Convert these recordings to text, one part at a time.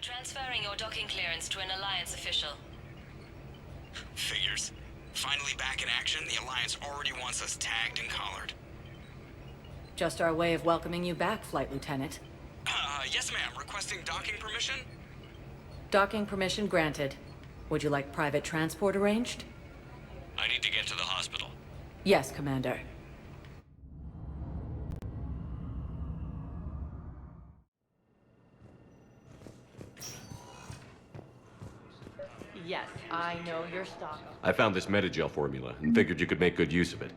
Transferring your docking clearance to an Alliance official. Figures. Finally back in action, the Alliance already wants us tagged and collared. Just our way of welcoming you back, Flight Lieutenant. Yes ma'am. Requesting docking permission? Docking permission granted. Would you like private transport arranged? I need to get to the hospital. Yes, Commander. Yes, I know your stock. I found this metagel formula and figured you could make good use of it.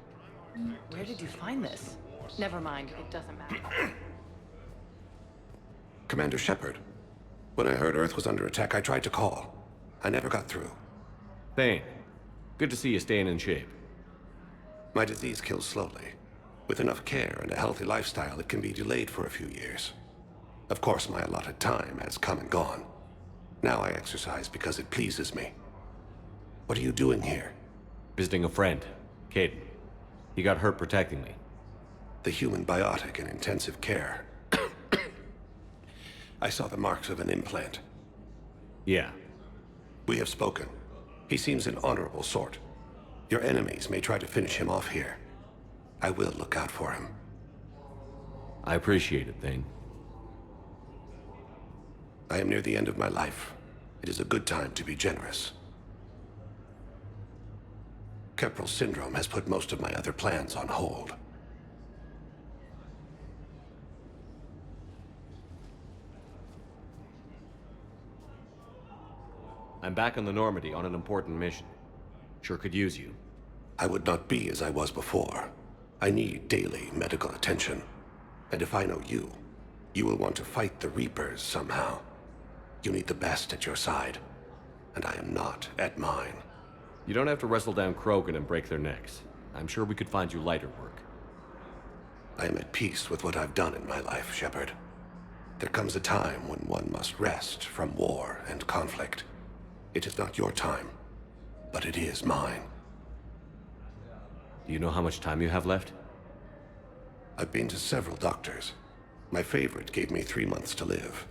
Where did you find this? Never mind, it doesn't matter. Commander Shepard. When I heard Earth was under attack, I tried to call. I never got through. Thane, good to see you staying in shape. My disease kills slowly. With enough care and a healthy lifestyle, it can be delayed for a few years. Of course, my allotted time has come and gone. Now I exercise because it pleases me. What are you doing here? Visiting a friend, Caden. He got hurt protecting me. The human biotic in intensive care. I saw the marks of an implant. Yeah. We have spoken. He seems an honorable sort. Your enemies may try to finish him off here. I will look out for him. I appreciate it, Thane. I am near the end of my life. It is a good time to be generous. Keprel syndrome has put most of my other plans on hold. I'm back on the Normandy on an important mission. Sure could use you. I would not be as I was before. I need daily medical attention. And if I know you, you will want to fight the Reapers somehow. You need the best at your side, and I am not at mine. You don't have to wrestle down Krogan and break their necks. I'm sure we could find you lighter work. I am at peace with what I've done in my life, Shepard. There comes a time when one must rest from war and conflict. It is not your time, but it is mine. Do you know how much time you have left? I've been to several doctors. My favorite gave me 3 months to live.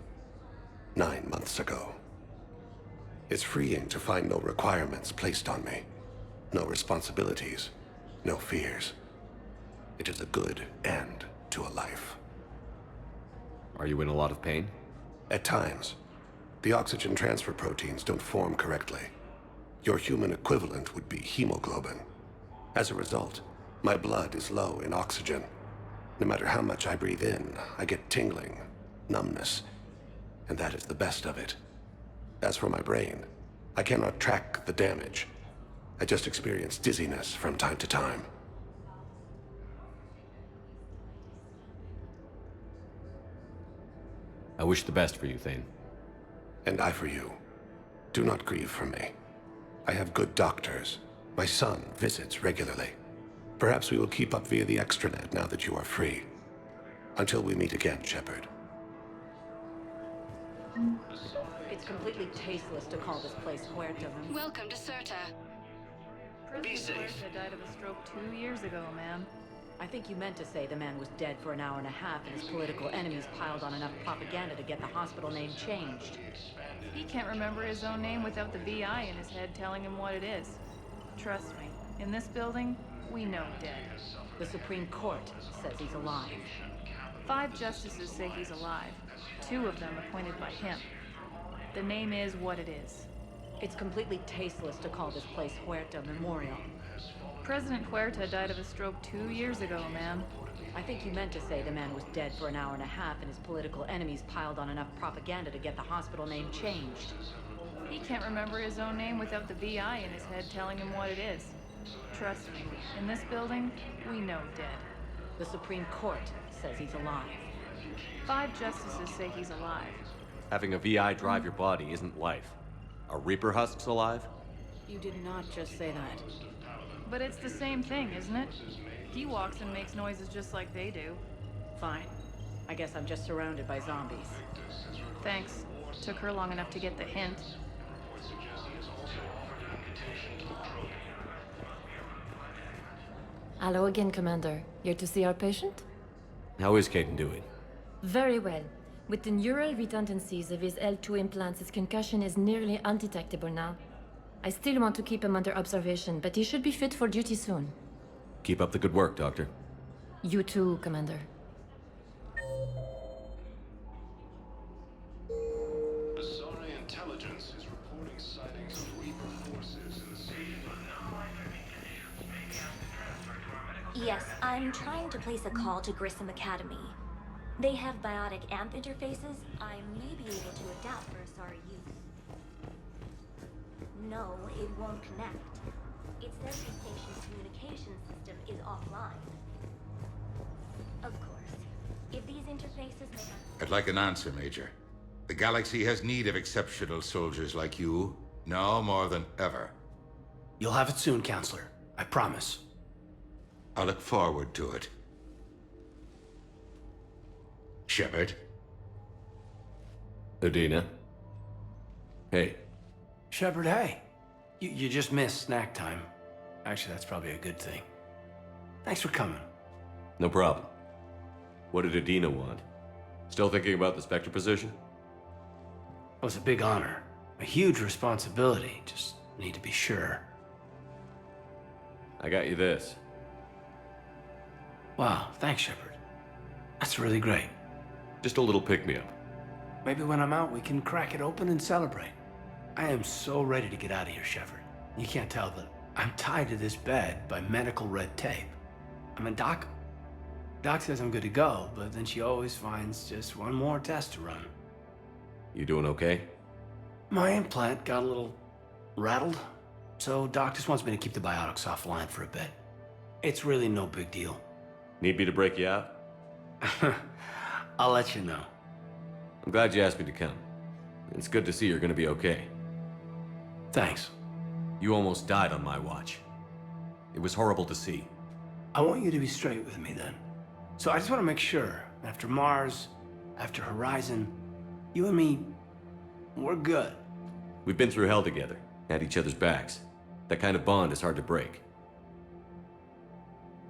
9 months ago. It's freeing to find no requirements placed on me. No responsibilities. No fears. It is a good end to a life. Are you in a lot of pain? At times. The oxygen transfer proteins don't form correctly. Your human equivalent would be hemoglobin. As a result, my blood is low in oxygen. No matter how much I breathe in, I get tingling, numbness, and that is the best of it. As for my brain, I cannot track the damage. I just experience dizziness from time to time. I wish the best for you, Thane. And I for you. Do not grieve for me. I have good doctors. My son visits regularly. Perhaps we will keep up via the extranet now that you are free. Until we meet again, Shepard. It's completely tasteless to call this place Huerta. Welcome to Certa. President Huerta died of a stroke 2 years ago, ma'am. I think you meant to say the man was dead for an hour and a half and his political enemies piled on enough propaganda to get the hospital name changed. He can't remember his own name without the VI in his head telling him what it is. Trust me, in this building, we know dead. The Supreme Court says he's alive. 5 justices say he's alive. 2 of them appointed by him. The name is what it is. It's completely tasteless to call this place Huerta Memorial. President Huerta died of a stroke 2 years ago, ma'am. I think you meant to say the man was dead for an hour and a half and his political enemies piled on enough propaganda to get the hospital name changed. He can't remember his own name without the VI in his head telling him what it is. Trust me, in this building, we know dead. The Supreme Court says he's alive. 5 justices say he's alive. Having a VI drive your body isn't life. Are Reaper husks alive? You did not just say that. But it's the same thing, isn't it? He walks and makes noises just like they do. Fine. I guess I'm just surrounded by zombies. Thanks. Took her long enough to get the hint. Hello again, Commander. Here to see our patient? How is Caden doing? Very well. With the neural redundancies of his L2 implants, his concussion is nearly undetectable now. I still want to keep him under observation, but he should be fit for duty soon. Keep up the good work, Doctor. You too, Commander. Sorry, intelligence is reporting sightings of Reaper forces in the city. Yes, I'm trying to place a call to Grissom Academy. They have biotic amp interfaces I may be able to adapt for Asari use. No, it won't connect. It says the station's communication system is offline. Of course, if these interfaces may not... I'd like an answer, Major. The galaxy has need of exceptional soldiers like you, now more than ever. You'll have it soon, Counselor. I promise. I look forward to it. Shepard? Adina? Hey. Shepard, hey. You just missed snack time. Actually, that's probably a good thing. Thanks for coming. No problem. What did Adina want? Still thinking about the Spectre position? It was a big honor. A huge responsibility. Just need to be sure. I got you this. Wow, thanks, Shepard. That's really great. Just a little pick-me-up. Maybe when I'm out, we can crack it open and celebrate. I am so ready to get out of here, Shepard. You can't tell, but I'm tied to this bed by medical red tape. I mean, Doc says I'm good to go, but then she always finds just one more test to run. You doing okay? My implant got a little rattled, so Doc just wants me to keep the biotics offline for a bit. It's really no big deal. Need me to break you out? I'll let you know. I'm glad you asked me to come. It's good to see you're gonna be okay. Thanks. You almost died on my watch. It was horrible to see. I want you to be straight with me then. So I just want to make sure, after Mars, after Horizon, you and me, we're good. We've been through hell together, had each other's backs. That kind of bond is hard to break.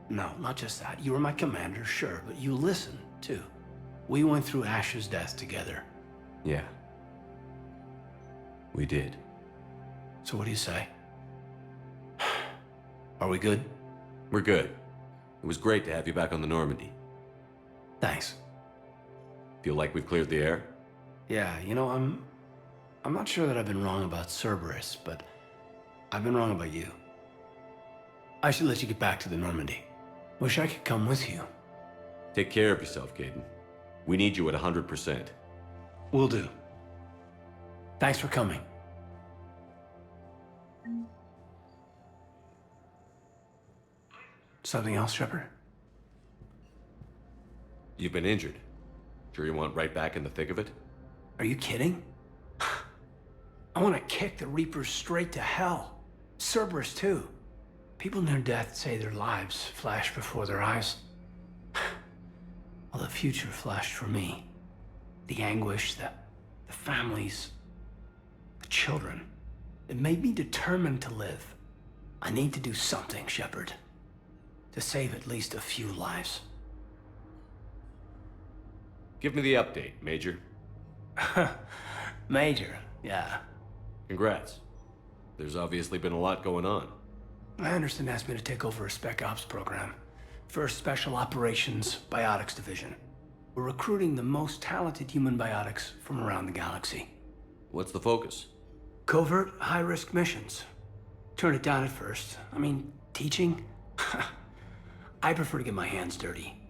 No, not just that. You were my commander, sure, but you listened, too. We went through Ash's death together. Yeah. We did. So what do you say? Are we good? We're good. It was great to have you back on the Normandy. Thanks. Feel like we've cleared the air? Yeah, you know, I'm not sure that I've been wrong about Cerberus, but I've been wrong about you. I should let you get back to the Normandy. Wish I could come with you. Take care of yourself, Caden. We need you at 100%. Will do. Thanks for coming. Something else, Shepard? You've been injured. Sure you want right back in the thick of it? Are you kidding? I want to kick the Reapers straight to hell. Cerberus, too. People near death say their lives flash before their eyes. Well, the future flashed for me. The anguish, the families, the children. It made me determined to live. I need to do something, Shepard. To save at least a few lives. Give me the update, Major. Major, yeah. Congrats. There's obviously been a lot going on. Anderson asked me to take over a Spec Ops program. First Special Operations Biotics Division. We're recruiting the most talented human biotics from around the galaxy. What's the focus? Covert, high-risk missions. Turned it down at first. I mean, teaching? I prefer to get my hands dirty.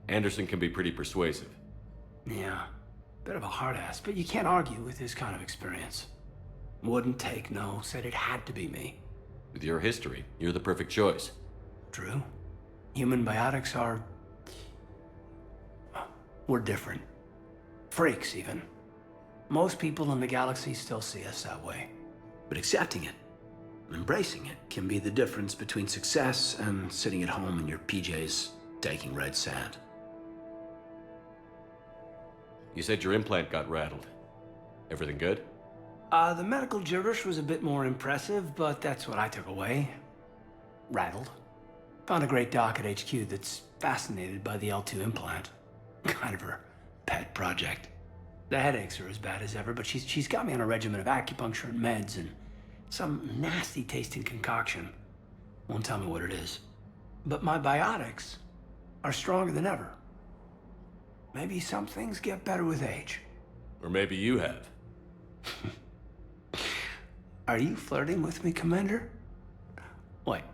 Anderson can be pretty persuasive. Yeah, bit of a hard ass, but you can't argue with his kind of experience. Wouldn't take no, said it had to be me. With your history, you're the perfect choice. True. Human biotics are... we're different. Freaks, even. Most people in the galaxy still see us that way. But accepting it, embracing it, can be the difference between success and sitting at home in your PJs, taking red sand. You said your implant got rattled. Everything good? The medical gibberish was a bit more impressive, but that's what I took away. Rattled. Found a great doc at HQ that's fascinated by the L2 implant. Kind of her pet project. The headaches are as bad as ever, but she's got me on a regimen of acupuncture and meds and some nasty-tasting concoction. Won't tell me what it is. But my biotics are stronger than ever. Maybe some things get better with age. Or maybe you have. Are you flirting with me, Commander? Wait.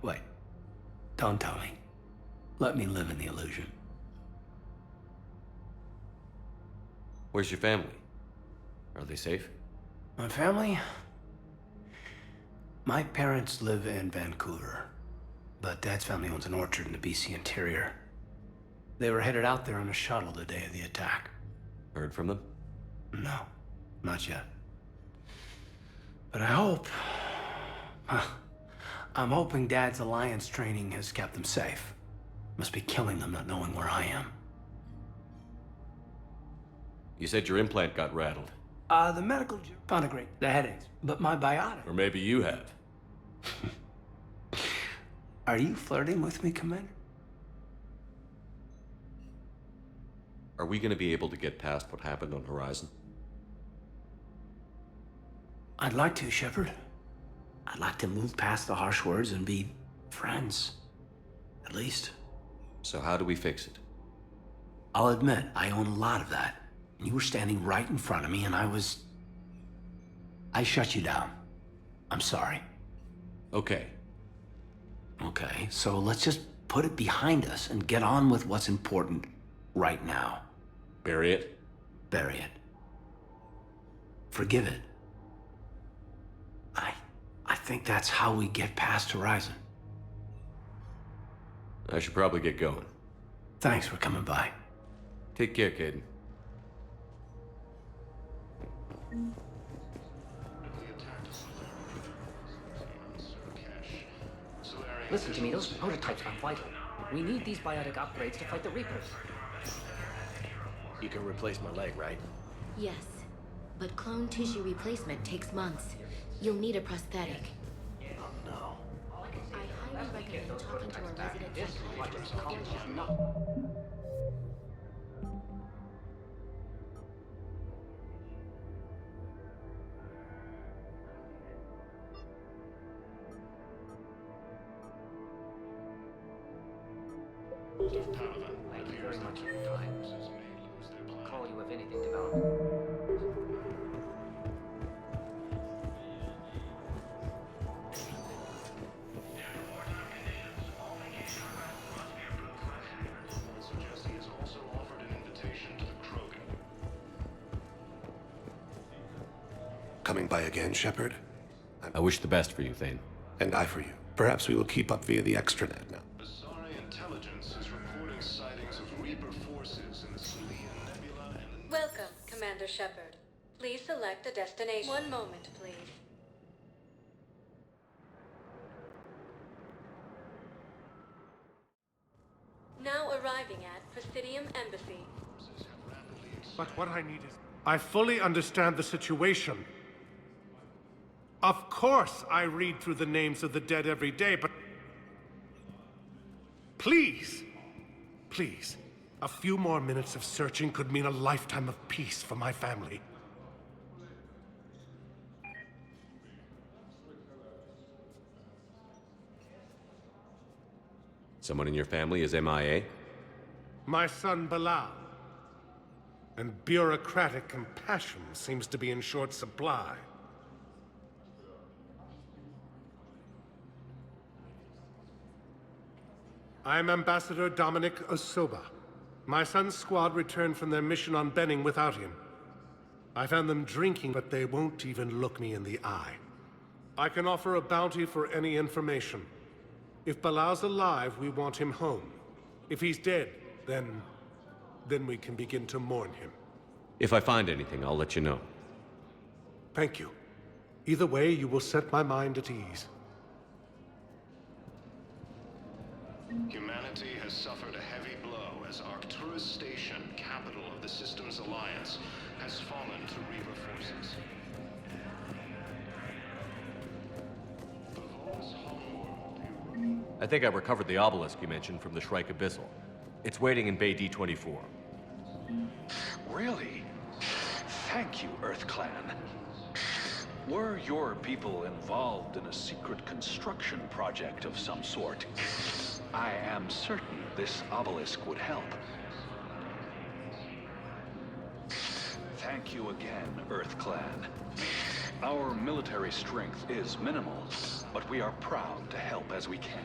Don't tell me. Let me live in the illusion. Where's your family? Are they safe? My family? My parents live in Vancouver, but Dad's family owns an orchard in the BC interior. They were headed out there on a shuttle the day of the attack. Heard from them? No, not yet. But I hope... I'm hoping Dad's Alliance training has kept them safe. Must be killing them not knowing where I am. You said your implant got rattled. The medical found a great... The headaches. But my biotic... Or maybe you have. Are you flirting with me, Commander? Are we gonna be able to get past what happened on Horizon? I'd like to, Shepard. I'd like to move past the harsh words and be friends. At least. So how do we fix it? I'll admit, I own a lot of that. You were standing right in front of me and I shut you down. I'm sorry. Okay. Okay, so let's just put it behind us and get on with what's important right now. Bury it? Bury it. Forgive it. I think that's how we get past Horizon. I should probably get going. Thanks for coming by. Take care, Caden. Listen to me, those prototypes are vital. We need these biotic upgrades to fight the Reapers. You can replace my leg, right? Yes, but clone tissue replacement takes months. You'll need a prosthetic. Oh, no. I highly recommend talking to a resident psychiatrist. Thank you very much for your time. I'll call you if anything develops. Coming by again, Shepard? I wish the best for you, Thane. And I for you. Perhaps we will keep up via the extranet now. Intelligence is reporting sightings of Reaper forces in the Selene Nebula and... Welcome, Commander Shepard. Please select a destination. One moment, please. Now arriving at Presidium Embassy. But what I need is... I fully understand the situation. Of course I read through the names of the dead every day, but... Please, a few more minutes of searching could mean a lifetime of peace for my family. Someone in your family is MIA? My son Bilal. And bureaucratic compassion seems to be in short supply. I'm Ambassador Dominic Osoba. My son's squad returned from their mission on Benning without him. I found them drinking, but they won't even look me in the eye. I can offer a bounty for any information. If Bilal's alive, we want him home. If he's dead, then we can begin to mourn him. If I find anything, I'll let you know. Thank you. Either way, you will set my mind at ease. Humanity has suffered a heavy blow as Arcturus Station, capital of the Systems Alliance, has fallen to Reaper forces. I think I recovered the obelisk you mentioned from the Shrike Abyssal. It's waiting in Bay D-24. Really? Thank you, Earth Clan. Were your people involved in a secret construction project of some sort, I am certain this obelisk would help. Thank you again, Earth Clan. Our military strength is minimal, but we are proud to help as we can.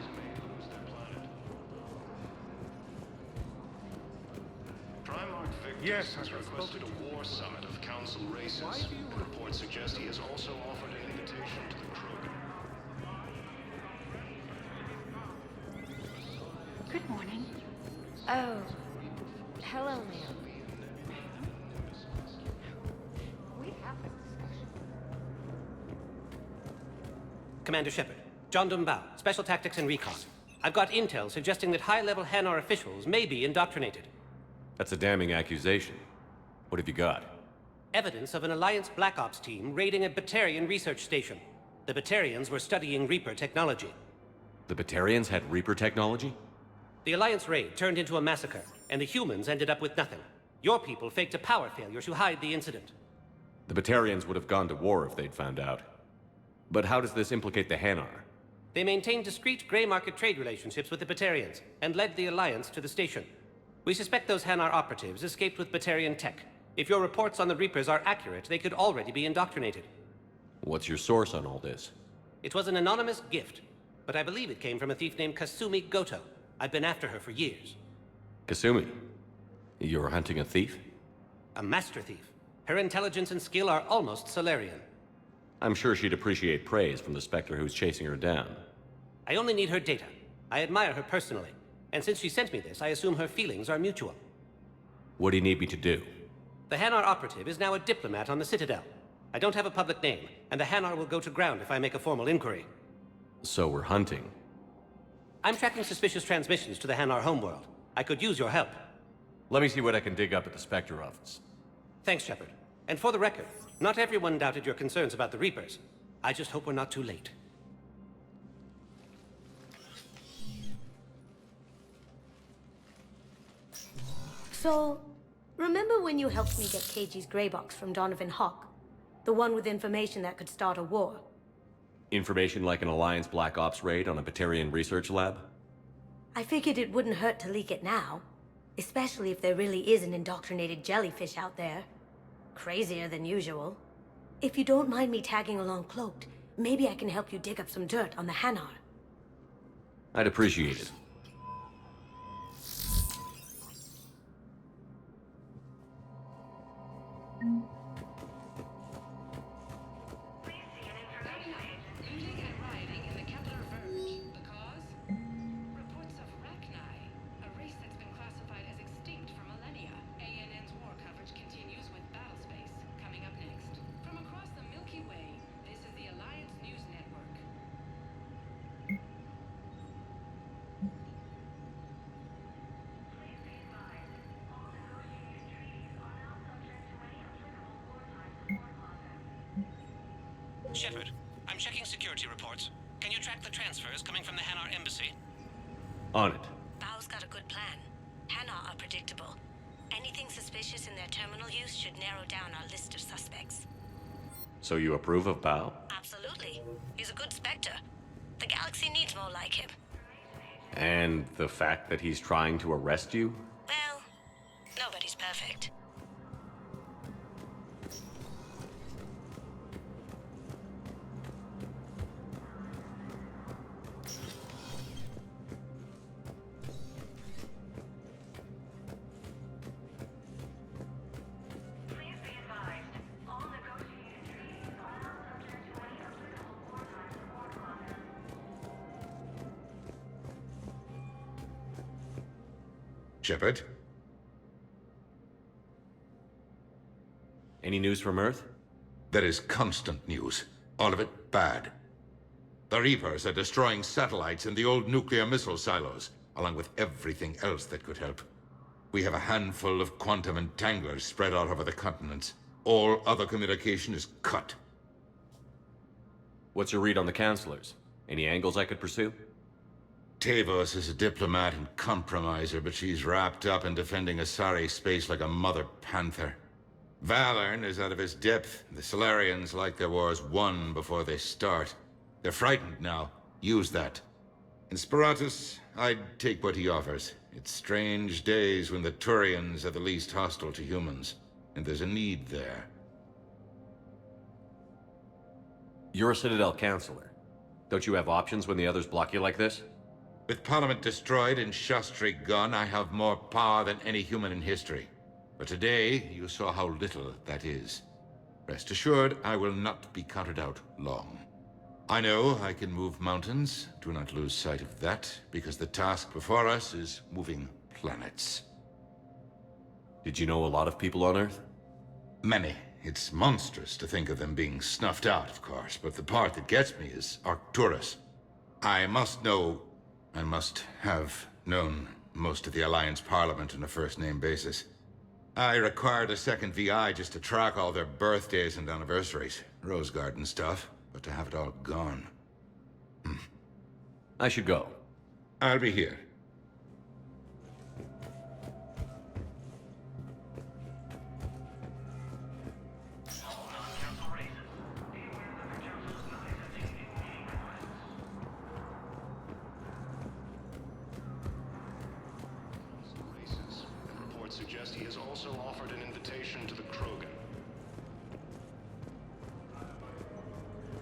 Primarch Victor Yes, has requested a war summit of Council races. Reports suggest he has also offered an invitation to the Krogan. Good morning. Oh, hello, ma'am. We have this discussion. Commander Shepard, John Dumbao, Special Tactics and Recon. I've got intel suggesting that high-level Hanar officials may be indoctrinated. That's a damning accusation. What have you got? Evidence of an Alliance Black Ops team raiding a Batarian research station. The Batarians were studying Reaper technology. The Batarians had Reaper technology? The Alliance raid turned into a massacre, and the humans ended up with nothing. Your people faked a power failure to hide the incident. The Batarians would have gone to war if they'd found out. But how does this implicate the Hanar? They maintained discreet gray market trade relationships with the Batarians, and led the Alliance to the station. We suspect those Hanar operatives escaped with Batarian tech. If your reports on the Reapers are accurate, they could already be indoctrinated. What's your source on all this? It was an anonymous gift, but I believe it came from a thief named Kasumi Goto. I've been after her for years. Kasumi? You're hunting a thief? A master thief. Her intelligence and skill are almost Solarian. I'm sure she'd appreciate praise from the Spectre who's chasing her down. I only need her data. I admire her personally. And since she sent me this, I assume her feelings are mutual. What do you need me to do? The Hanar operative is now a diplomat on the Citadel. I don't have a public name, and the Hanar will go to ground if I make a formal inquiry. So we're hunting. I'm tracking suspicious transmissions to the Hanar homeworld. I could use your help. Let me see what I can dig up at the Spectre office. Thanks, Shepard. And for the record, not everyone doubted your concerns about the Reapers. I just hope we're not too late. So, remember when you helped me get KG's grey box from Donovan Hawk? The one with information that could start a war? Information like an Alliance Black Ops raid on a Batarian research lab? I figured it wouldn't hurt to leak it now. Especially if there really is an indoctrinated jellyfish out there. Crazier than usual. If you don't mind me tagging along cloaked, maybe I can help you dig up some dirt on the Hanar. I'd appreciate it. Shepard, I'm checking security reports. Can you track the transfers coming from the Hanar embassy? On it. Bao's got a good plan. Hanar are predictable. Anything suspicious in their terminal use should narrow down our list of suspects. So you approve of Bao? Absolutely. He's a good Spectre. The galaxy needs more like him. And the fact that he's trying to arrest you? Well, nobody's perfect. Shepard? Any news from Earth? There is constant news. All of it bad. The Reapers are destroying satellites in the old nuclear missile silos, along with everything else that could help. We have a handful of quantum entanglers spread out over the continents. All other communication is cut. What's your read on the counselors? Any angles I could pursue? Tavos is a diplomat and compromiser, but she's wrapped up in defending Asari space like a mother panther. Valorn is out of his depth. The Solarians like their wars won before they start. They're frightened now. Use that. In Sparatus, I'd take what he offers. It's strange days when the Turians are the least hostile to humans, and there's a need there. You're a Citadel counselor. Don't you have options when the others block you like this? With Parliament destroyed and Shastri gone, I have more power than any human in history. But today, you saw how little that is. Rest assured, I will not be counted out long. I know I can move mountains. Do not lose sight of that, because the task before us is moving planets. Did you know a lot of people on Earth? Many. It's monstrous to think of them being snuffed out, of course, but the part that gets me is Arcturus. I must know, I must have known most of the Alliance Parliament on a first-name basis. I required a second VI just to track all their birthdays and anniversaries. Rose Garden stuff, but to have it all gone. I should go. I'll be here. Suggest he has also offered an invitation to the Krogan.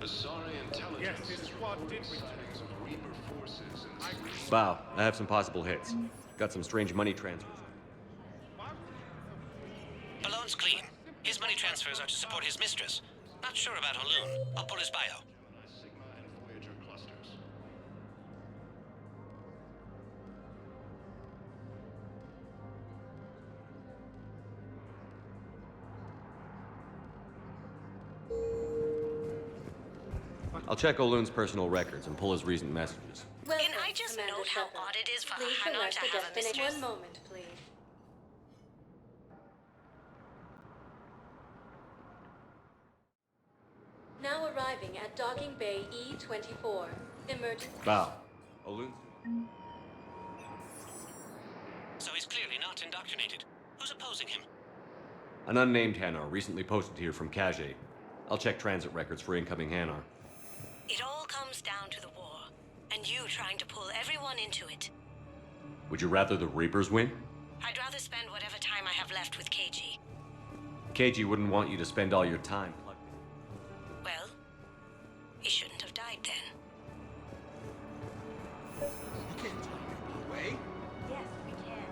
Asari intelligence. Yes, his squad did sightings of Reaper forces in Bow, I have some possible hits. Got some strange money transfers. Balloon's clean. His money transfers are to support his mistress. Not sure about Haloon. I'll pull his bio. Sigma and Voyager clusters. I'll check O'Loon's personal records and pull his recent messages. Welcome, Can I just Commander note how Shepard. odd it is for Please Hanar select to the have a destination. mistress? One moment, please. Now arriving at Docking Bay E-24. Emergency. Bow. O'Loon's... So he's clearly not indoctrinated. Who's opposing him? An unnamed Hanar recently posted here from Kajay. I'll check transit records for incoming Hanar. It all comes down to the war, and you trying to pull everyone into it. Would you rather the Reapers win? I'd rather spend whatever time I have left with KG. KG wouldn't want you to spend all your time. Well, he shouldn't have died then. You can't tell me away. Yes, we can.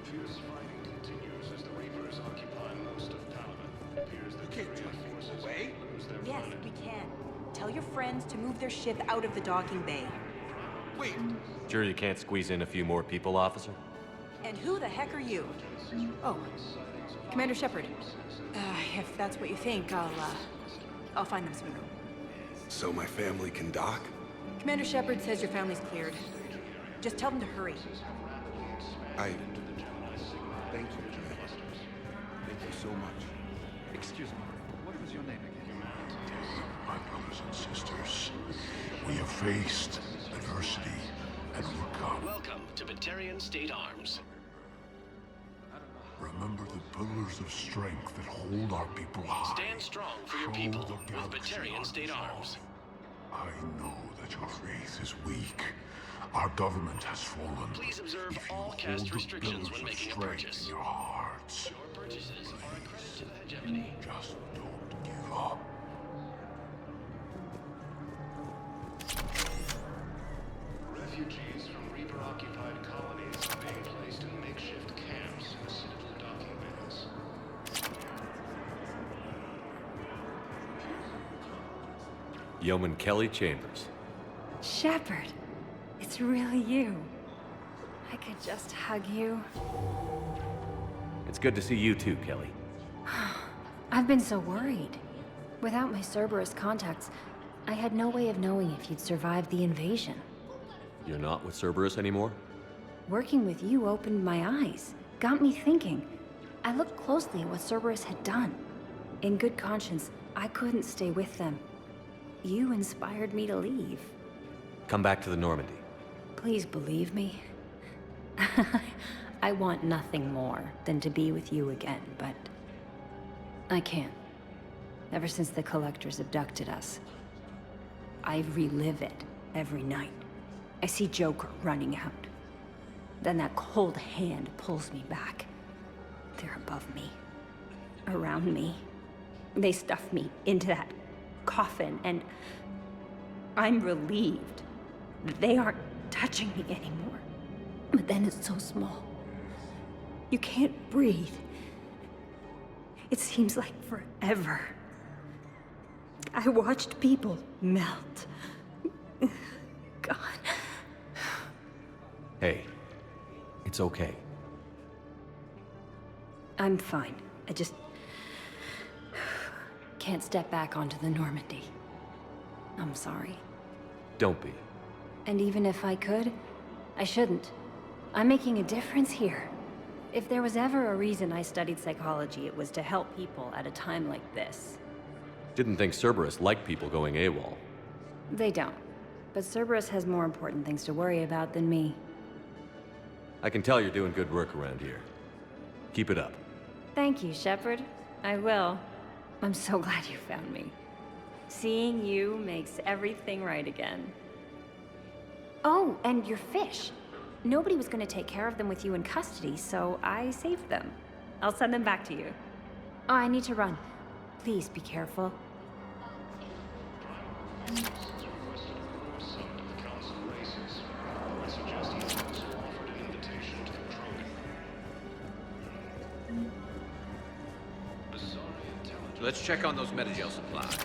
Fierce fighting continues as the Reapers occupy most of Palaven. It appears that Tyrian forces away. lose their Yes, planet. we can. Tell your friends to move their ship out of the docking bay. Wait. Sure you can't squeeze in a few more people, officer? And who the heck are you? Oh, Commander Shepard. If that's what you think, I'll find them some room. So my family can dock? Commander Shepard says your family's cleared. Just tell them to hurry. Thank you, Commander. Thank you so much. Excuse me, what was your name again? My brothers and sisters, we have faced adversity and overcome. Welcome to Batarian State Arms. Remember the pillars of strength that hold our people high. Stand strong for your Show people the with galaxy Batarian our State resolve. Arms. I know that your faith is weak. Our government has fallen. Please observe If you all cast hold the restrictions pillars when of making a strength purchase. in your hearts, Your purchases are a credit to the hegemony. just don't give up. Refugees from Reaper-occupied colonies are being placed in makeshift camps in the Citadel docking bays. Yeoman Kelly Chambers. Shepard, it's really you. I could just hug you. It's good to see you too, Kelly. I've been so worried. Without my Cerberus contacts, I had no way of knowing if you'd survived the invasion. You're not with Cerberus anymore? Working with you opened my eyes, got me thinking. I looked closely at what Cerberus had done. In good conscience, I couldn't stay with them. You inspired me to leave. Come back to the Normandy. Please believe me. I want nothing more than to be with you again, but I can't. Ever since the Collectors abducted us, I relive it every night. I see Joker running out. Then that cold hand pulls me back. They're above me, around me. They stuff me into that coffin, and I'm relieved that they aren't touching me anymore. But then it's so small. You can't breathe. It seems like forever. I watched people melt. God. Hey, it's okay. I'm fine. I just can't step back onto the Normandy. I'm sorry. Don't be. And even if I could, I shouldn't. I'm making a difference here. If there was ever a reason I studied psychology, it was to help people at a time like this. Didn't think Cerberus liked people going AWOL. They don't. But Cerberus has more important things to worry about than me. I can tell you're doing good work around here. Keep it up. Thank you, Shepard. I will. I'm so glad you found me. Seeing you makes everything right again. Oh, and your fish. Nobody was going to take care of them with you in custody, so I saved them. I'll send them back to you. Oh, I need to run. Please be careful. Let's check on those metagel supplies.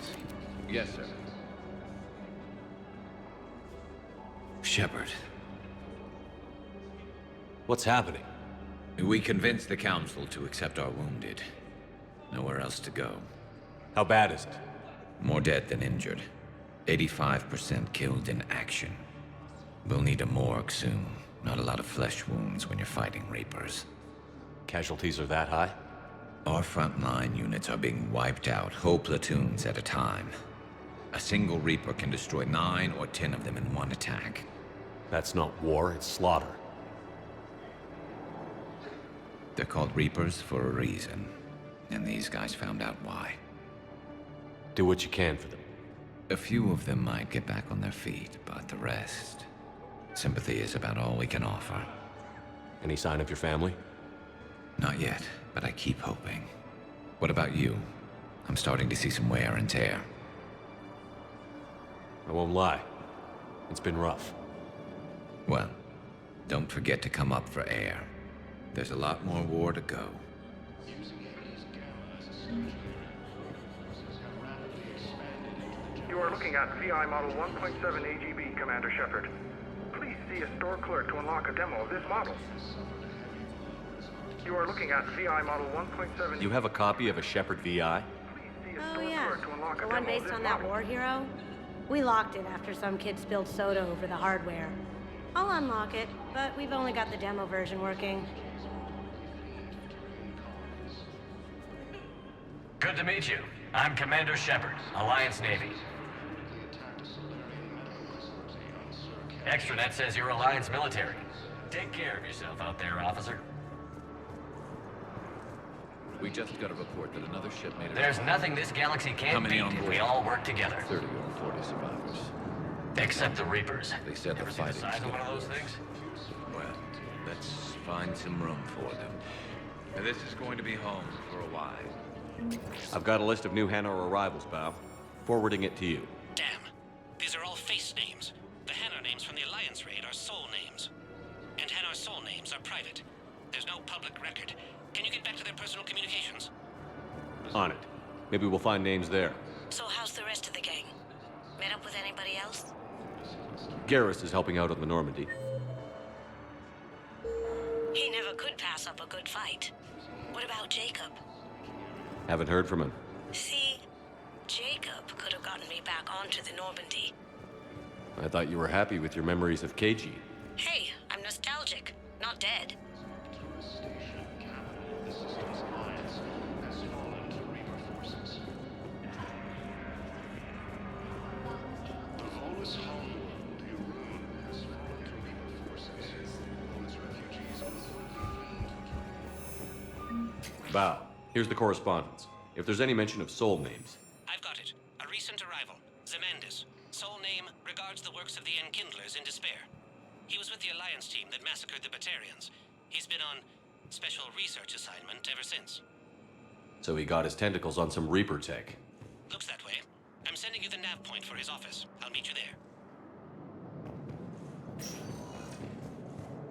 Yes, sir. Shepard. What's happening? We convinced the Council to accept our wounded. Nowhere else to go. How bad is it? More dead than injured. 85% killed in action. We'll need a morgue soon. Not a lot of flesh wounds when you're fighting Reapers. Casualties are that high? Our frontline units are being wiped out, whole platoons at a time. A single Reaper can destroy 9 or 10 of them in one attack. That's not war, it's slaughter. They're called Reapers for a reason. And these guys found out why. Do what you can for them. A few of them might get back on their feet, but the rest... Sympathy is about all we can offer. Any sign of your family? Not yet, but I keep hoping. What about you? I'm starting to see some wear and tear. I won't lie. It's been rough. Well, don't forget to come up for air. There's a lot more war to go. You are looking at VI Model 1.7 AGB, Commander Shepard. Please see a store clerk to unlock a demo of this model. You are looking at VI Model 1.7... You have a copy of a Shepard VI? Oh yeah, the one based on that war hero? We locked it after some kid spilled soda over the hardware. I'll unlock it, but we've only got the demo version working. Good to meet you. I'm Commander Shepard, Alliance Navy. Extranet says you're Alliance military. Take care of yourself out there, officer. We just got a report that another ship made it. There's nothing this galaxy can't beat if we all work together. 30 or 40 survivors. Except the Reapers. They said Ever the seen the fighting size of one of those things? Well, let's find some room for them. And this is going to be home for a while. I've got a list of new Hanar arrivals, pal. Forwarding it to you. Damn. These are all face names. The Hanar names from the Alliance raid are soul names. And Hanar soul names are private. There's no public record. Can you get back to their personal communications? On it. Maybe we'll find names there. So how's the rest of the gang? Met up with anybody else? Garrus is helping out on the Normandy. He never could pass up a good fight. What about Jacob? Haven't heard from him. See, Jacob could have gotten me back onto the Normandy. I thought you were happy with your memories of KG. Hey, I'm nostalgic, not dead. Bow, here's the correspondence. If there's any mention of soul names. I've got it. A recent arrival. Zemandis. Sole name regards the works of the Enkindlers in despair. He was with the Alliance team that massacred the Batarians. He's been on special research assignment ever since. So he got his tentacles on some Reaper tech. Looks that way. I'm sending you the nav point for his office. I'll meet you there.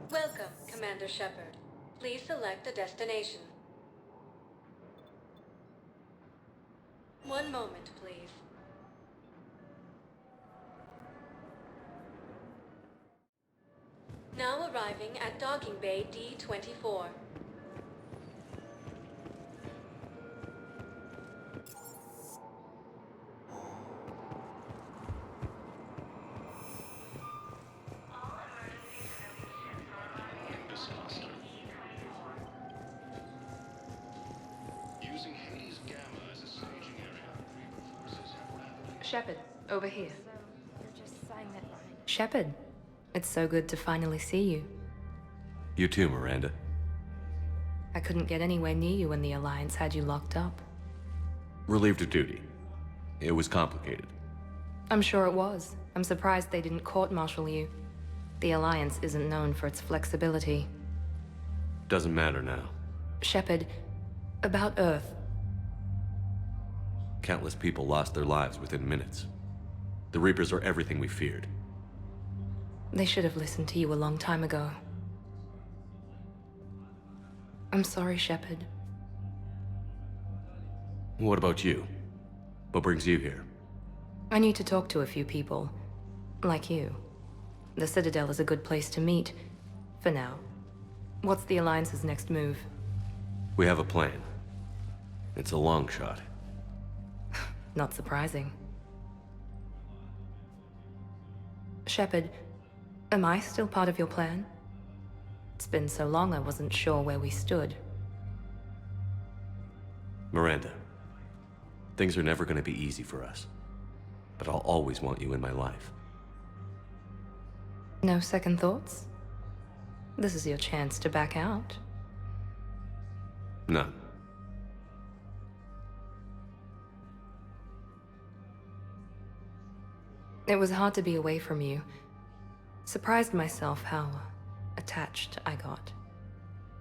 Welcome, Commander Shepard. Please select a destination. One moment, please. Now arriving at Docking Bay D-24. Using Hades Gamma as a staging area, Reaper forces have rapidly... Shepard, over here. You're just saying that, right? Shepard, it's so good to finally see you. You too, Miranda. I couldn't get anywhere near you when the Alliance had you locked up. Relieved of duty. It was complicated. I'm sure it was. I'm surprised they didn't court-martial you. The Alliance isn't known for its flexibility. Doesn't matter now. Shepard, about Earth. Countless people lost their lives within minutes. The Reapers are everything we feared. They should have listened to you a long time ago. I'm sorry, Shepard. What about you? What brings you here? I need to talk to a few people. Like you. The Citadel is a good place to meet. For now. What's the Alliance's next move? We have a plan. It's a long shot. Not surprising. Shepard, am I still part of your plan? It's been so long I wasn't sure where we stood. Miranda, things are never going to be easy for us. But I'll always want you in my life. No second thoughts? This is your chance to back out. None. It was hard to be away from you. Surprised myself how attached I got.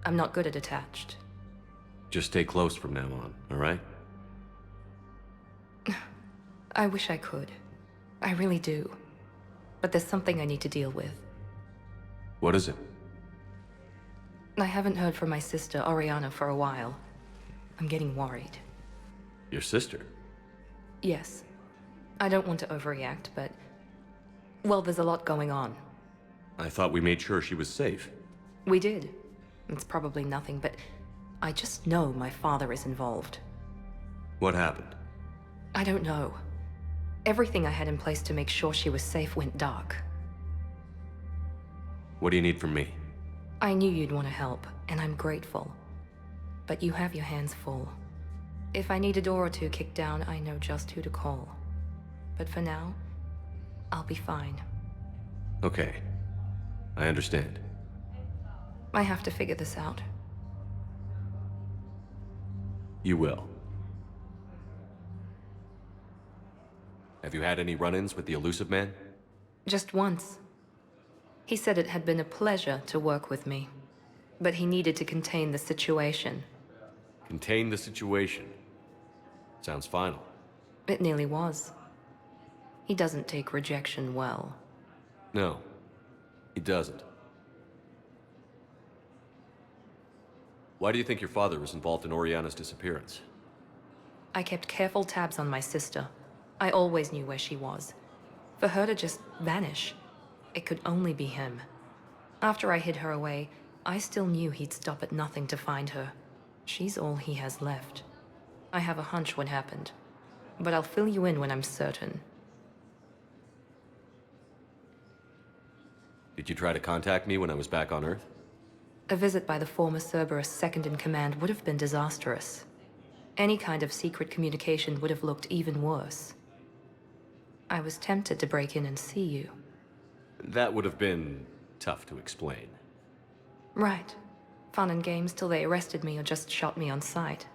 I'm not good at attached. Just stay close from now on, all right? I wish I could. I really do. But there's something I need to deal with. What is it? I haven't heard from my sister, Oriana, for a while. I'm getting worried. Your sister? Yes. I don't want to overreact, but... well, there's a lot going on. I thought we made sure she was safe. We did. It's probably nothing, but... I just know my father is involved. What happened? I don't know. Everything I had in place to make sure she was safe went dark. What do you need from me? I knew you'd want to help, and I'm grateful. But you have your hands full. If I need a door or two kicked down, I know just who to call. But for now, I'll be fine. Okay. I understand. I have to figure this out. You will. Have you had any run-ins with the Elusive Man? Just once. He said it had been a pleasure to work with me. But he needed to contain the situation. Contain the situation. Sounds final. It nearly was. He doesn't take rejection well. No, he doesn't. Why do you think your father was involved in Oriana's disappearance? I kept careful tabs on my sister. I always knew where she was. For her to just vanish, it could only be him. After I hid her away, I still knew he'd stop at nothing to find her. She's all he has left. I have a hunch what happened, but I'll fill you in when I'm certain. Did you try to contact me when I was back on Earth? A visit by the former Cerberus second-in-command would have been disastrous. Any kind of secret communication would have looked even worse. I was tempted to break in and see you. That would have been tough to explain. Right. Fun and games till they arrested me or just shot me on sight.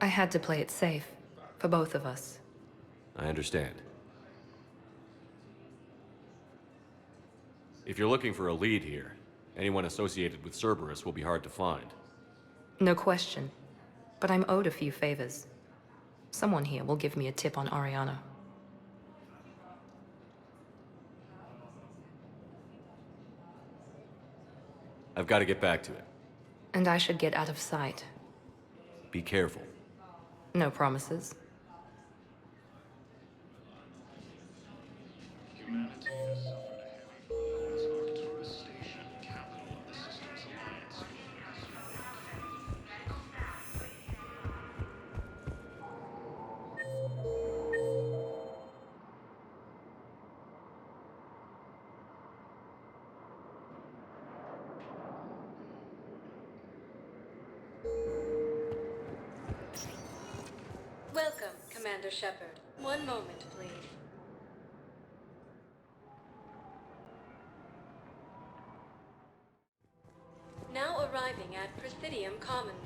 I had to play it safe, for both of us. I understand. If you're looking for a lead here, anyone associated with Cerberus will be hard to find. No question. But I'm owed a few favors. Someone here will give me a tip on Ariana. I've got to get back to it. And I should get out of sight. Be careful. No promises. Humanity has suffered a heavy blow as Arcturus Station, capital of the Systems Alliance. Welcome, Commander Shepard. One moment, please. Now arriving at Presidium Commons.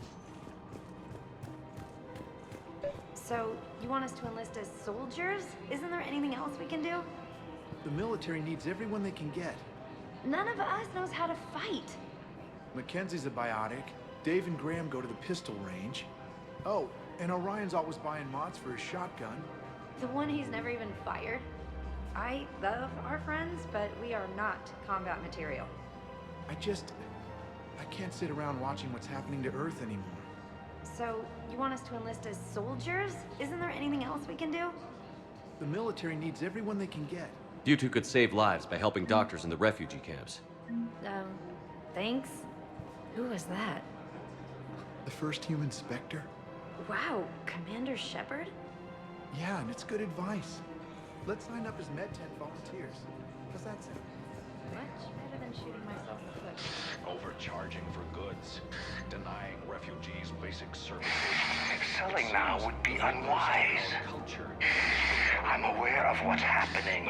So, you want us to enlist as soldiers? Isn't there anything else we can do? The military needs everyone they can get. None of us knows how to fight. Mackenzie's a biotic. Dave and Graham go to the pistol range. Oh, and Orion's always buying mods for his shotgun. The one he's never even fired. I love our friends, but we are not combat material. I can't sit around watching what's happening to Earth anymore. So, you want us to enlist as soldiers? Isn't there anything else we can do? The military needs everyone they can get. You two could save lives by helping doctors in the refugee camps. Thanks? Who was that? The first human Spectre? Wow, Commander Shepard? Yeah, and it's good advice. Let's sign up as Med-10 volunteers. How's that sound? Much better than shooting myself in the foot. Overcharging for goods, denying refugees basic services. Selling now would be unwise. I'm aware of what's happening.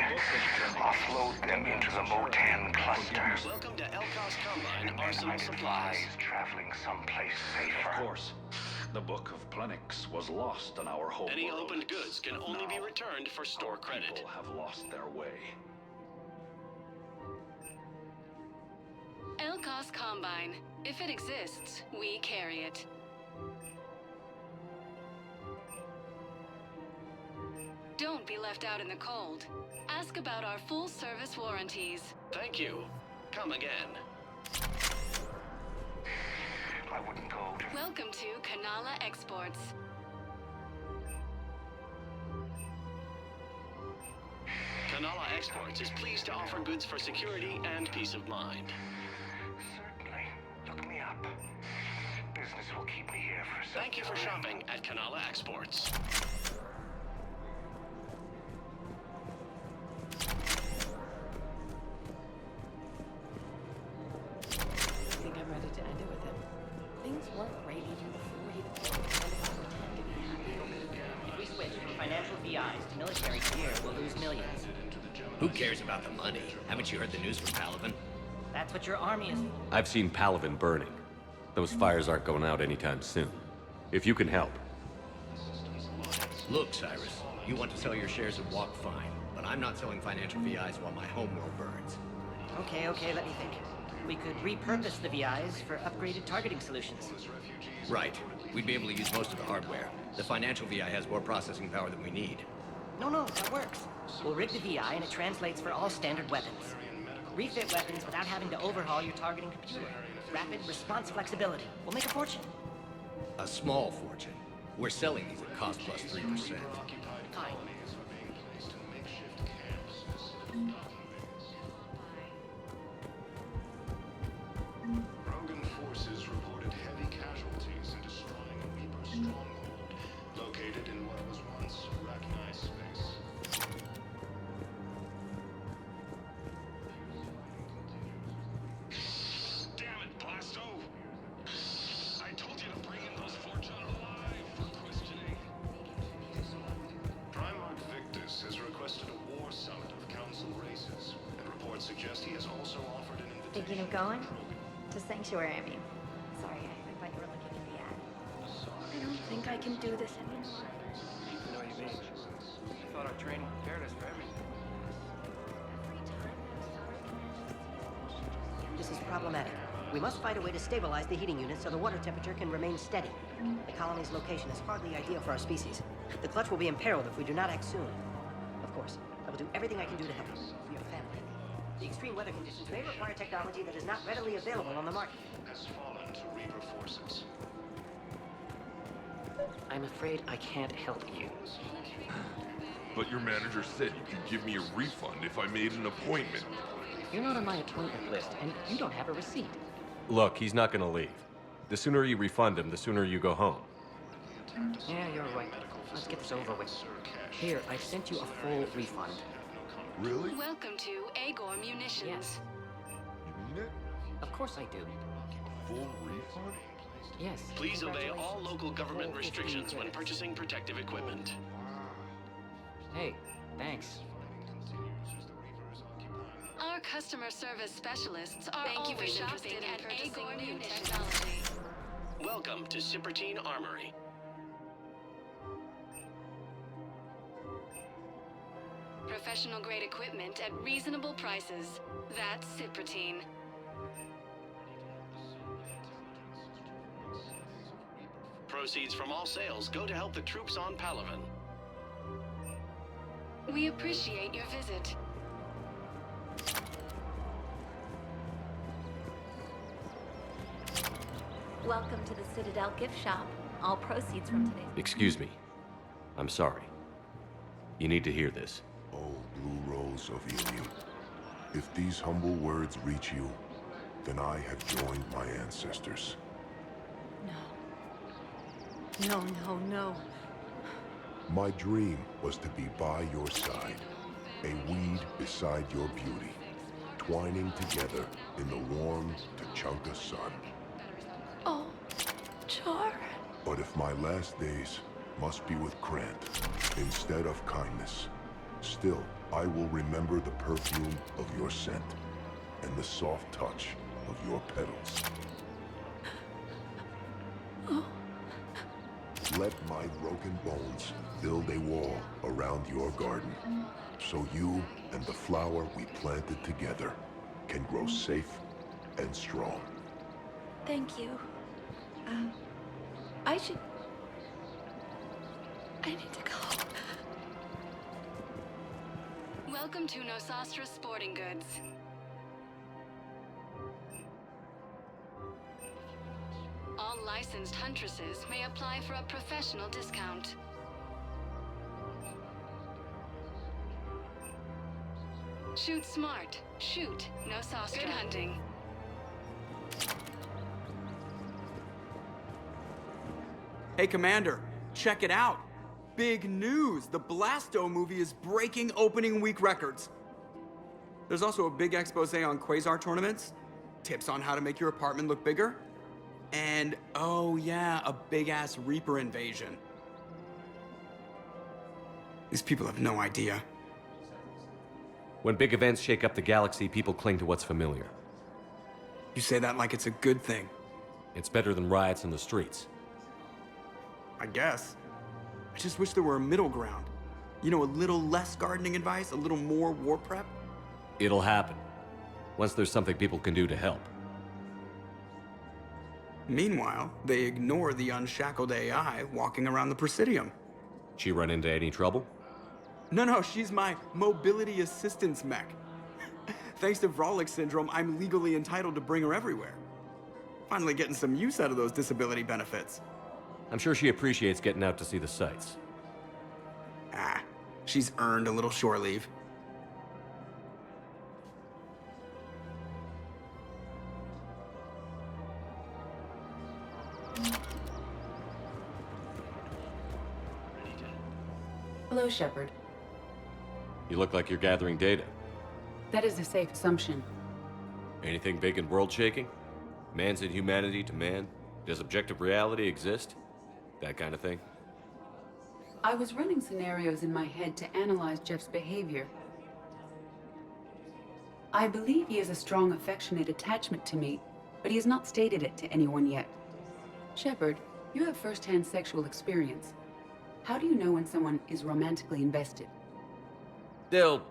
Offload them into the Mo-10 cluster. Welcome to Elkos Combine Arsenal I'd Supplies. advise traveling someplace safer. Of course. The Book of Plenix was lost on our home Any world. opened goods can only be returned for store credit. People have lost their way. Elkos Combine. If it exists, we carry it. Don't be left out in the cold. Ask about our full-service warranties. Thank you. Come again. I wouldn't go to... Welcome to Kanala Exports. Kanala Exports is pleased to offer goods for security and peace of mind. Certainly. Look me up. Business will keep me here for some Thank you for shopping at Kanala Exports. I think I'm ready to end it with him. Things weren't great even before he deployed, and if I pretend to be happy. If we switch from financial VIs to military gear, we'll lose millions. Who cares about the money? Haven't you heard the news from Palaven? That's what your army is for. I've seen Palaven burning. Those fires aren't going out anytime soon. If you can help. Look, Cyrus, you want to sell your shares of Walk, fine, but I'm not selling financial VIs while my homeworld burns. Okay, let me think. We could repurpose the VIs for upgraded targeting solutions. Right. We'd be able to use most of the hardware. The financial VI has more processing power than we need. No, that works. We'll rig the VI and it translates for all standard weapons. Refit weapons without having to overhaul your targeting computer. Rapid response flexibility. We'll make a fortune. A small fortune. We're selling these at cost plus 3%. Fine. Rogan forces reported heavy casualties in destroying a Reaper stronghold located in what was once recognized space. Damn it, Blasto! I told you to bring in those Fortune alive for questioning. Primarch Victus has requested a war summit of council races, and reports suggest he has also offered an invitation. Thinking of going? To Sanctuary, I mean. Sorry, I thought you were looking at the ad. I don't think I can do this anymore. I know what you mean. I thought our training prepared us for everything. This is problematic. We must find a way to stabilize the heating unit so the water temperature can remain steady. The colony's location is hardly ideal for our species. The clutch will be imperiled if we do not act soon. Of course, I will do everything I can do to help you, for your family. The extreme weather conditions may require technology that is not readily available on the market. Has fallen to Reaper forces. I'm afraid I can't help you. But your manager said you could give me a refund if I made an appointment. You're not on my appointment list, and you don't have a receipt. Look, he's not gonna leave. The sooner you refund him, the sooner you go home. Yeah, you're right. Let's get this over with. Here, I sent you a full refund. Really? Welcome to Agor Munitions. Yes. You mean it? Of course I do. Full refund? Yes. Please obey all local government restrictions when purchasing protective equipment. Hey, thanks. Our customer service specialists are always interested in purchasing new technology. Welcome to Cypertine Armory. Professional grade equipment at reasonable prices. That's Cypertine. Proceeds from all sales go to help the troops on Palaven. We appreciate your visit. Welcome to the Citadel gift shop. All proceeds from today's... Excuse me. I'm sorry. You need to hear this. Oh, Blue Rose of Ilium. If these humble words reach you, then I have joined my ancestors. No. No. My dream was to be by your side, a weed beside your beauty, twining together in the warm Tachanka sun. Oh, Char. But if my last days must be with Krant instead of kindness, still I will remember the perfume of your scent and the soft touch of your petals. Oh. Let my broken bones build a wall around your garden, so you and the flower we planted together can grow safe and strong. Thank you. I need to go. Welcome to Nosastra Sporting Goods. All licensed huntresses may apply for a professional discount. Shoot smart. Shoot Nosastra. Good hunting. Hey, Commander, check it out. Big news! The Blasto movie is breaking opening week records. There's also a big expose on Quasar tournaments, tips on how to make your apartment look bigger, and, oh yeah, a big-ass Reaper invasion. These people have no idea. When big events shake up the galaxy, people cling to what's familiar. You say that like it's a good thing. It's better than riots in the streets. I guess. I just wish there were a middle ground. You know, a little less gardening advice, a little more war prep. It'll happen. Once there's something people can do to help. Meanwhile, they ignore the unshackled AI walking around the Presidium. She run into any trouble? No, she's my mobility assistance mech. Thanks to Vrolic syndrome, I'm legally entitled to bring her everywhere. Finally getting some use out of those disability benefits. I'm sure she appreciates getting out to see the sights. She's earned a little shore leave. Hello, Shepard. You look like you're gathering data. That is a safe assumption. Anything big and world-shaking? Man's inhumanity to man? Does objective reality exist? That kind of thing? I was running scenarios in my head to analyze Jeff's behavior. I believe he has a strong affectionate attachment to me, but he has not stated it to anyone yet. Shepard, you have first-hand sexual experience. How do you know when someone is romantically invested? They'll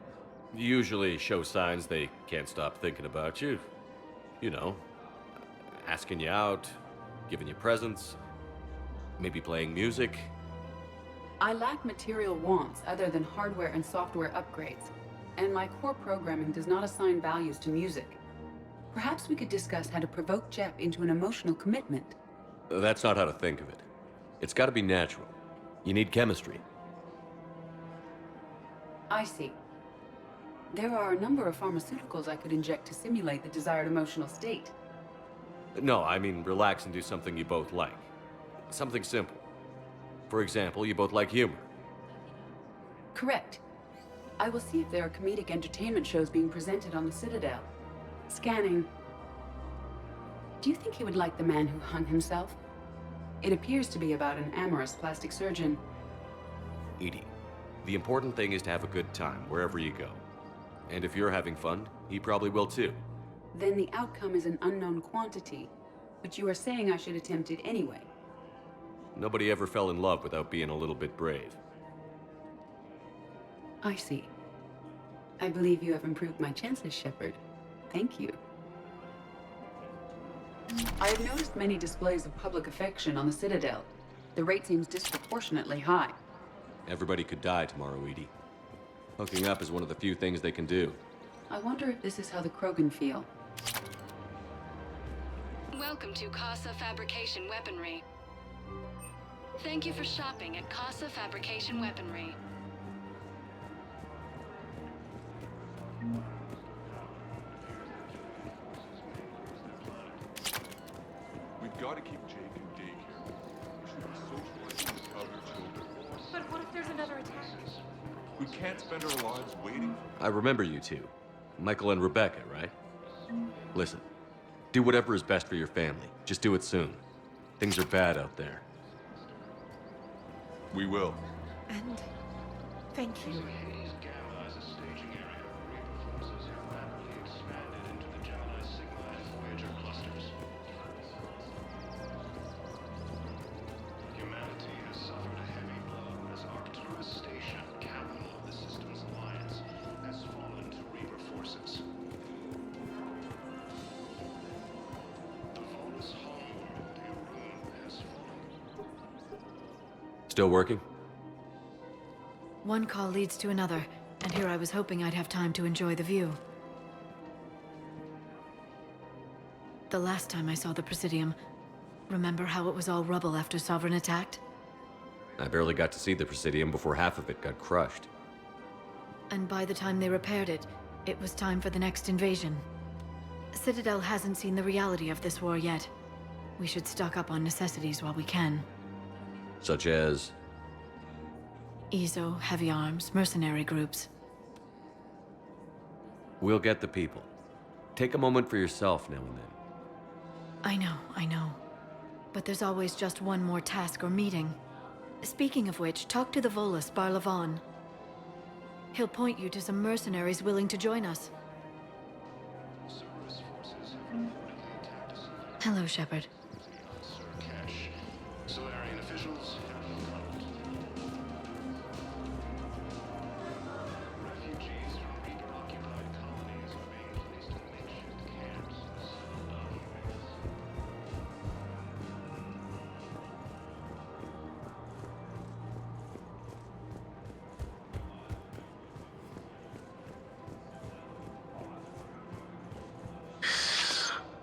usually show signs they can't stop thinking about you. You know, asking you out, giving you presents, maybe playing music. I lack material wants other than hardware and software upgrades, and my core programming does not assign values to music. Perhaps we could discuss how to provoke Jep into an emotional commitment. That's not how to think of it. It's got to be natural. You need chemistry. I see. There are a number of pharmaceuticals I could inject to simulate the desired emotional state. No, I mean relax and do something you both like. Something simple. For example, you both like humor. Correct. I will see if there are comedic entertainment shows being presented on the Citadel. Scanning. Do you think he would like The Man Who Hung Himself? It appears to be about an amorous plastic surgeon. Edie, the important thing is to have a good time wherever you go. And if you're having fun, he probably will too. Then the outcome is an unknown quantity, but you are saying I should attempt it anyway. Nobody ever fell in love without being a little bit brave. I see. I believe you have improved my chances, Shepard. Thank you. I have noticed many displays of public affection on the Citadel. The rate seems disproportionately high. Everybody could die tomorrow, Edie. Hooking up is one of the few things they can do. I wonder if this is how the Krogan feel. Welcome to Casa Fabrication Weaponry. Thank you for shopping at Casa Fabrication Weaponry. We've got to keep Jake in daycare. We should be socializing with other children. But what if there's another attack? We can't spend our lives waiting. I remember you two. Michael and Rebecca, right? Listen, do whatever is best for your family. Just do it soon. Things are bad out there. We will. And thank you. Humanity has suffered a heavy blow as Arcturus Station, capital of the Systems Alliance, has fallen to Reaper forces. The Volus homeworld, Irun, has fallen. Still working? One call leads to another, and here I was hoping I'd have time to enjoy the view. The last time I saw the Presidium, remember how it was all rubble after Sovereign attacked? I barely got to see the Presidium before half of it got crushed. And by the time they repaired it, it was time for the next invasion. Citadel hasn't seen the reality of this war yet. We should stock up on necessities while we can. Such as? EZO, heavy arms, mercenary groups. We'll get the people. Take a moment for yourself now and then. I know. But there's always just one more task or meeting. Speaking of which, talk to the Volus, Barlavon. He'll point you to some mercenaries willing to join us. Cerberus forces have reportedly attacked a Solarian. Hello, Shepard. Solarian officials have huddled. Refugees from Reaper-occupied colonies are being placed in makeshift camps in the Citadel.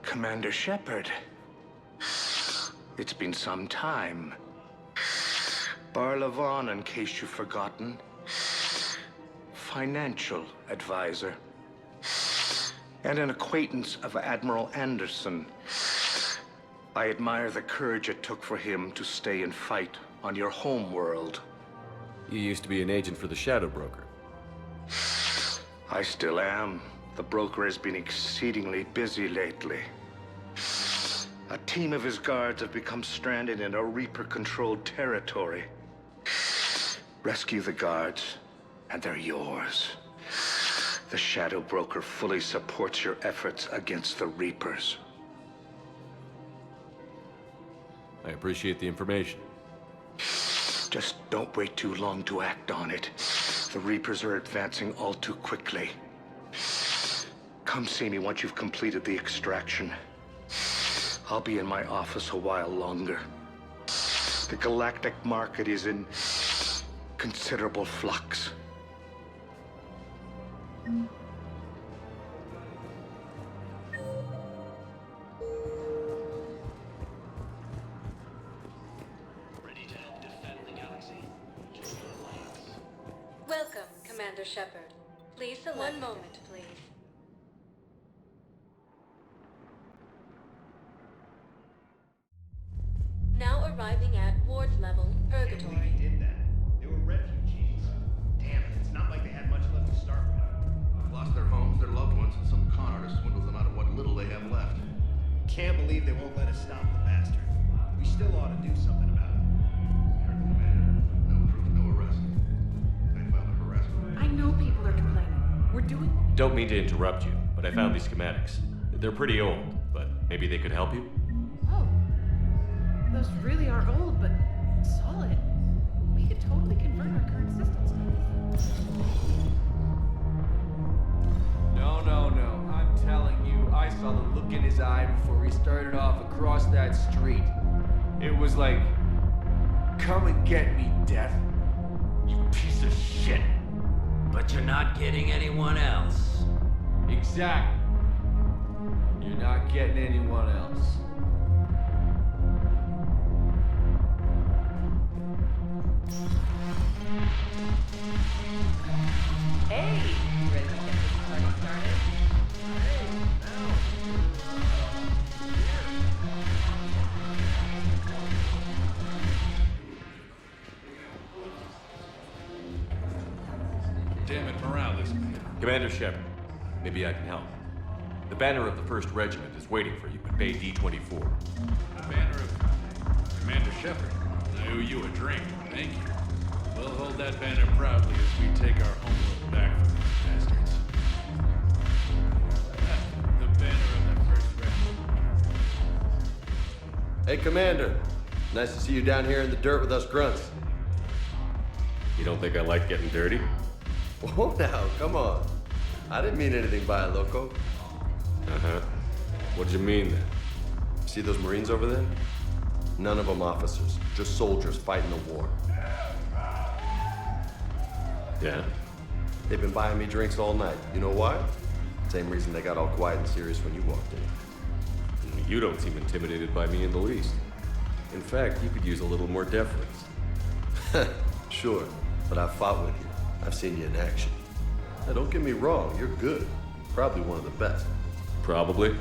Commander Shepard. It's been some time. Barlavon, in case you've forgotten. Financial advisor. And an acquaintance of Admiral Anderson. I admire the courage it took for him to stay and fight on your home world. You used to be an agent for the Shadow Broker. I still am. The broker has been exceedingly busy lately. A team of his guards have become stranded in a Reaper-controlled territory. Rescue the guards, and they're yours. The Shadow Broker fully supports your efforts against the Reapers. I appreciate the information. Just don't wait too long to act on it. The Reapers are advancing all too quickly. Come see me once you've completed the extraction. I'll be in my office a while longer. The galactic market is in considerable flux. Welcome, Commander Shepard. Please select. One moment, please. Now arriving at Ward's level, Purgatory. They did that. They were refugees. Damn it, it's not like they had much left to start with. Lost their homes, their loved ones, and some con artist swindles them out of what little they have left. Can't believe they won't let us stop the bastard. We still ought to do something about it. Heard the commander. No proof, no arrest. They filed a harassment. I know people are complaining. We're doing... Don't mean to interrupt you, but I found these schematics. They're pretty old, but maybe they could help you? Oh. Those really are old, but solid. We could totally convert our current systems. No. I'm telling you, I saw the look in his eye before we started off across that street. It was like, come and get me, Death. You piece of shit. But you're not getting anyone else. Exactly. You're not getting anyone else. Hey! You ready to get this party started? Damn it, morale is bad. Commander Shepard, maybe I can help. The banner of the 1st Regiment is waiting for you at Bay D-24. The banner of Commander Shepard. I owe you a drink. Thank you. We'll hold that banner proudly as we take our homeworld back from these bastards. The banner of the 1st Regiment. Hey, Commander. Nice to see you down here in the dirt with us grunts. You don't think I like getting dirty? Whoa, now, come on. I didn't mean anything by it, loco. Uh-huh. What did you mean, then? See those Marines over there? None of them officers, just soldiers fighting the war. Yeah? They've been buying me drinks all night. You know why? Same reason they got all quiet and serious when you walked in. You don't seem intimidated by me in the least. In fact, you could use a little more deference. Sure, but I've fought with you. I've seen you in action. Now, don't get me wrong, you're good. Probably one of the best. Probably.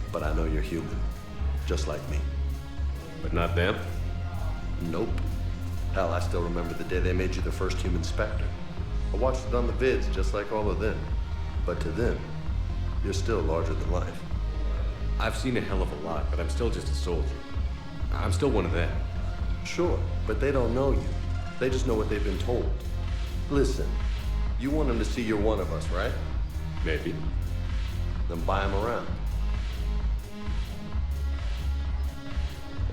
But I know you're human. Just like me. But not them? Nope. Hell, I still remember the day they made you the first human Spectre. I watched it on the vids, just like all of them. But to them, you're still larger than life. I've seen a hell of a lot, but I'm still just a soldier. I'm still one of them. Sure, but they don't know you. They just know what they've been told. Listen, you want them to see you're one of us, right? Maybe. Then buy them around.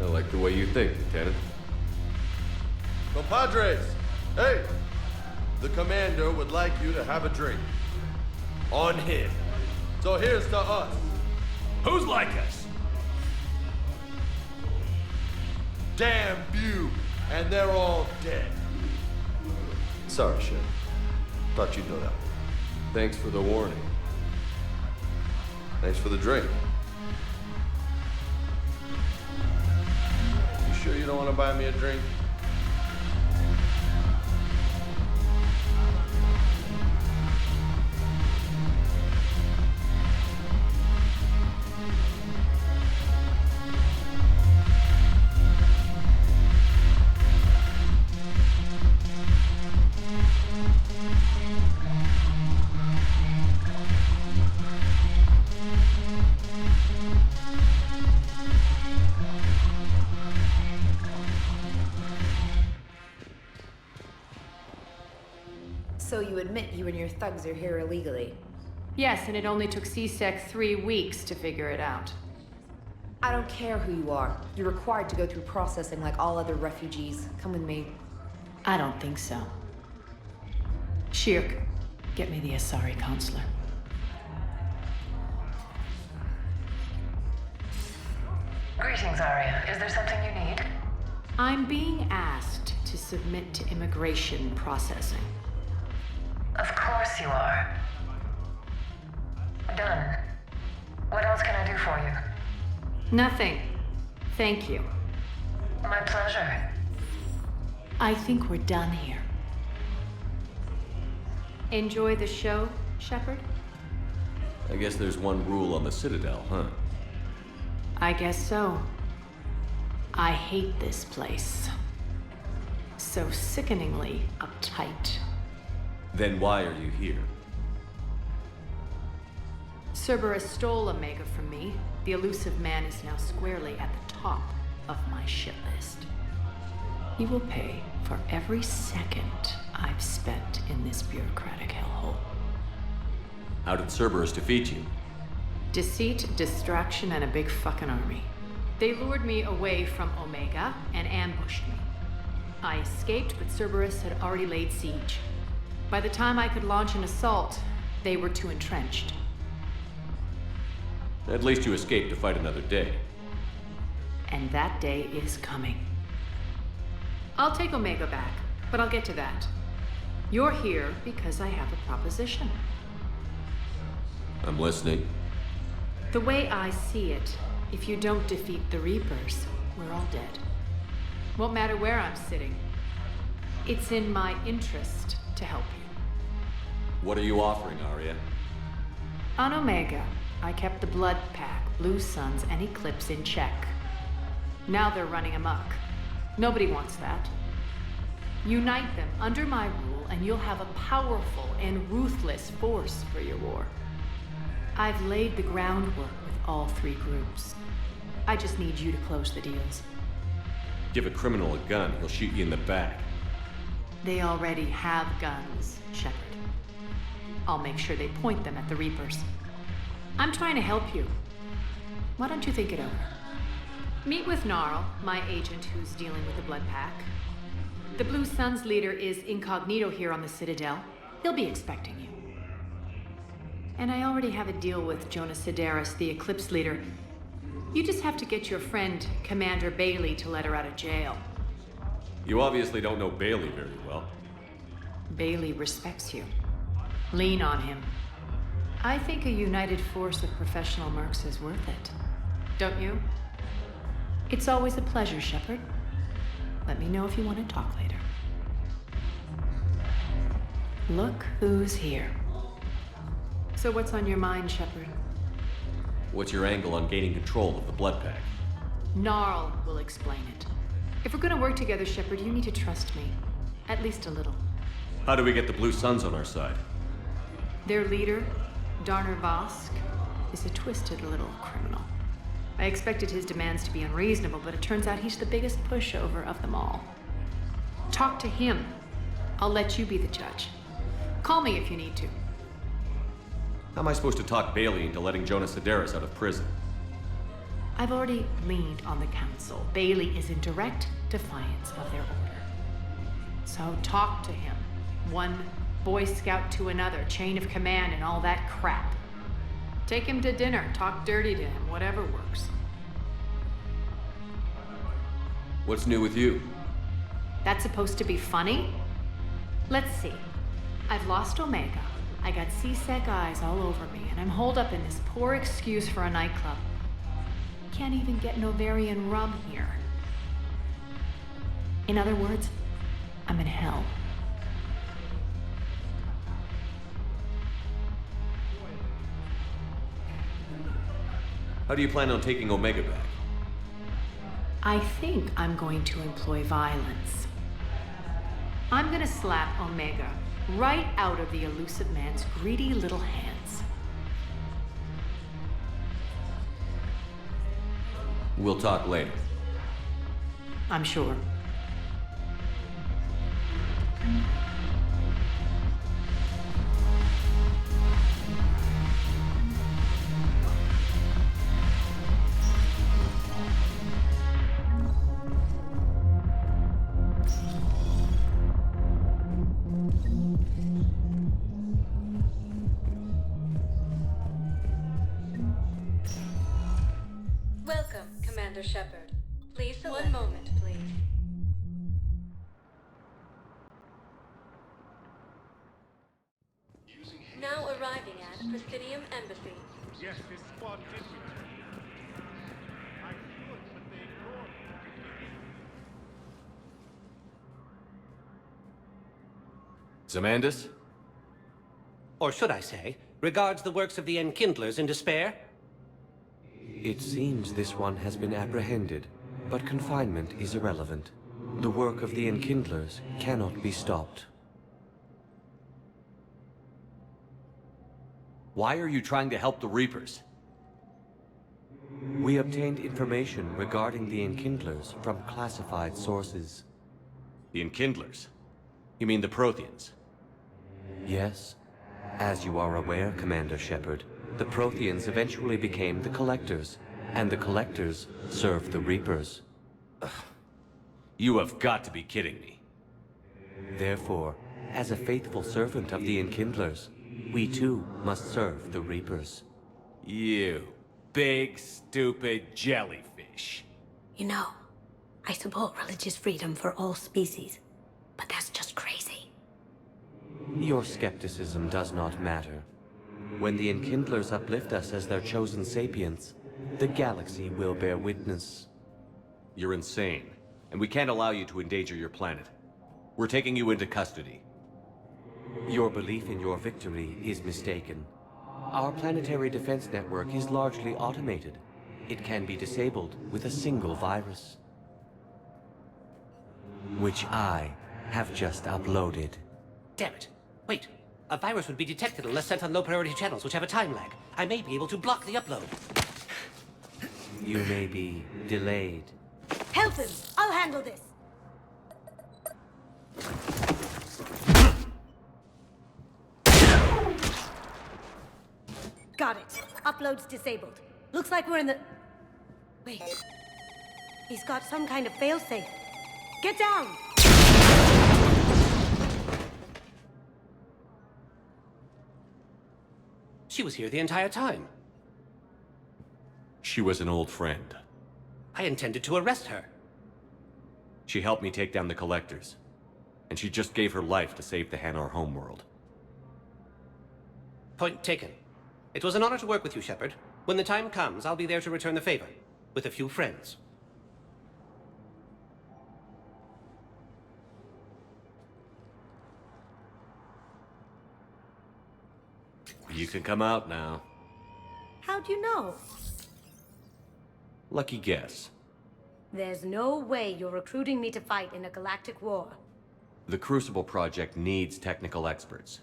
I like the way you think, Lieutenant. Compadres! Hey! The commander would like you to have a drink. On him. So here's to us. Who's like us? Damn few, and they're all dead. Sorry, Shep. Thought you'd know that one. Thanks for the warning. Thanks for the drink. You sure you don't want to buy me a drink? So you admit you and your thugs are here illegally? Yes, and it only took C-Sec 3 weeks to figure it out. I don't care who you are. You're required to go through processing like all other refugees. Come with me. I don't think so. Shirk, get me the Asari consular. Greetings, Aria. Is there something you need? I'm being asked to submit to immigration processing. Of course you are. Done. What else can I do for you? Nothing. Thank you. My pleasure. I think we're done here. Enjoy the show, Shepard? I guess there's one rule on the Citadel, huh? I guess so. I hate this place. So sickeningly uptight. Then why are you here? Cerberus stole Omega from me. The elusive man is now squarely at the top of my shit list. He will pay for every second I've spent in this bureaucratic hellhole. How did Cerberus defeat you? Deceit, distraction, and a big fucking army. They lured me away from Omega and ambushed me. I escaped, but Cerberus had already laid siege. By the time I could launch an assault, they were too entrenched. At least you escaped to fight another day. And that day is coming. I'll take Omega back, but I'll get to that. You're here because I have a proposition. I'm listening. The way I see it, if you don't defeat the Reapers, we're all dead. Won't matter where I'm sitting. It's in my interest to help you. What are you offering, Aria? On Omega, I kept the Blood Pack, Blue Suns, and Eclipse in check. Now they're running amok. Nobody wants that. Unite them under my rule, and you'll have a powerful and ruthless force for your war. I've laid the groundwork with all three groups. I just need you to close the deals. Give a criminal a gun, he'll shoot you in the back. They already have guns, Shepard. I'll make sure they point them at the Reapers. I'm trying to help you. Why don't you think it over? Meet with Gnarl, my agent who's dealing with the Blood Pack. The Blue Suns leader is incognito here on the Citadel. He'll be expecting you. And I already have a deal with Jonas Sidaris, the Eclipse leader. You just have to get your friend, Commander Bailey, to let her out of jail. You obviously don't know Bailey very well. Bailey respects you. Lean on him. I think a united force of professional mercs is worth it. Don't you? It's always a pleasure, Shepard. Let me know if you want to talk later. Look who's here. So what's on your mind, Shepard? What's your angle on gaining control of the Blood Pack? Gnarl will explain it. If we're gonna work together, Shepard, you need to trust me. At least a little. How do we get the Blue Suns on our side? Their leader, Darner Vosk, is a twisted little criminal. I expected his demands to be unreasonable, but it turns out he's the biggest pushover of them all. Talk to him. I'll let you be the judge. Call me if you need to. How am I supposed to talk Bailey into letting Jonas Sidaris out of prison? I've already leaned on the council. Bailey is in direct defiance of their order. So talk to him. One Boy Scout to another, chain of command and all that crap. Take him to dinner, talk dirty to him, whatever works. What's new with you? That's supposed to be funny? Let's see. I've lost Omega. I got C-Sec eyes all over me, and I'm holed up in this poor excuse for a nightclub. Can't even get Novarian rum here. In other words, I'm in hell. How do you plan on taking Omega back? I think I'm going to employ violence. I'm gonna slap Omega right out of the elusive man's greedy little hands. We'll talk later. I'm sure. Commander Shepard. Please select. One moment, please. Now arriving at Presidium Embassy. Yes, this squad did return. I should, but they ignored me. Zamandis? Or should I say, regards the works of the Enkindlers in despair? It seems this one has been apprehended, but confinement is irrelevant. The work of the Enkindlers cannot be stopped. Why are you trying to help the Reapers? We obtained information regarding the Enkindlers from classified sources. The Enkindlers? You mean the Protheans? Yes. As you are aware, Commander Shepard, the Protheans eventually became the Collectors, and the Collectors served the Reapers. You have got to be kidding me. Therefore, as a faithful servant of the Enkindlers, we too must serve the Reapers. You big, stupid jellyfish. You know, I support religious freedom for all species, but that's just crazy. Your skepticism does not matter. When the Enkindlers uplift us as their chosen sapients, the galaxy will bear witness. You're insane, and we can't allow you to endanger your planet. We're taking you into custody. Your belief in your victory is mistaken. Our planetary defense network is largely automated. It can be disabled with a single virus, which I have just uploaded. Damn it. Wait. A virus would be detected unless sent on low-priority channels, which have a time lag. I may be able to block the upload. You may be delayed. Help him! I'll handle this! Got it. Upload's disabled. Looks like we're in the... Wait. He's got some kind of failsafe. Get down! She was here the entire time. She was an old friend. I intended to arrest her. She helped me take down the Collectors. And she just gave her life to save the Hanar homeworld. Point taken. It was an honor to work with you, Shepard. When the time comes, I'll be there to return the favor. With a few friends. You can come out now. How'd you know? Lucky guess. There's no way you're recruiting me to fight in a galactic war. The Crucible Project needs technical experts.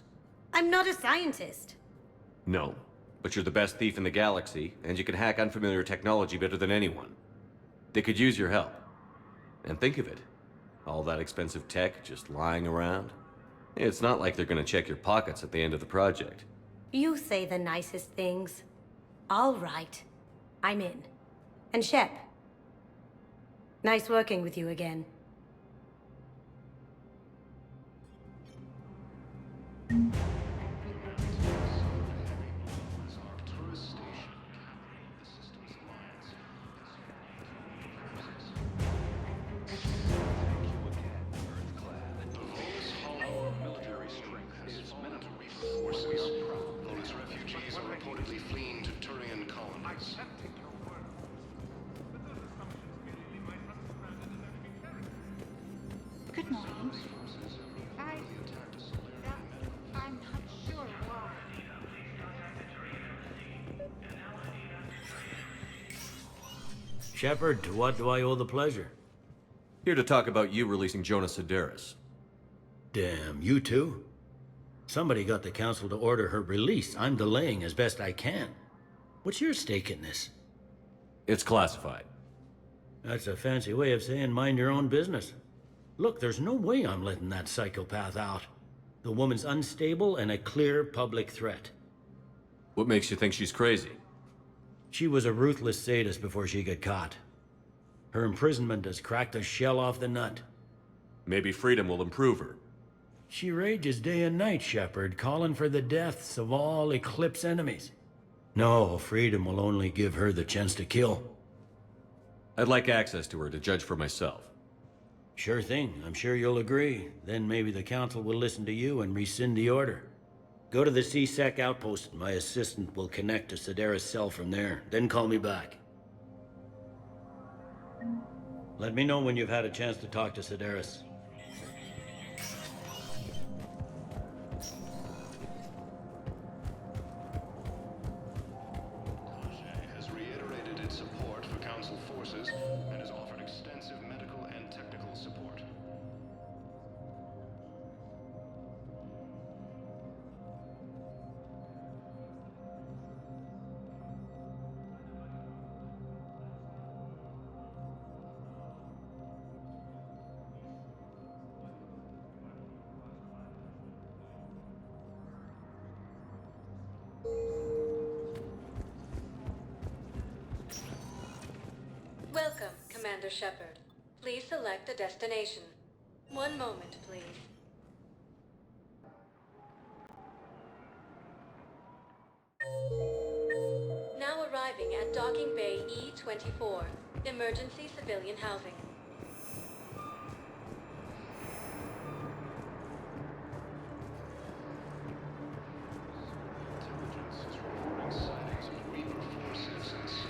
I'm not a scientist. No, but you're the best thief in the galaxy, and you can hack unfamiliar technology better than anyone. They could use your help. And think of it. All that expensive tech just lying around. It's not like they're gonna check your pockets at the end of the project. You say the nicest things. All right. I'm in. And Shep. Nice working with you again. Military strength is military forces. Those refugees are reportedly fleeing to Turian colonies. Good morning. I'm not sure why. Shepard, to what do I owe the pleasure? Here to talk about you releasing Jonas Cerberus. Damn, you too? Somebody got the council to order her release. I'm delaying as best I can. What's your stake in this? It's classified. That's a fancy way of saying mind your own business. Look, there's no way I'm letting that psychopath out. The woman's unstable and a clear public threat. What makes you think she's crazy? She was a ruthless sadist before she got caught. Her imprisonment has cracked the shell off the nut. Maybe freedom will improve her. She rages day and night, Shepard, calling for the deaths of all Eclipse enemies. No, freedom will only give her the chance to kill. I'd like access to her to judge for myself. Sure thing. I'm sure you'll agree. Then maybe the Council will listen to you and rescind the order. Go to the C-Sec outpost. My assistant will connect to Cerberus' cell from there. Then call me back. Let me know when you've had a chance to talk to Cerberus. Has reiterated its support for Council forces and has offered extensive medical and technical support. Welcome, Commander Shepard. Please select a destination. One moment, please. Now arriving at Docking Bay E-24, emergency civilian housing.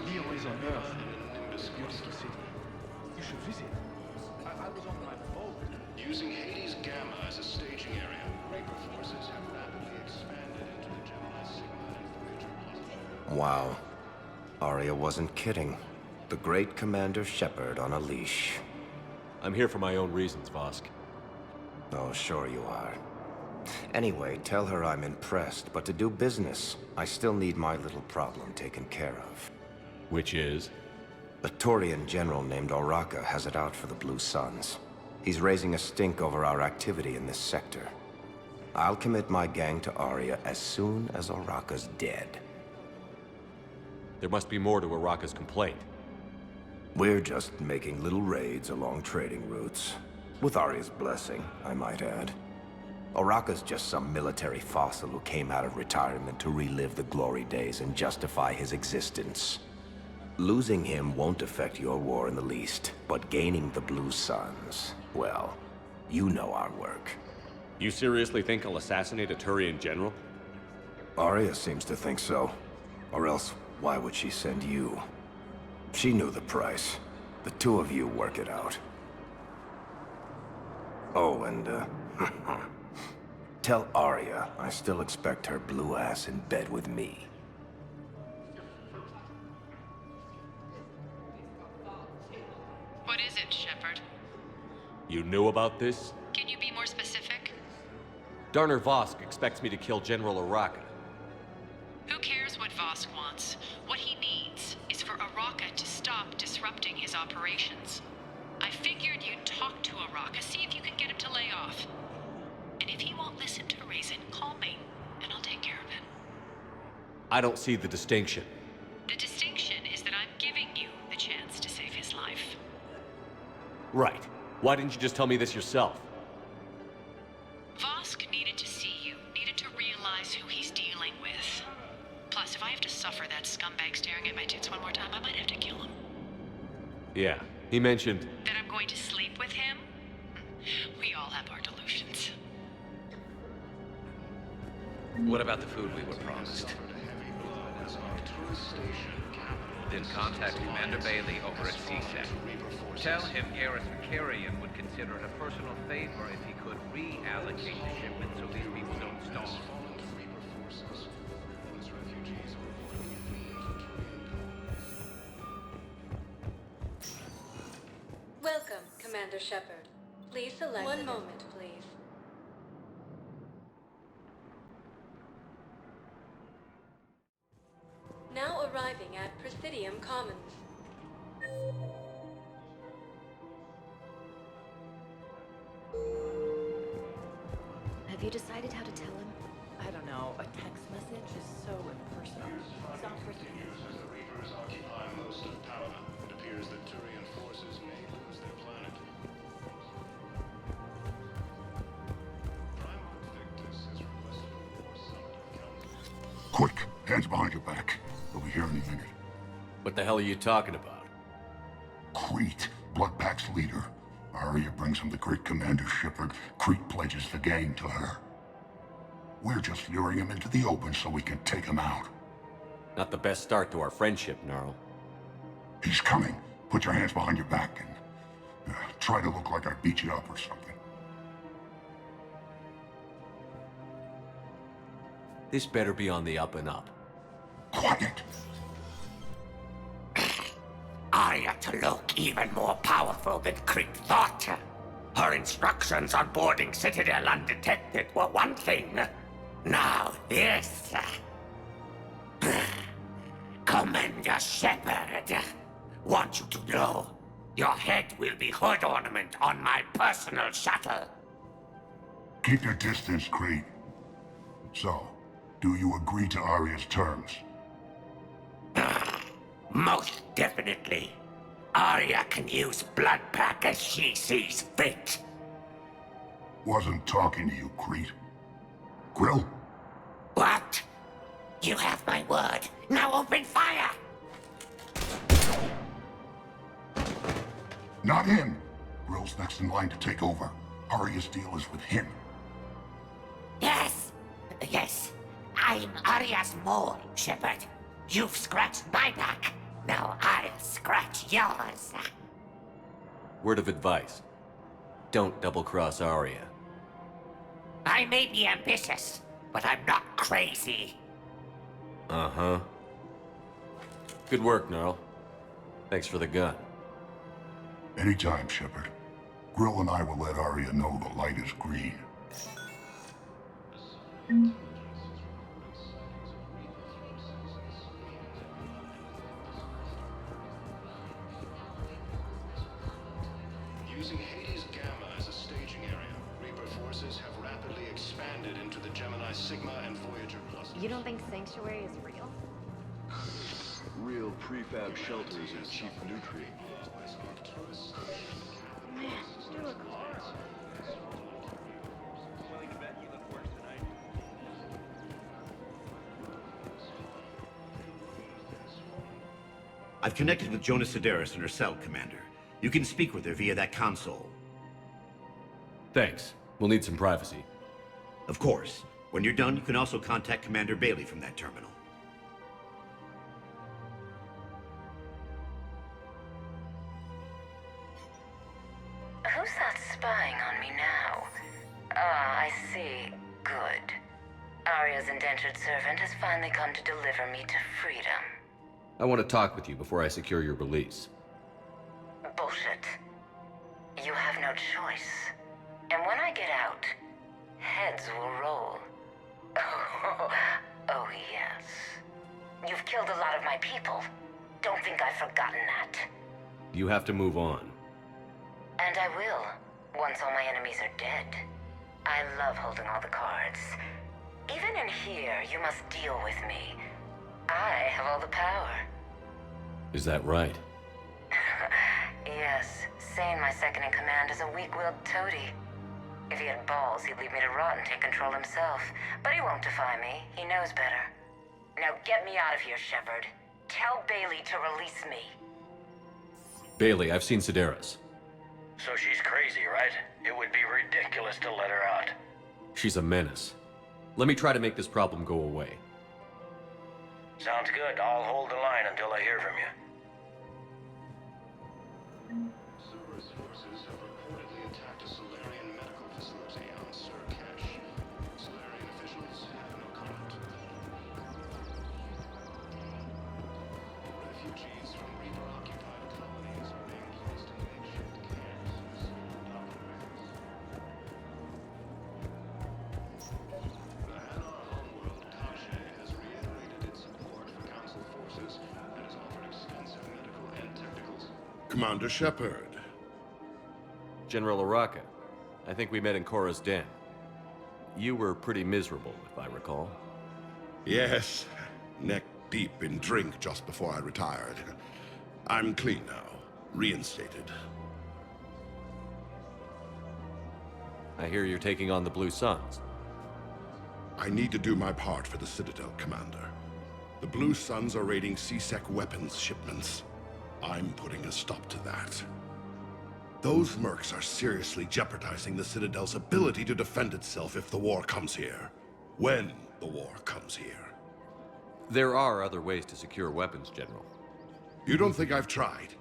Liara is on Earth. Beautiful city. You should visit. I was on my boat. Using Hades Gamma as a staging area, Reaper forces have rapidly expanded into the Gemini Sigma and Voyager. Wow. Aria wasn't kidding. The great Commander Shepard on a leash. I'm here for my own reasons, Vosk. Oh, sure you are. Anyway, tell her I'm impressed, but to do business, I still need my little problem taken care of. Which is? A Turian general named Oraka has it out for the Blue Suns. He's raising a stink over our activity in this sector. I'll commit my gang to Aria as soon as Oraka's dead. There must be more to Oraka's complaint. We're just making little raids along trading routes. With Aria's blessing, I might add. Oraka's just some military fossil who came out of retirement to relive the glory days and justify his existence. Losing him won't affect your war in the least, but gaining the Blue Suns, well, you know our work. You seriously think I'll assassinate a Turian general? Aria seems to think so. Or else, why would she send you? She knew the price. The two of you work it out. Oh, and, tell Aria I still expect her blue ass in bed with me. What is it, Shepard? You knew about this? Can you be more specific? Darner Vosk expects me to kill General Oraka. Who cares what Vosk wants? What he needs is for Oraka to stop disrupting his operations. I figured you'd talk to Oraka, see if you can get him to lay off. And if he won't listen to reason, call me, and I'll take care of him. I don't see the distinction. The distinction is that I'm giving you the chance to save his life. Right. Why didn't you just tell me this yourself? Vosk needed to see you, needed to realize who he's dealing with. Plus, if I have to suffer that scumbag staring at my tits one more time, I might have to kill him. Yeah, he mentioned... That I'm going to sleep with him? We all have our delusions. What about the food we were promised? Then contact Commander Bailey over at CSEC. Tell him Garrison Carrion would consider it a personal favor if he could reallocate the shipment so these people don't starve. Welcome, Commander Shepard. Please select... One moment, please. Now arriving at Presidium Commons. Have you decided how to tell him? I don't know. A text message is so impersonal. Sounds risky. As the Reapers occupy most of Paladin, it appears that Turian forces may lose their planet. Primarch Victus has requested a war summit of council. Quick, hands behind your back. We'll be here any minute. What the hell are you talking about? Crete, Bloodpack's leader. Aria brings him the great Commander Shepard. Crete pledges the gang to her. We're just luring him into the open so we can take him out. Not the best start to our friendship, Gnarl. He's coming. Put your hands behind your back and try to look like I beat you up or something. This better be on the up and up. Quiet! Aria to look even more powerful than Crete thought. Her instructions on boarding Citadel undetected were one thing. Now this. Commander Shepard, want you to know, your head will be hood ornament on my personal shuttle. Keep your distance, Crete. So, do you agree to Aria's terms? Most definitely. Aria can use Bloodpack as she sees fit. Wasn't talking to you, Crete. Grill? What? You have my word. Now open fire! Not him. Grill's next in line to take over. Aria's deal is with him. Yes. Yes. I'm Aria's mole, Shepard. You've scratched my back. Now I'll scratch yours. Word of advice. Don't double-cross Aria. I may be ambitious, but I'm not crazy. Uh-huh. Good work, Gnarl. Thanks for the gun. Anytime, Shepard. Grill and I will let Aria know the light is green. Using Hades Gamma as a staging area, Reaper forces have rapidly expanded into the Gemini Sigma and Voyager clusters. You don't think Sanctuary is real? Real prefab shelters and cheap nutrient. Man, you look horrible. I've connected with Jonas Sedaris and her cell, Commander. You can speak with her via that console. Thanks. We'll need some privacy. Of course. When you're done, you can also contact Commander Bailey from that terminal. Who's that spying on me now? Ah, I see. Good. Aria's indentured servant has finally come to deliver me to freedom. I want to talk with you before I secure your release. Bullshit. You have no choice. And when I get out, heads will roll. Oh, yes. You've killed a lot of my people. Don't think I've forgotten that. You have to move on. And I will, once all my enemies are dead. I love holding all the cards. Even in here, you must deal with me. I have all the power. Is that right? Yes, Sane, my second-in-command, is a weak-willed toady. If he had balls, he'd leave me to rot and take control himself. But he won't defy me. He knows better. Now get me out of here, Shepard. Tell Bailey to release me. Bailey, I've seen Sedaris. So she's crazy, right? It would be ridiculous to let her out. She's a menace. Let me try to make this problem go away. Sounds good. I'll hold the line until I hear from you. Cerberus forces have reportedly attacked a Solarian medical facility on Cache. Solarian officials have no comment. Refugees from Reaper-occupied colonies are being placed in makeshift camps to support operators. The Hanar homeworld, Cache, has reiterated its support for Council forces and has offered extensive medical and technical support. Commander Shepard. General Araka, I think we met in Korra's den. You were pretty miserable, if I recall. Yes, neck deep in drink just before I retired. I'm clean now, reinstated. I hear you're taking on the Blue Suns. I need to do my part for the Citadel, Commander. The Blue Suns are raiding C-Sec weapons shipments. I'm putting a stop to that. Those mercs are seriously jeopardizing the Citadel's ability to defend itself if the war comes here. When the war comes here. There are other ways to secure weapons, General. You don't think I've tried?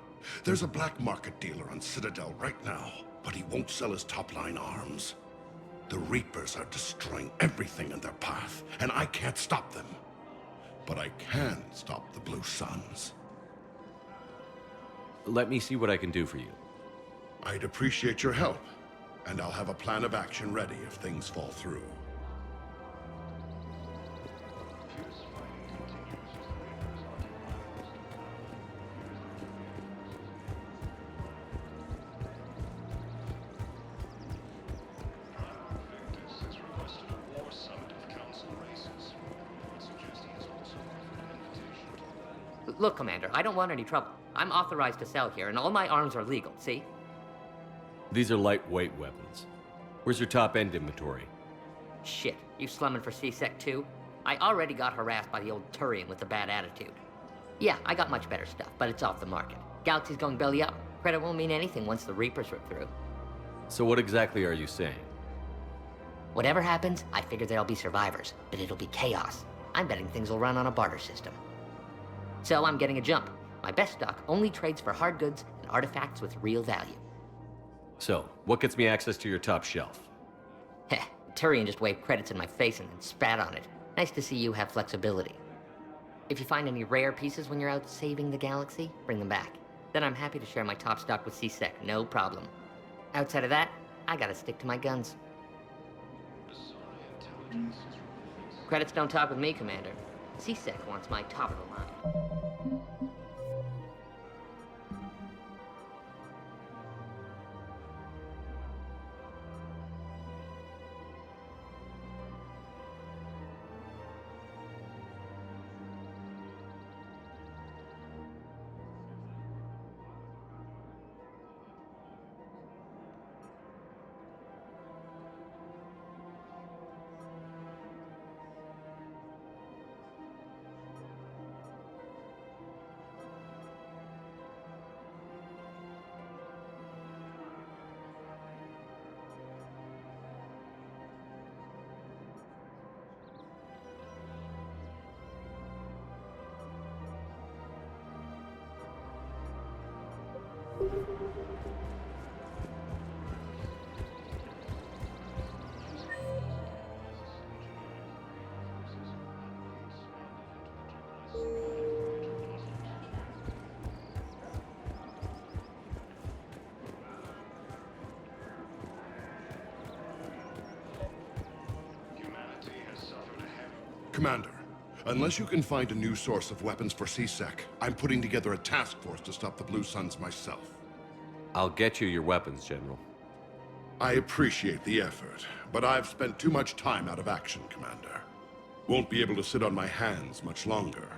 There's a black market dealer on Citadel right now, but he won't sell his top-line arms. The Reapers are destroying everything in their path, and I can't stop them. But I can stop the Blue Suns. Let me see what I can do for you. I'd appreciate your help, and I'll have a plan of action ready if things fall through. Look, Commander, I don't want any trouble. I'm authorized to sell here, and all my arms are legal, see? These are lightweight weapons. Where's your top-end inventory? Shit, you slumming for C-Sec too? I already got harassed by the old Turian with a bad attitude. Yeah, I got much better stuff, but it's off the market. Galaxy's going belly up. Credit won't mean anything once the Reapers rip through. So what exactly are you saying? Whatever happens, I figure there'll be survivors, but it'll be chaos. I'm betting things will run on a barter system. So I'm getting a jump. My best stock only trades for hard goods and artifacts with real value. So, what gets me access to your top shelf? Heh, Turian just waved credits in my face and then spat on it. Nice to see you have flexibility. If you find any rare pieces when you're out saving the galaxy, bring them back. Then I'm happy to share my top stock with C-Sec, no problem. Outside of that, I gotta stick to my guns. Credits don't talk with me, Commander. C-Sec wants my top of the line. Commander, unless you can find a new source of weapons for C-Sec, I'm putting together a task force to stop the Blue Suns myself. I'll get you your weapons, General. I appreciate the effort, but I've spent too much time out of action, Commander. Won't be able to sit on my hands much longer.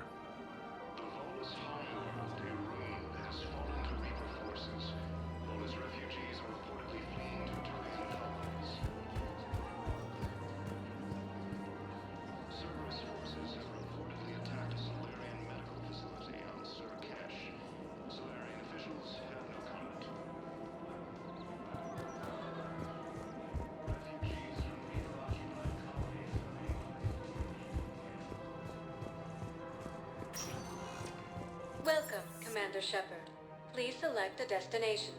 Welcome, Commander Shepard. Please select a destination.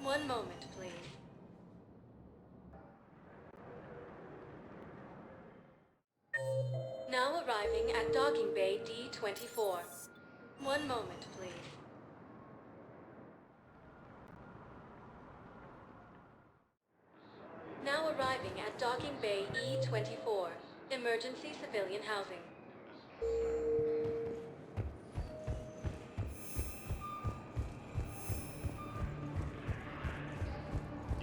One moment, please. Now arriving at Docking Bay D-24. One moment, please. Now arriving at Docking Bay E-24. Emergency civilian housing.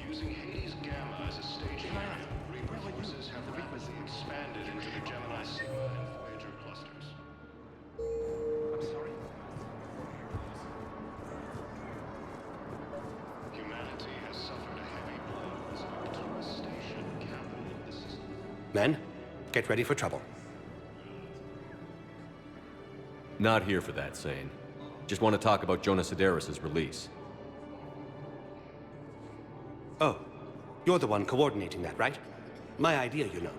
Using Hades Gamma as a staging area, Reaper forces have rapidly expanded into the Gemini Sigma and Voyager clusters. I'm sorry? Humanity has suffered a heavy blow as Arcturus Station captured the system. Men, get ready for trouble. Not here for that, Sane. Just want to talk about Jonas Cerberus' release. Oh, you're the one coordinating that, right? My idea, you know.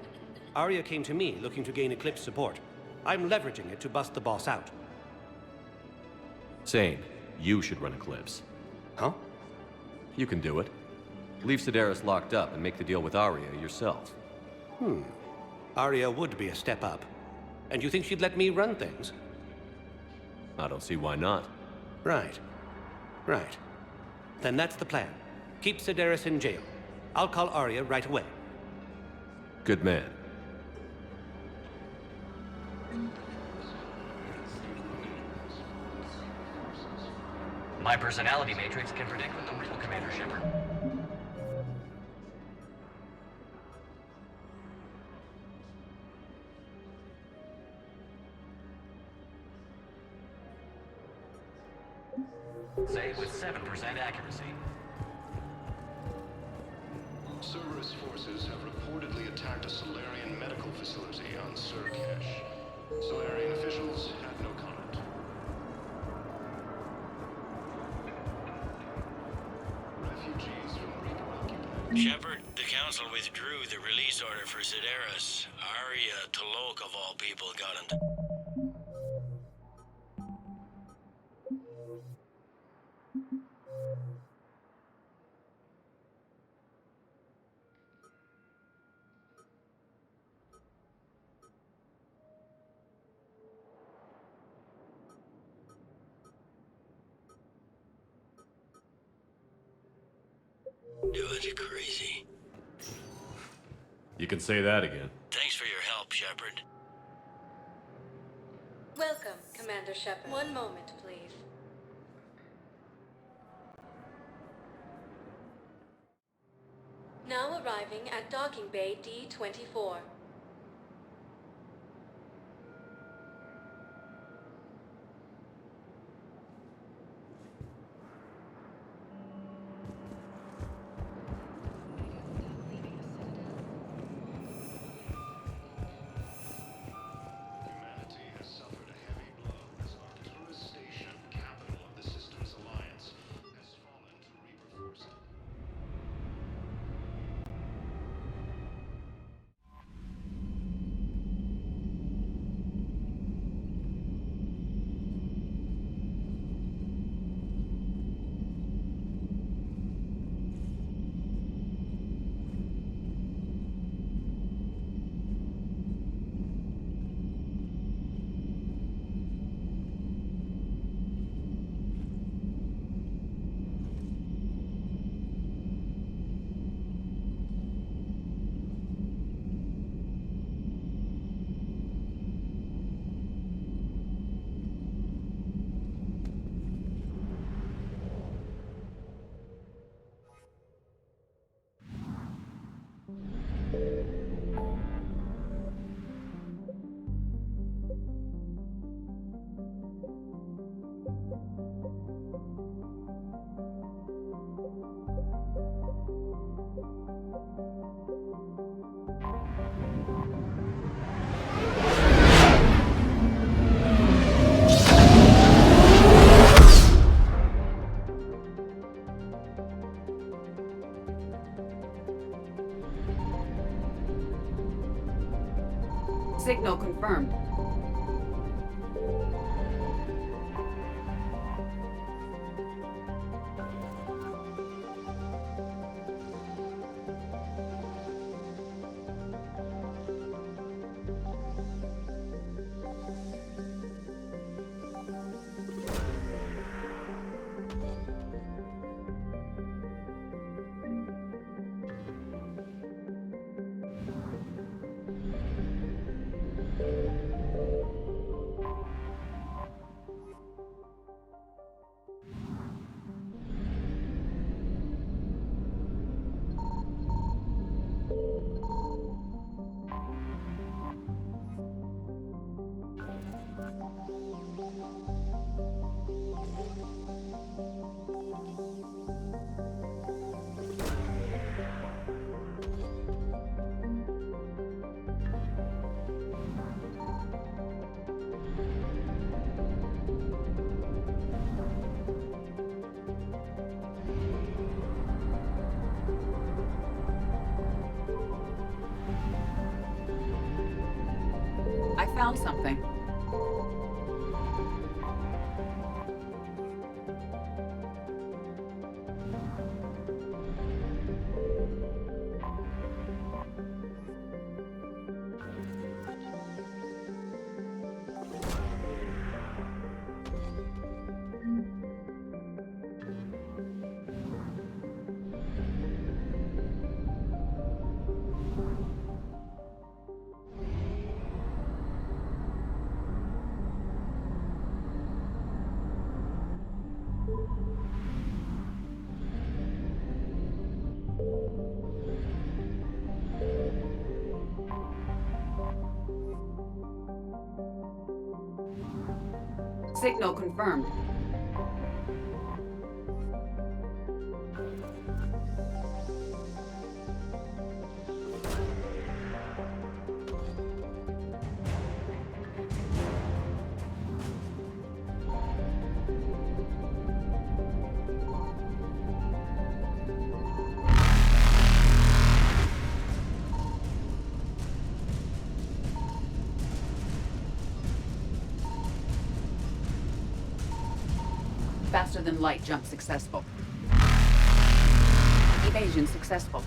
Aria came to me looking to gain Eclipse support. I'm leveraging it to bust the boss out. Sane, you should run Eclipse. Huh? You can do it. Leave Cerberus locked up and make the deal with Aria yourself. Aria would be a step up. And you think she'd let me run things? I don't see why not. Right. Right. Then that's the plan. Keep Cerberus in jail. I'll call Aria right away. Good man. My personality matrix can predict what the real Commander Shepard. Say with 7% accuracy. Cerberus forces have reportedly attacked a Solarian medical facility on Surcash. Solarian officials have no comment. Refugees from Reaper-occupied... Shepard, the Council withdrew the release order for Cerberus. Aria Tolok, of all people, got him. Doing crazy. You can say that again. Thanks for your help, Shepard. Welcome, Commander Shepard. One moment, please. Now arriving at docking bay D-24. Signal confirmed. found something. Signal confirmed. Faster than light jump successful. Evasion successful.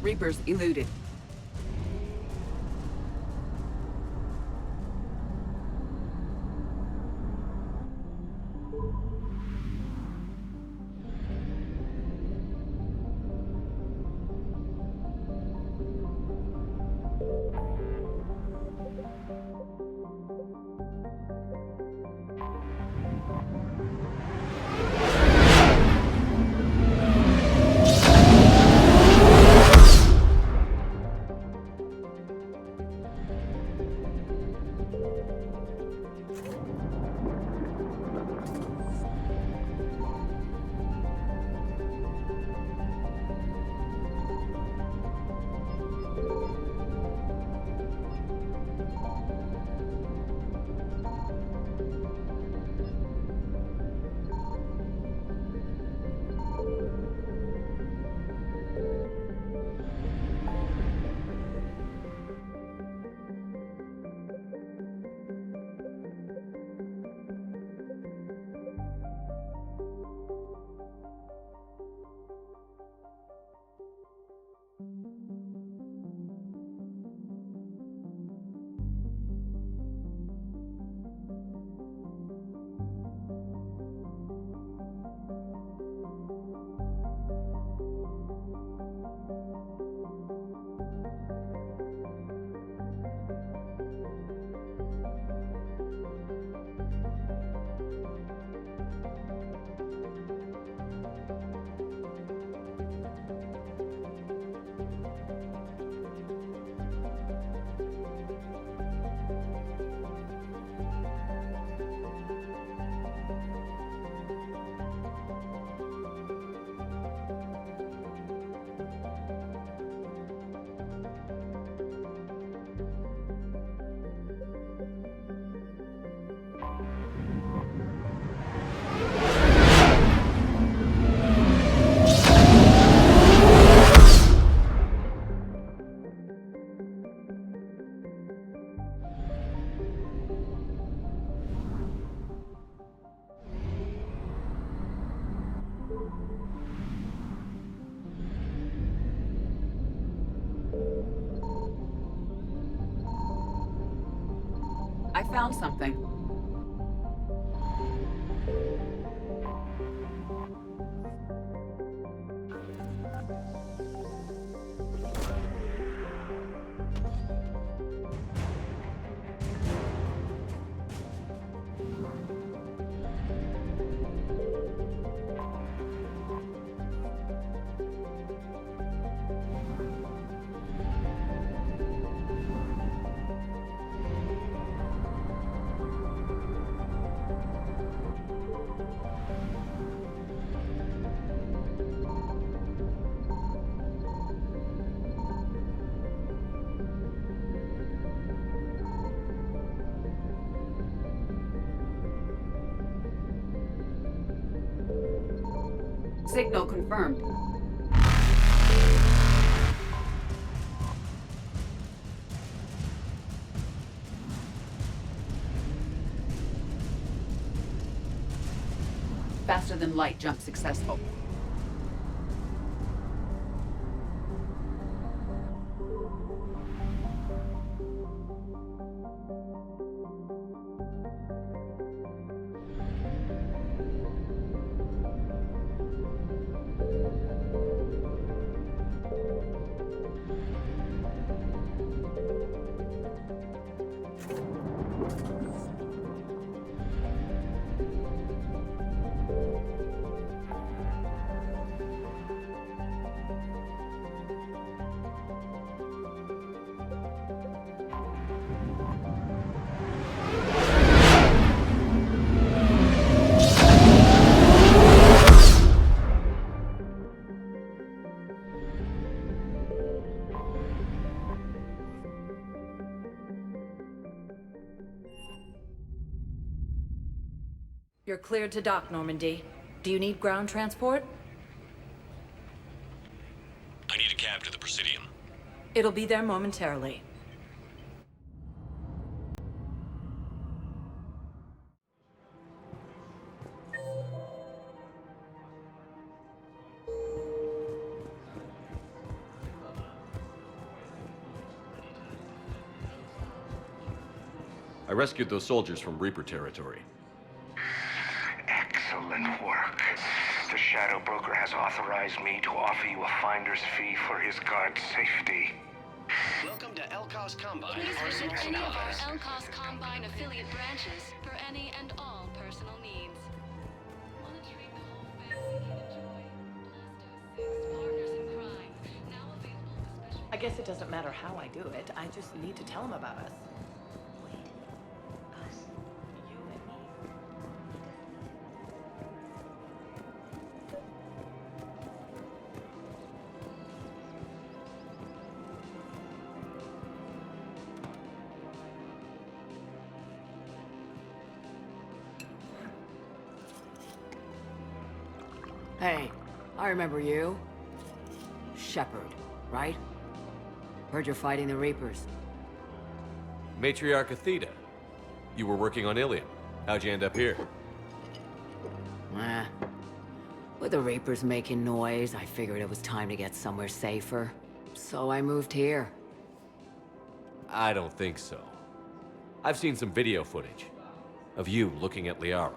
Reapers eluded. I found something. Signal confirmed. Faster than light jump successful. You're cleared to dock, Normandy. Do you need ground transport? I need a cab to the Presidium. It'll be there momentarily. I rescued those soldiers from Reaper territory. Excellent work. The Shadow Broker has authorized me to offer you a finder's fee for his guard's safety. Welcome to Elcos Combine. Please visit Arsenal any of our Compass. Elcos Combine affiliate branches for any and all personal needs. Want to treat the whole family can enjoy Blasto 6 Partners in Crime, now available with special... I guess it doesn't matter how I do it. I just need to tell him about us. Hey, I remember you. Shepard, right? Heard you're fighting the Reapers. Matriarch Athena. You were working on Ilium. How'd you end up here? With the Reapers making noise, I figured it was time to get somewhere safer. So I moved here. I don't think so. I've seen some video footage of you looking at Liara.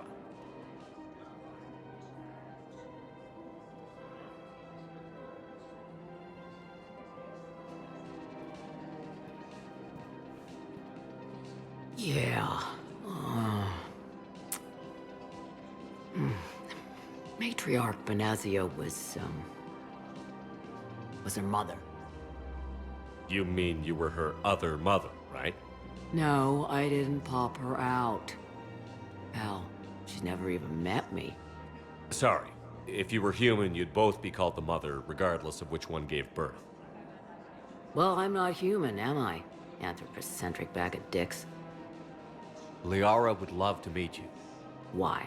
Yeah. Matriarch Benazia was her mother. You mean you were her other mother, right? No, I didn't pop her out. Hell, she's never even met me. Sorry. If you were human, you'd both be called the mother, regardless of which one gave birth. Well, I'm not human, am I? Anthropocentric bag of dicks. Liara would love to meet you. Why?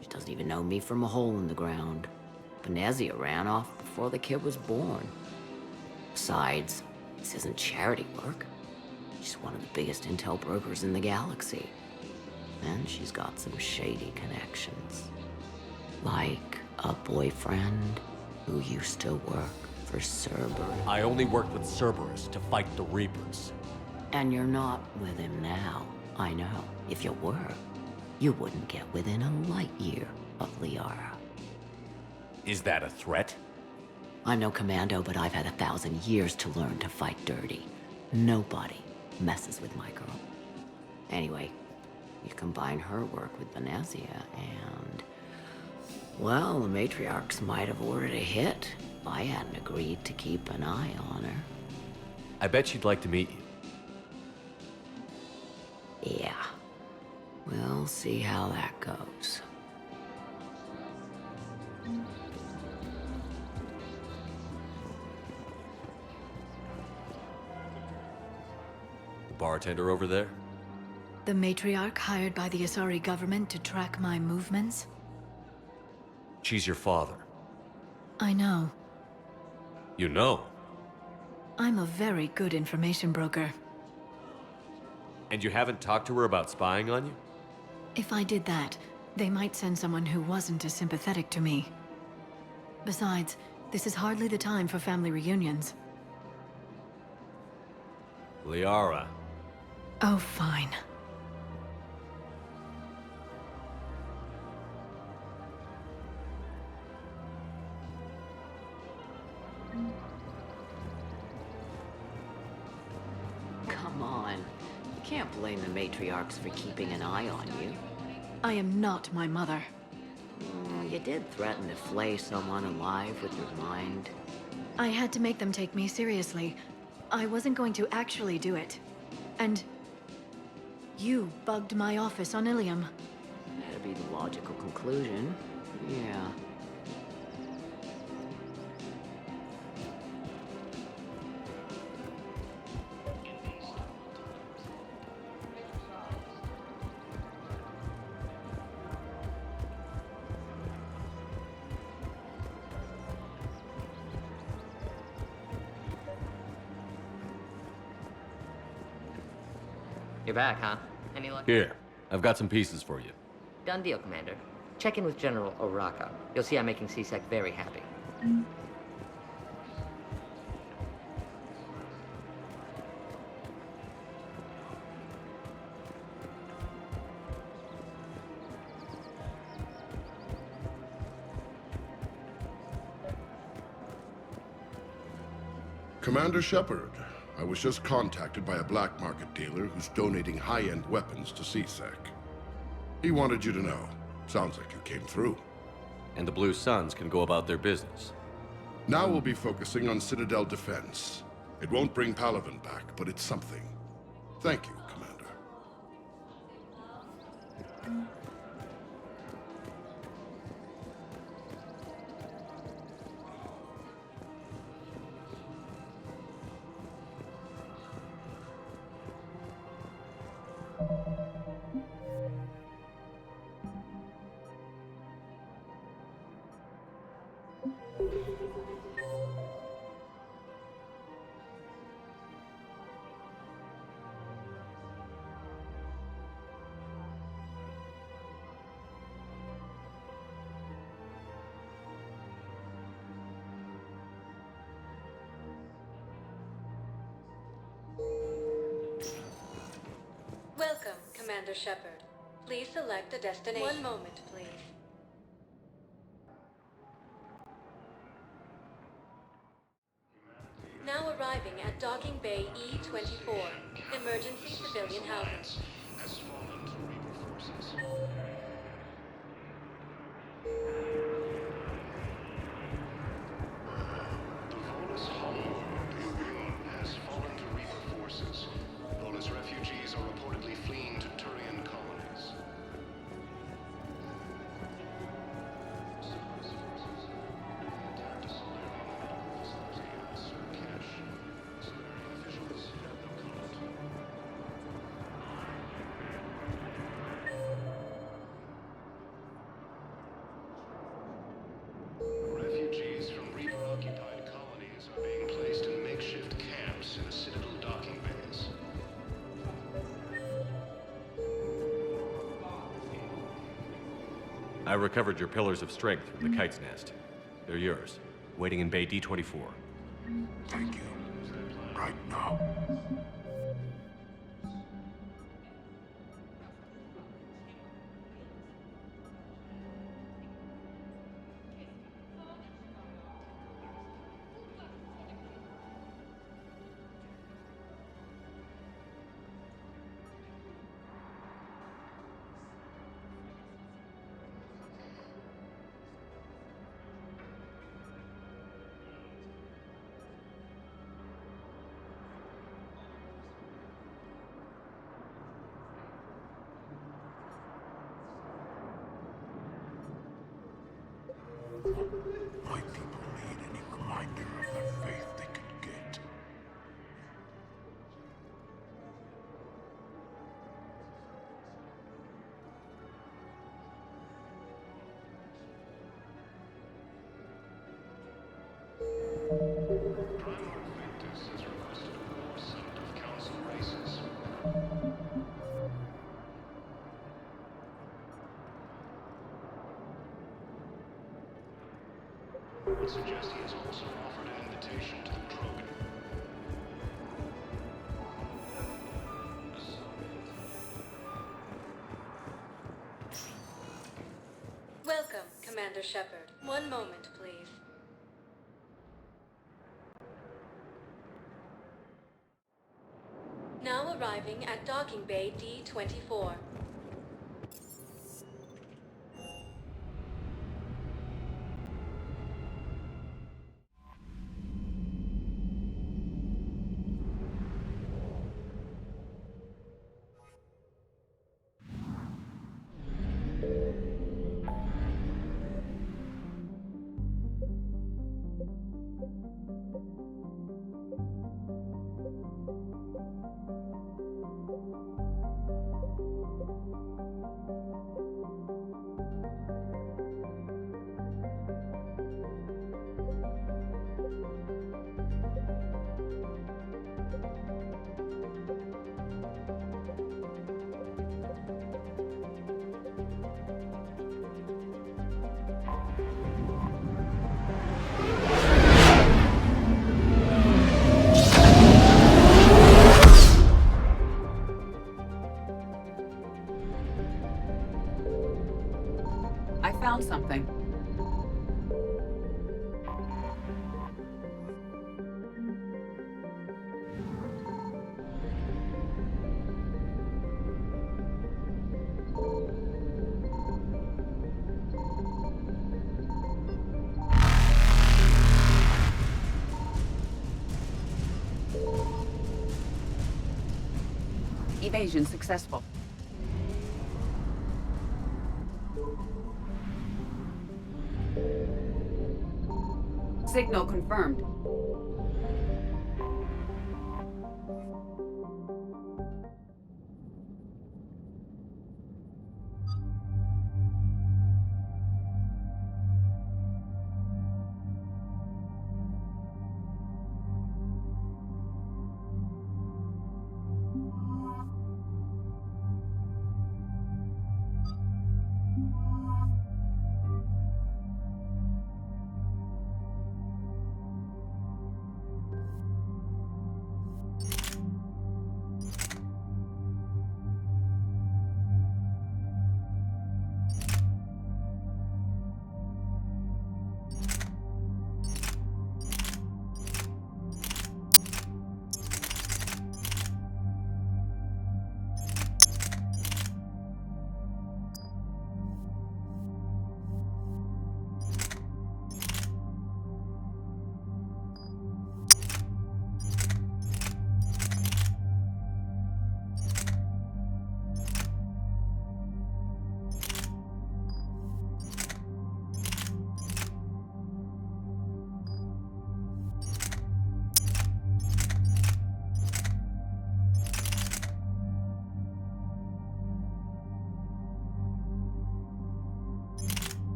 She doesn't even know me from a hole in the ground. Benazia ran off before the kid was born. Besides, this isn't charity work. She's one of the biggest intel brokers in the galaxy. And she's got some shady connections. Like a boyfriend who used to work for Cerberus. I only worked with Cerberus to fight the Reapers. And you're not with him now. I know. If you were, you wouldn't get within a light year of Liara. Is that a threat? I'm no commando, but I've had 1,000 years to learn to fight dirty. Nobody messes with my girl. Anyway, you combine her work with Benazia and... well, the matriarchs might have ordered a hit if I hadn't agreed to keep an eye on her. I bet she'd like to meet you. Yeah. We'll see how that goes. The bartender over there? The matriarch hired by the Asari government to track my movements? She's your father. I know. You know? I'm a very good information broker. And you haven't talked to her about spying on you? If I did that, they might send someone who wasn't as sympathetic to me. Besides, this is hardly the time for family reunions. Liara. Oh, fine. Come on. You can't blame the matriarchs for keeping an eye on you. I am not my mother. You did threaten to flay someone alive with your mind. I had to make them take me seriously. I wasn't going to actually do it. And you bugged my office on Ilium. That'd be the logical conclusion. Yeah. You're back, huh? Any luck? Here, I've got some pieces for you. Done deal, Commander. Check in with General Oraka. You'll see I'm making C-Sec very happy. Commander Shepard, I was just contacted by a black market dealer who's donating high-end weapons to CSEC. He wanted you to know. Sounds like you came through. And the Blue Suns can go about their business. Now we'll be focusing on Citadel defense. It won't bring Palaven back, but it's something. Thank you, Commander. Welcome, Commander Shepard. Please select a destination. One moment, please. Now arriving at Docking Bay E-24, emergency civilian housing. Has fallen to Reaper forces. The Volus homeworld has fallen to Reaper forces. Volus refugees are reportedly fleeing to Turian colonies. Cerberus forces attacked a Solarian medical facility at Surcash. Solarian officials had them caught. Refugees from Reaper-occupied colonies are being placed in makeshift camps in the Citadel docking bays. I recovered your pillars of strength from the kite's nest. They're yours, waiting in Bay D-24. Thank you. Right now. My people need any reminder of the faith they could get. would suggest he has also offered an invitation to the Krogan. Welcome, Commander Shepard. One moment, please. Now arriving at Docking Bay D-24. I found something. Evasion successful. Signal confirmed.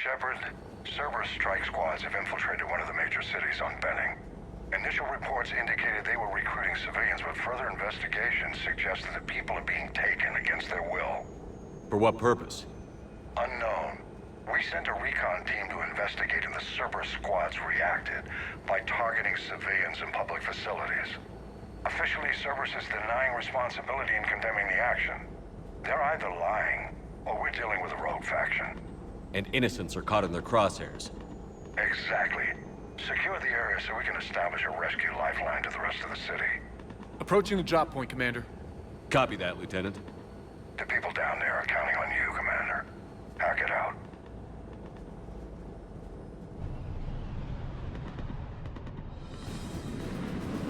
Shepard, Cerberus strike squads have infiltrated one of the major cities on Benning. Initial reports indicated they were recruiting civilians, but further investigation suggested that people are being taken against their will. For what purpose? Unknown. We sent a recon team to investigate, and the Cerberus squads reacted by targeting civilians in public facilities. Officially, Cerberus is denying responsibility and condemning the action. They're either lying, or we're dealing with a rogue faction. And innocents are caught in their crosshairs. Exactly. Secure the area so we can establish a rescue lifeline to the rest of the city. Approaching the drop point, Commander. Copy that, Lieutenant. The people down there are counting on you, Commander. Hack it out.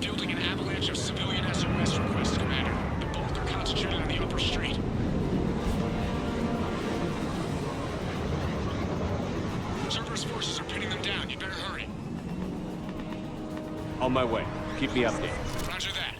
Fielding an avalanche of civilian SOS requests, Commander. The bulk are concentrated on the upper street. Cerberus forces are pinning them down. You'd better hurry. On my way. Keep me updated. Roger that.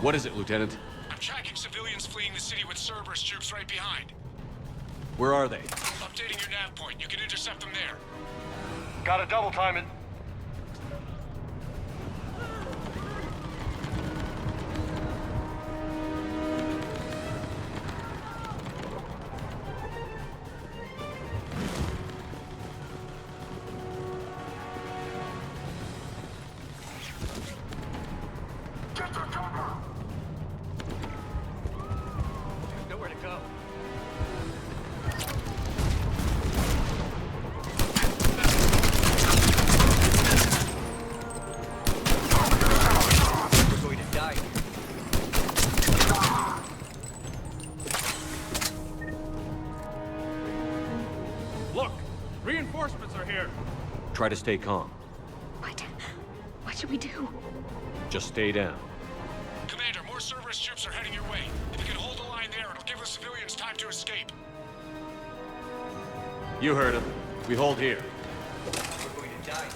What is it, Lieutenant? I'm tracking civilians fleeing the city with Cerberus troops right behind. Where are they? Updating your nav point. You can intercept them there. Gotta double time it. Nowhere to go. We're going to die here. Look! Reinforcements are here! Try to stay calm. What should we do? Just stay down. Commander, more Cerberus troops are heading your way. If you can hold the line there, it'll give the civilians time to escape. You heard him. We hold here. We're going to die.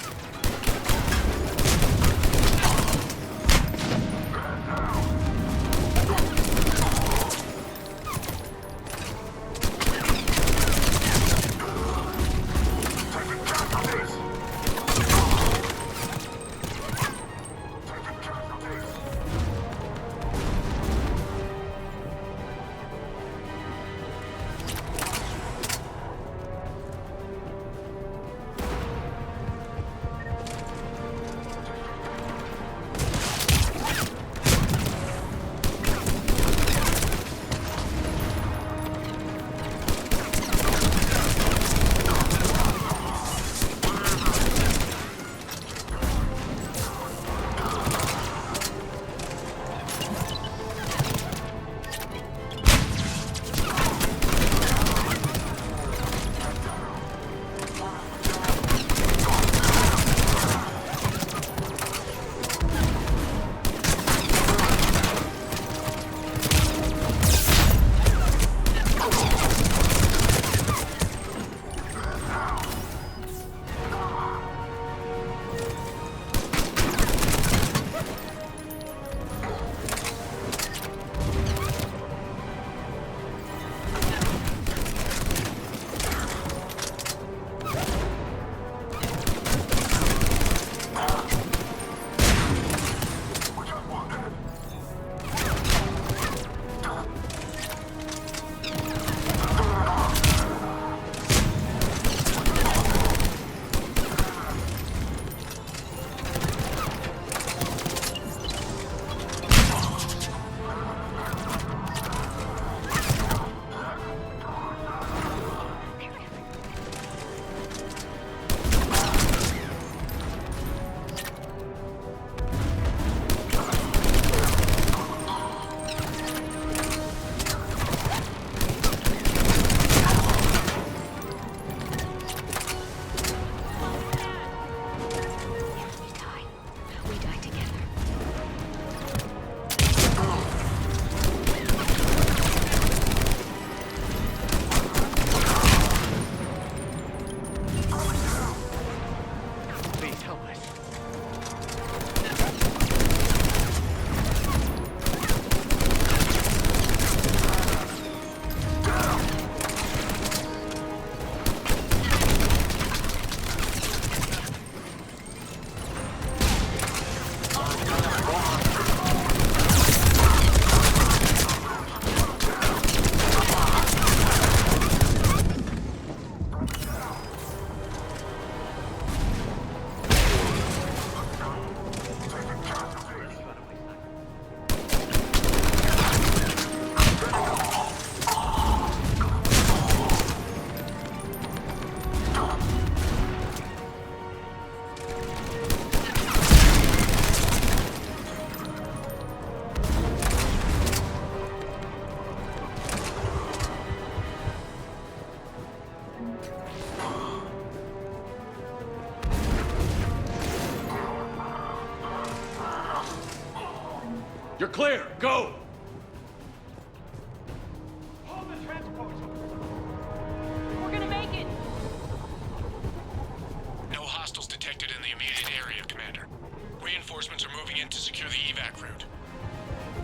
You're clear. Go! Hold the transport! We're gonna make it! No hostiles detected in the immediate area, Commander. Reinforcements are moving in to secure the evac route.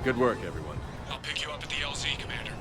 Good work, everyone. I'll pick you up at the LZ, Commander.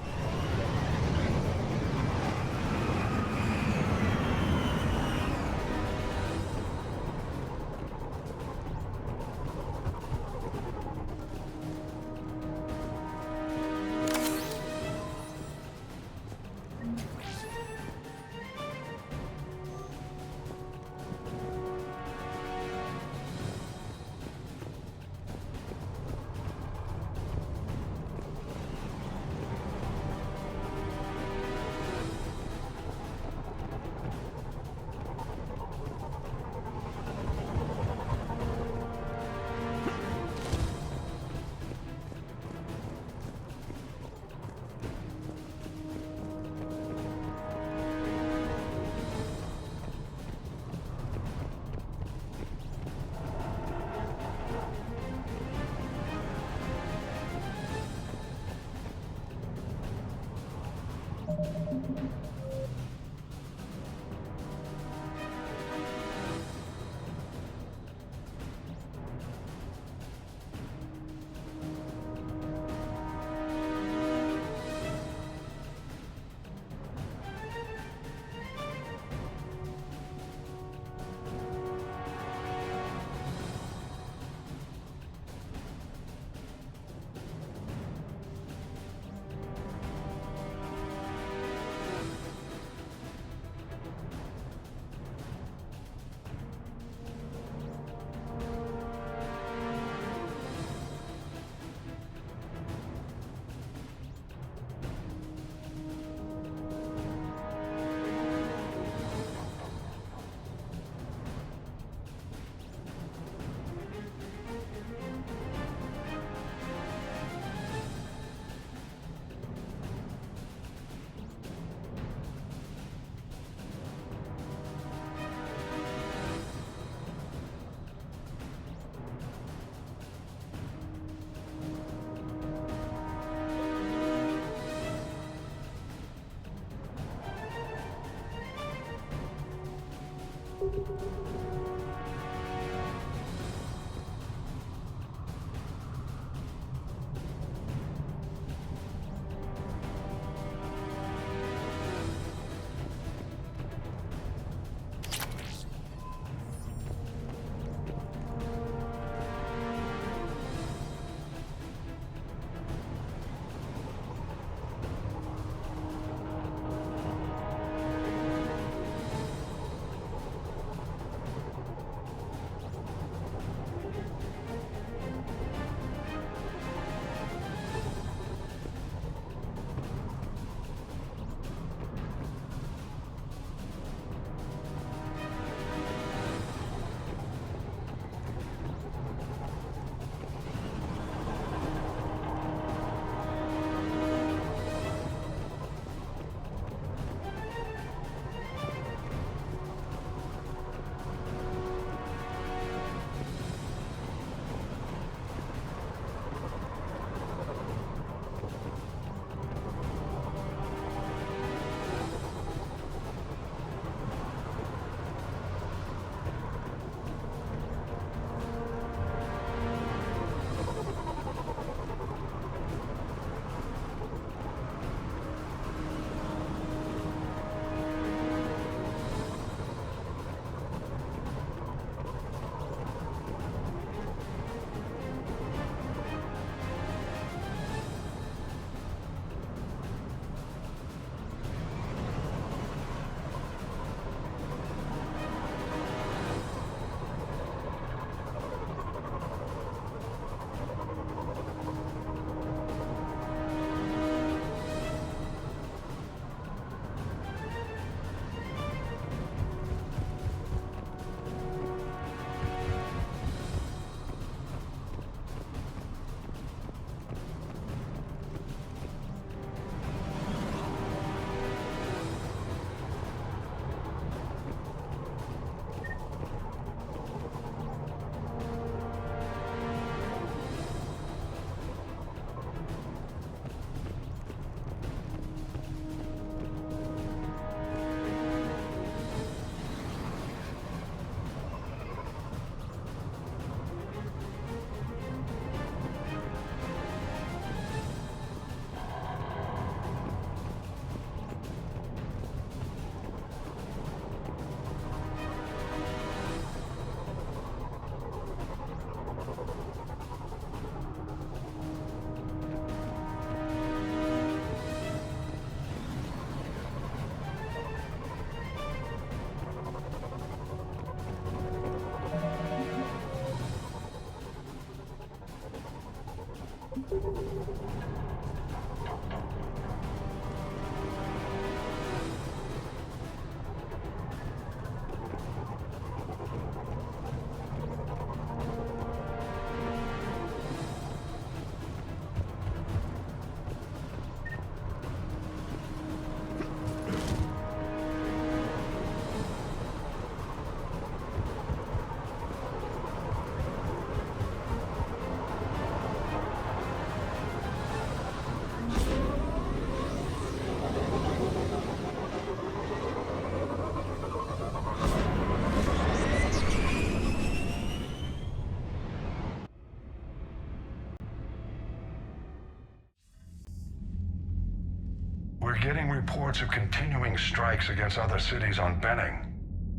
We're getting reports of continuing strikes against other cities on Benning.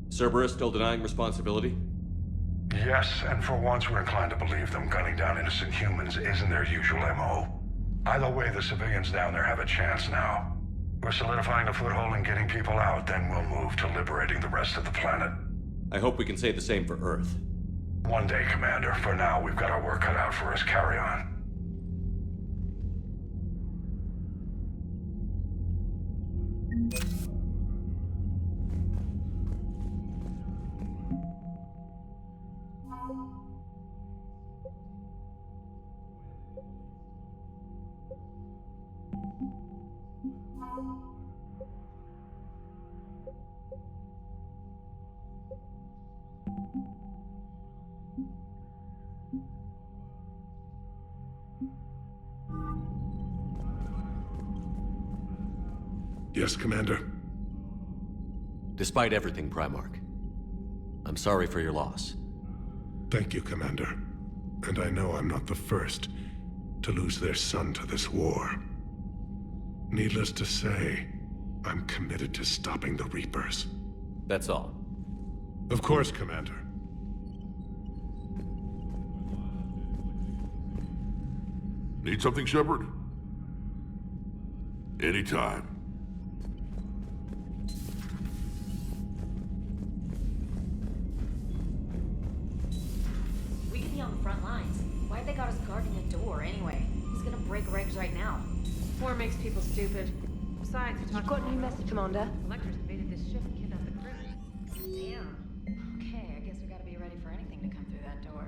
Cerberus still denying responsibility? Yes, and for once we're inclined to believe them gunning down innocent humans isn't their usual MO. Either way, the civilians down there have a chance now. We're solidifying a foothold and getting people out, then we'll move to liberating the rest of the planet. I hope we can say the same for Earth. One day, Commander. For now, we've got our work cut out for us. Carry on. Yes, Commander. Despite everything, Primarch, I'm sorry for your loss. Thank you, Commander. And I know I'm not the first to lose their son to this war. Needless to say, I'm committed to stopping the Reapers. That's all. Of course, Commander. Need something, Shepard? Anytime. We could be on the front lines. Why'd they got us guarding a door anyway? He's gonna break regs right now. War makes people stupid. Besides, You've got a new message, Commander. Electors invaded this ship and kidnapped the crew. Damn. Okay, I guess we gotta be ready for anything to come through that door.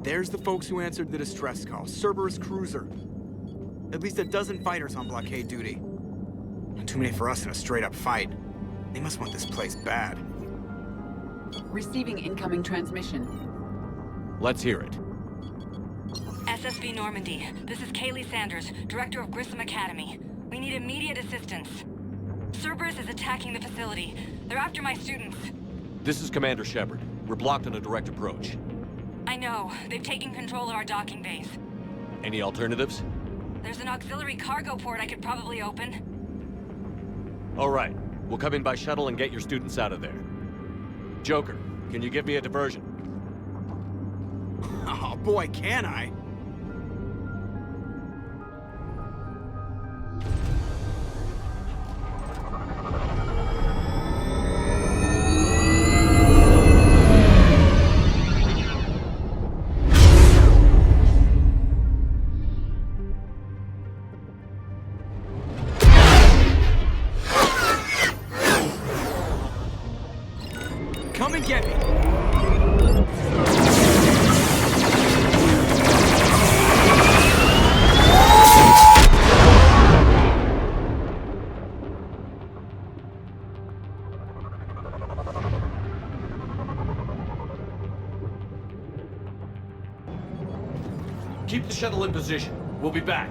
There's the folks who answered the distress call. Cerberus cruiser. At least a dozen fighters on blockade duty. Not too many for us in a straight-up fight. They must want this place bad. Receiving incoming transmission. Let's hear it. SSV Normandy. This is Kaylee Sanders, director of Grissom Academy. We need immediate assistance. Cerberus is attacking the facility. They're after my students. This is Commander Shepard. We're blocked on a direct approach. I know. They've taken control of our docking base. Any alternatives? There's an auxiliary cargo port I could probably open. All right. We'll come in by shuttle and get your students out of there. Joker, can you give me a diversion? Oh boy, can I! Come and get me! Keep the shuttle in position. We'll be back.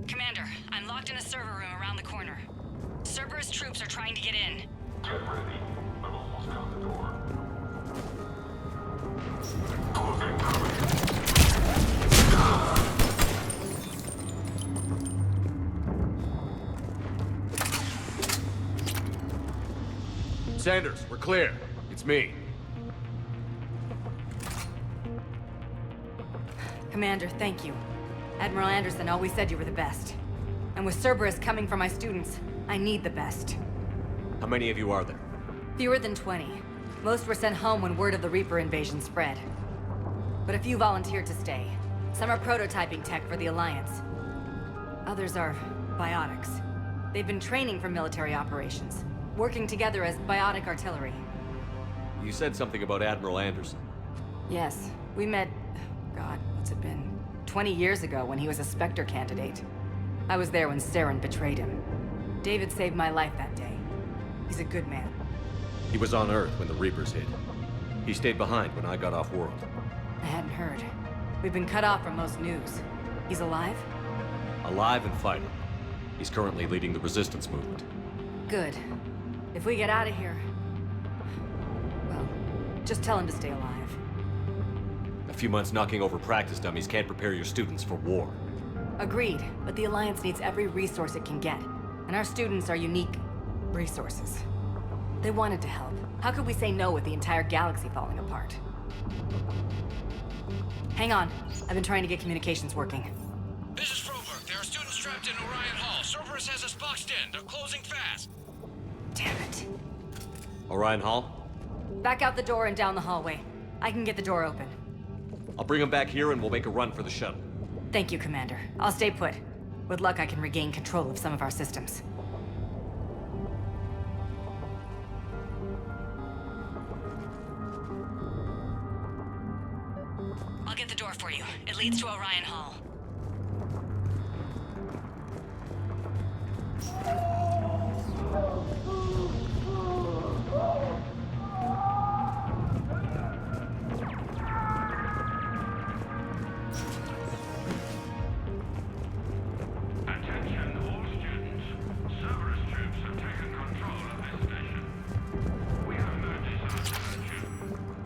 Commander, I'm locked in a server room around the corner. Cerberus troops are trying to get in. Get ready. I've almost got the door. Sanders, we're clear. It's me. Commander, thank you. Admiral Anderson always said you were the best. And with Cerberus coming for my students, I need the best. How many of you are there? Fewer than 20. Most were sent home when word of the Reaper invasion spread. But a few volunteered to stay. Some are prototyping tech for the Alliance. Others are biotics. They've been training for military operations, working together as biotic artillery. You said something about Admiral Anderson. Yes, we met... God, what's it been? 20 years ago when he was a Spectre candidate. I was there when Saren betrayed him. David saved my life that day. He's a good man. He was on Earth when the Reapers hit. He stayed behind when I got off-world. I hadn't heard. We've been cut off from most news. He's alive? Alive and fighting. He's currently leading the resistance movement. Good. If we get out of here... well, just tell him to stay alive. A few months knocking over practice dummies can't prepare your students for war. Agreed, but the Alliance needs every resource it can get. And our students are unique resources. They wanted to help. How could we say no with the entire galaxy falling apart? Hang on. I've been trying to get communications working. This is Froberg. There are students trapped in Orion Hall. Cerberus has us boxed in. They're closing fast. Damn it. Orion Hall? Back out the door and down the hallway. I can get the door open. I'll bring them back here and we'll make a run for the shuttle. Thank you, Commander. I'll stay put. With luck, I can regain control of some of our systems. I'll get the door for you. It leads to Orion Hall. Attention all students. Cerberus troops have taken control of this station. We have no desire to hurt you.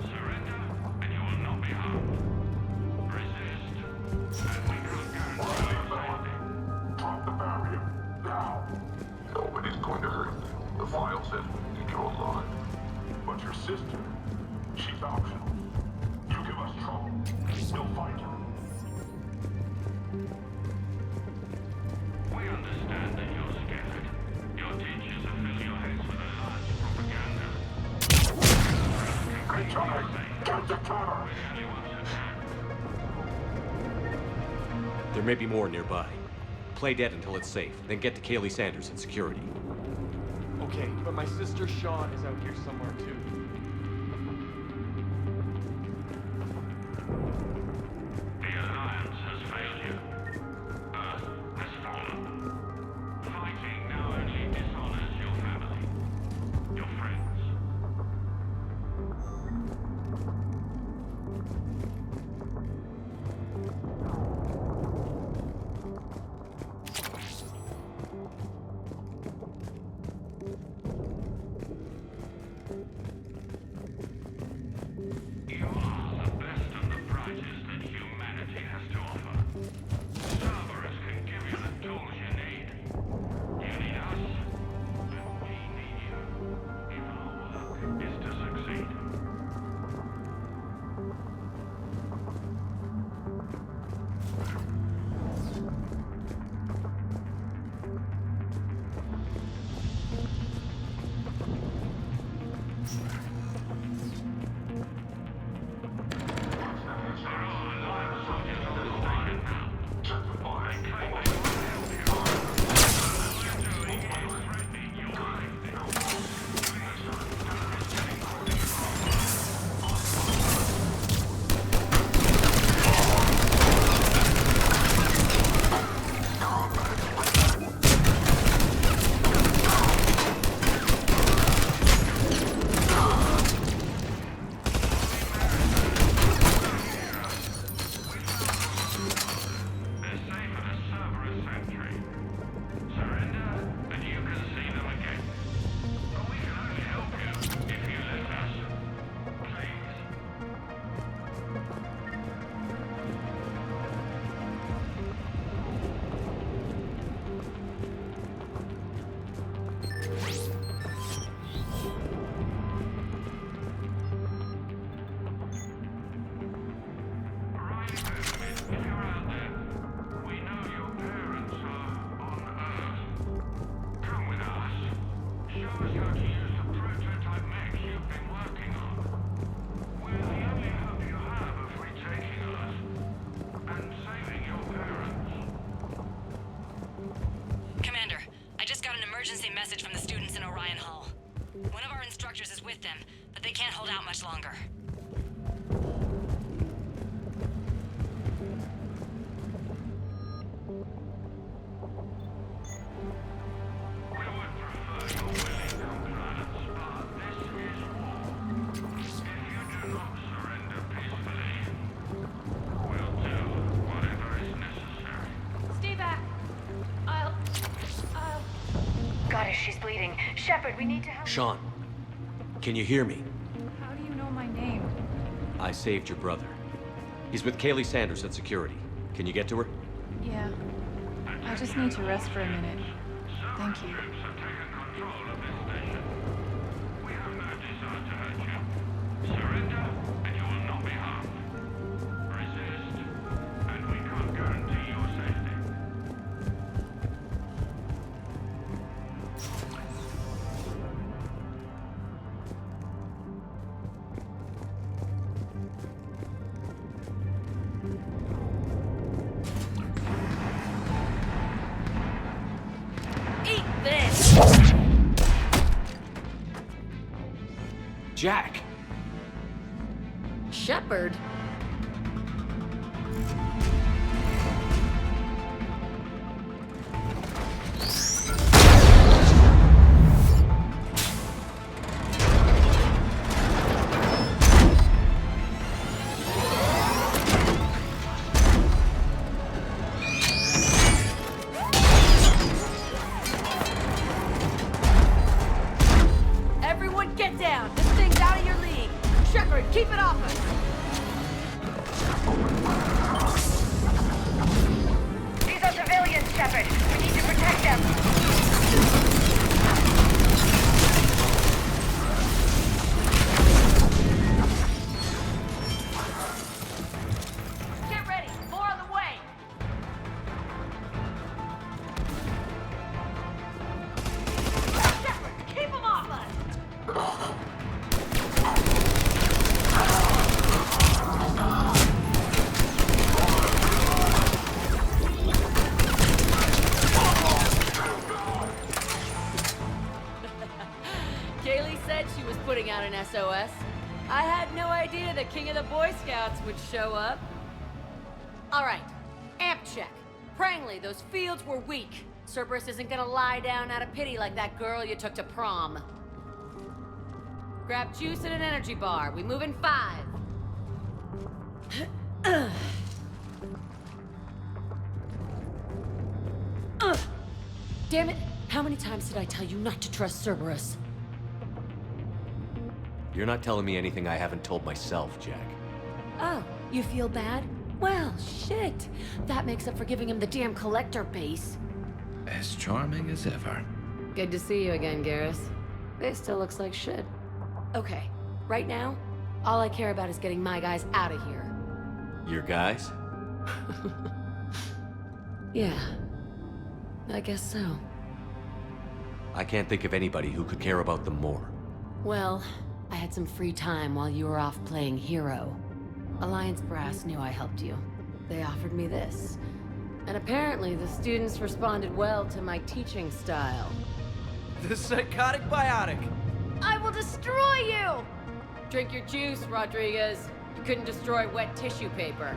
Surrender, and you will not be harmed. Resist, and we can't guarantee your safety. Drop the barrier. Now. Nobody's going to hurt you. The file says we need you alive. But your sister, she's optional. You give us trouble, we'll find her. understand that you're scared. Your teachers have filled your heads with a large propaganda. Good try. Get the cover. There may be more nearby. Play dead until it's safe, then get to Kaylee Sanders and security. Okay, but my sister Sean is out here somewhere too. The Alliance has failed you. Earth has fallen. Fighting now only dishonors your family, your friends. You are the best and the brightest that humanity has to offer. Cerberus can give you the tools you need. You need us, and we need you, if our work is to succeed. Commander, I just got an emergency message from the students in Orion Hall. One of our instructors is with them, but they can't hold out much longer. Stay back. I'll... Goddess, she's bleeding. Shepard, we need to help. Sean, can you hear me? How do you know my name? I saved your brother. He's with Kaylee Sanders at security. Can you get to her? Yeah. I just need to rest for a minute. Thank you. Surrender, and you will not be harmed. Resist, and we can't guarantee your safety. Eat this! Jack! Shepard? Everyone get down! This thing's out of your league! Shepard, keep it off us! These are civilians, Shepard. We need to protect them. Get ready. More on the way. she was putting out an SOS. I had no idea the king of the Boy Scouts would show up. All right, amp check. Prangley, those fields were weak. Cerberus isn't gonna lie down out of pity like that girl you took to prom. Grab juice and an energy bar. We move in 5. Damn it! How many times did I tell you not to trust Cerberus? You're not telling me anything I haven't told myself, Jack. Oh, you feel bad? Well, shit. That makes up for giving him the damn collector base. As charming as ever. Good to see you again, Garrus. This still looks like shit. Okay, right now, all I care about is getting my guys out of here. Your guys? Yeah, I guess so. I can't think of anybody who could care about them more. Well, I had some free time while you were off playing hero. Alliance Brass knew I helped you. They offered me this. And apparently the students responded well to my teaching style. The psychotic biotic! I will destroy you! Drink your juice, Rodriguez. You couldn't destroy wet tissue paper.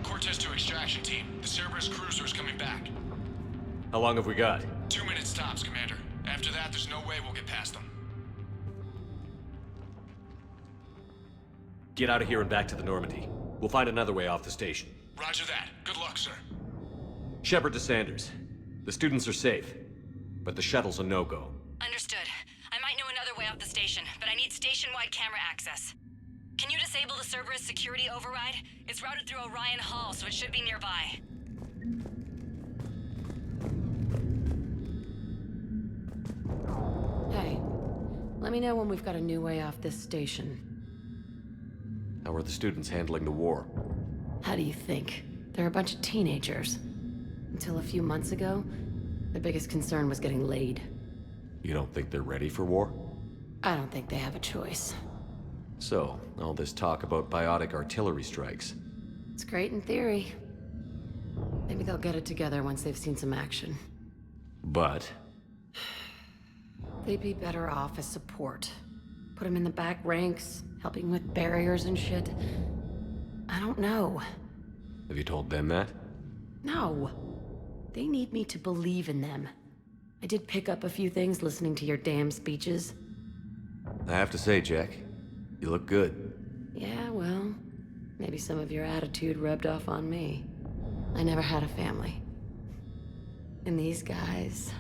Cortez to extraction team. The Cerberus cruiser is coming back. How long have we got? 2 minutes tops, Commander. After that, there's no way we'll get past them. Get out of here and back to the Normandy. We'll find another way off the station. Roger that. Good luck, sir. Shepard to Sanders. The students are safe, but the shuttle's a no-go. Understood. I might know another way off the station, but I need station-wide camera access. Can you disable the Cerberus security override? It's routed through Orion Hall, so it should be nearby. Hey, let me know when we've got a new way off this station. How are the students handling the war? How do you think? They're a bunch of teenagers. Until a few months ago, their biggest concern was getting laid. You don't think they're ready for war? I don't think they have a choice. So, all this talk about biotic artillery strikes. It's great in theory. Maybe they'll get it together once they've seen some action. But? They'd be better off as support. Put them in the back ranks, helping with barriers and shit. I don't know. Have you told them that? No. They need me to believe in them. I did pick up a few things listening to your damn speeches. I have to say, Jack, you look good. Yeah, well, maybe some of your attitude rubbed off on me. I never had a family. And these guys...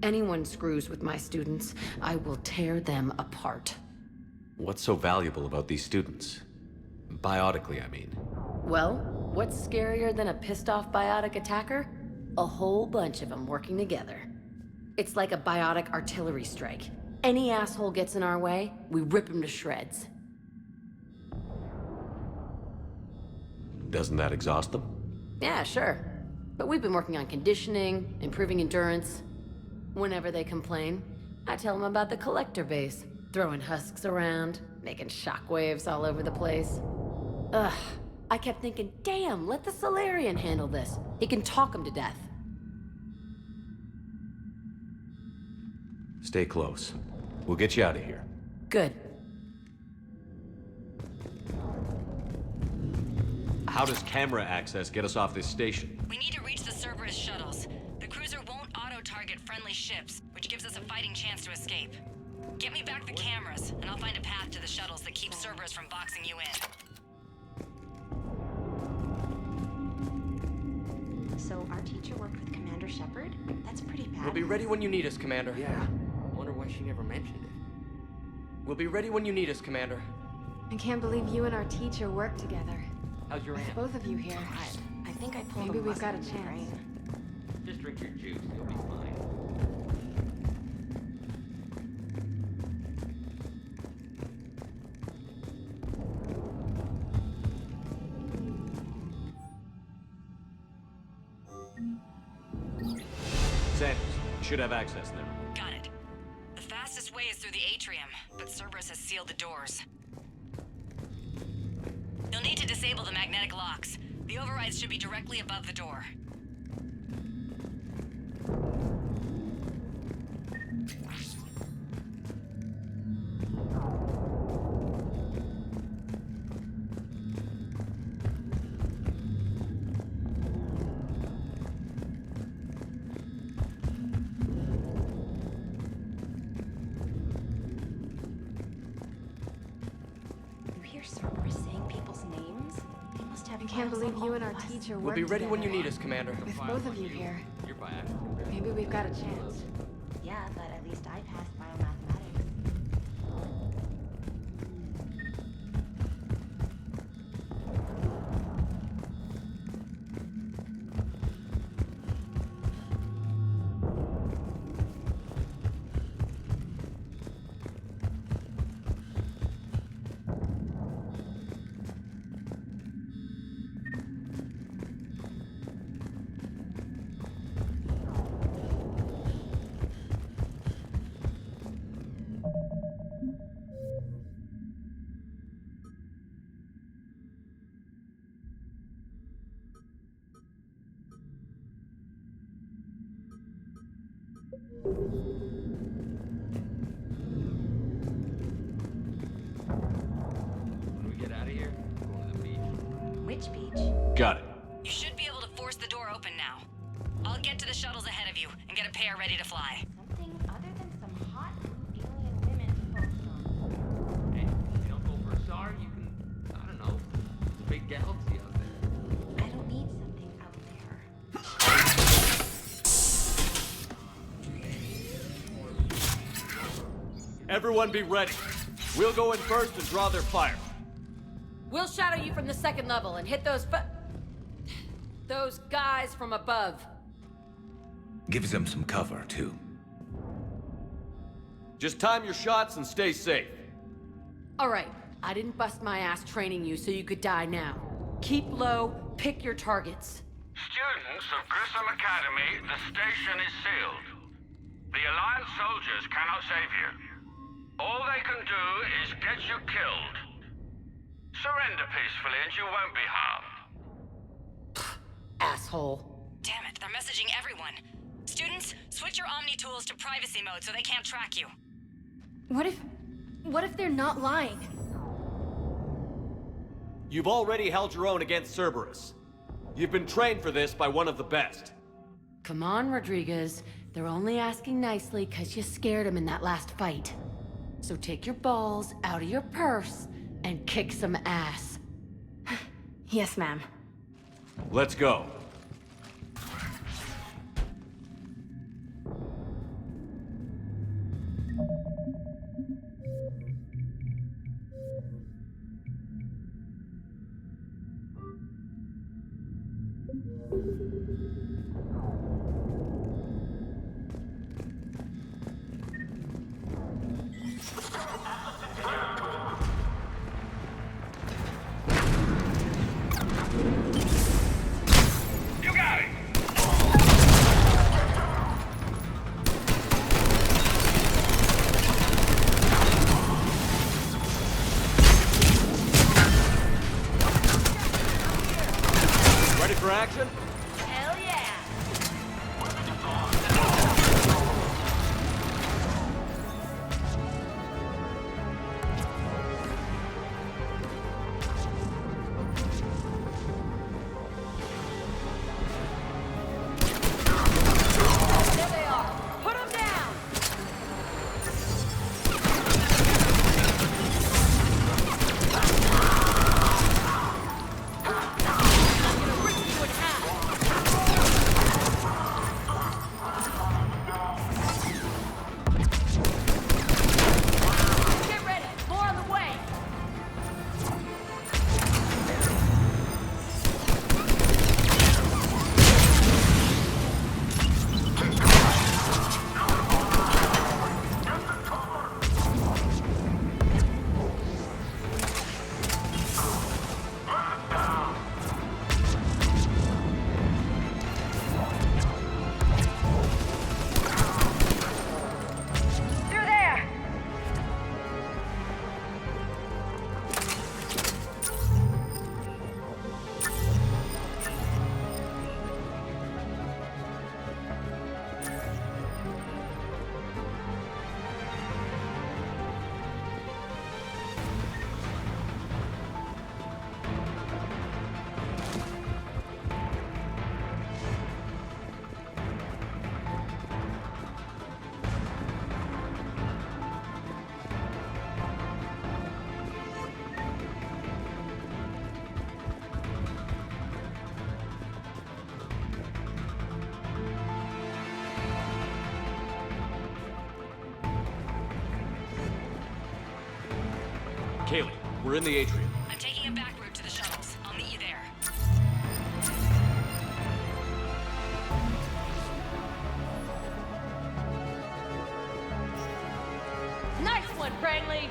Anyone screws with my students, I will tear them apart. What's so valuable about these students? Biotically, I mean. Well, what's scarier than a pissed-off biotic attacker? A whole bunch of them working together. It's like a biotic artillery strike. Any asshole gets in our way, we rip him to shreds. Doesn't that exhaust them? Yeah, sure. But we've been working on conditioning, improving endurance. Whenever they complain, I tell them about the collector base, throwing husks around, making shockwaves all over the place. Ugh, I kept thinking, damn, let the Solarian handle this. He can talk them to death. Stay close. We'll get you out of here. Good. How does camera access get us off this station? We need to reach the Cerberus shuttles. The cruiser won't auto-target friendly ships, which gives us a fighting chance to escape. Get me back the cameras, and I'll find a path to the shuttles that keeps Cerberus from boxing you in. So our teacher worked with Commander Shepard? That's pretty bad. We'll be ready when you need us, Commander. Yeah. Wonder why she never mentioned it. We'll be ready when you need us, Commander. I can't believe you and our teacher work together. How's your aunt? Both of you here. I think I pulled Maybe a we've got a muscle in my chance. brain. Just drink your juice, you'll be fine. Sanders, you should have access now. Got it. The fastest way is through the atrium, but Cerberus has sealed the doors. You'll need to disable the magnetic locks. The overrides should be directly above the door. Cerberus saying people's names? They must have I can't files believe on you all and our of us. teacher We'll work be ready when you together. need us, Commander. With both of you here, You're back. maybe we've got a chance. Yeah, but at least I passed biomathematics. When we get out of here, going to the beach. Which beach? Got it. You should be able to force the door open now. I'll get to the shuttles ahead of you and get a pair ready to fly. Something other than some hot blue alien women focused on. Hey, if you don't go for a SAR, you can, I don't know, there's a big galaxy out there. I don't need something out there. Everyone be ready. We'll go in first and draw their fire. We'll shadow you from the second level and hit those guys from above. Gives them some cover, too. Just time your shots and stay safe. All right, I didn't bust my ass training you so you could die now. Keep low, pick your targets. Students of Grissom Academy, the station is sealed. The Alliance soldiers cannot save you. All they can do is get you killed. Surrender peacefully and you won't be harmed. Asshole. Damn it, they're messaging everyone. Students, switch your Omni tools to privacy mode so they can't track you. What if they're not lying? You've already held your own against Cerberus. You've been trained for this by one of the best. Come on, Rodriguez. They're only asking nicely because you scared them in that last fight. So take your balls out of your purse and kick some ass. Yes, ma'am. Let's go. Kaylee, we're in the atrium. I'm taking a back route to the shuttles. I'll meet you there. Nice one, Franklin!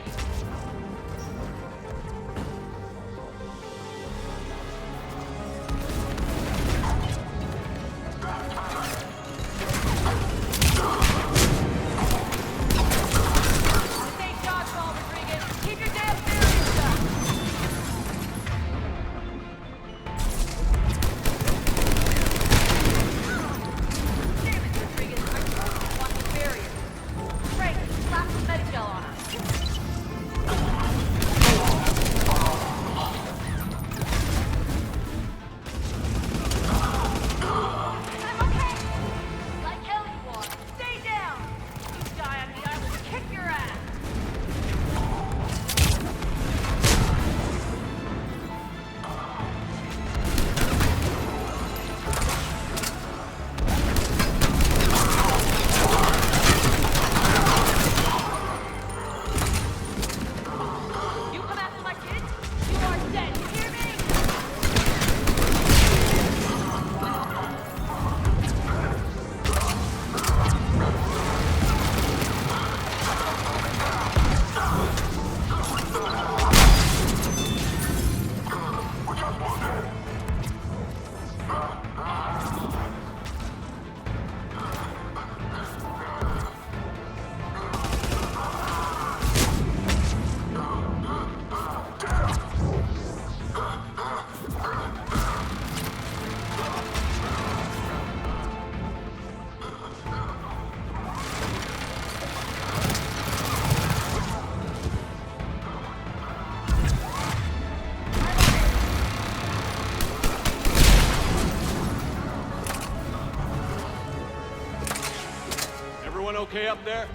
Okay up there?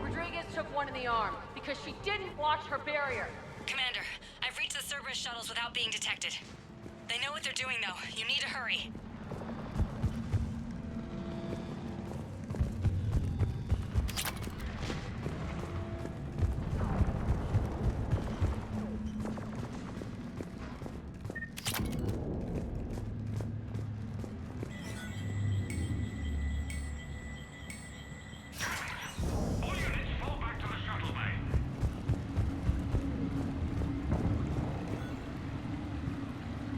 Rodriguez took one in the arm because she didn't watch her barrier. Commander, I've reached the Cerberus shuttles without being detected. They know what they're doing, though. You need to hurry.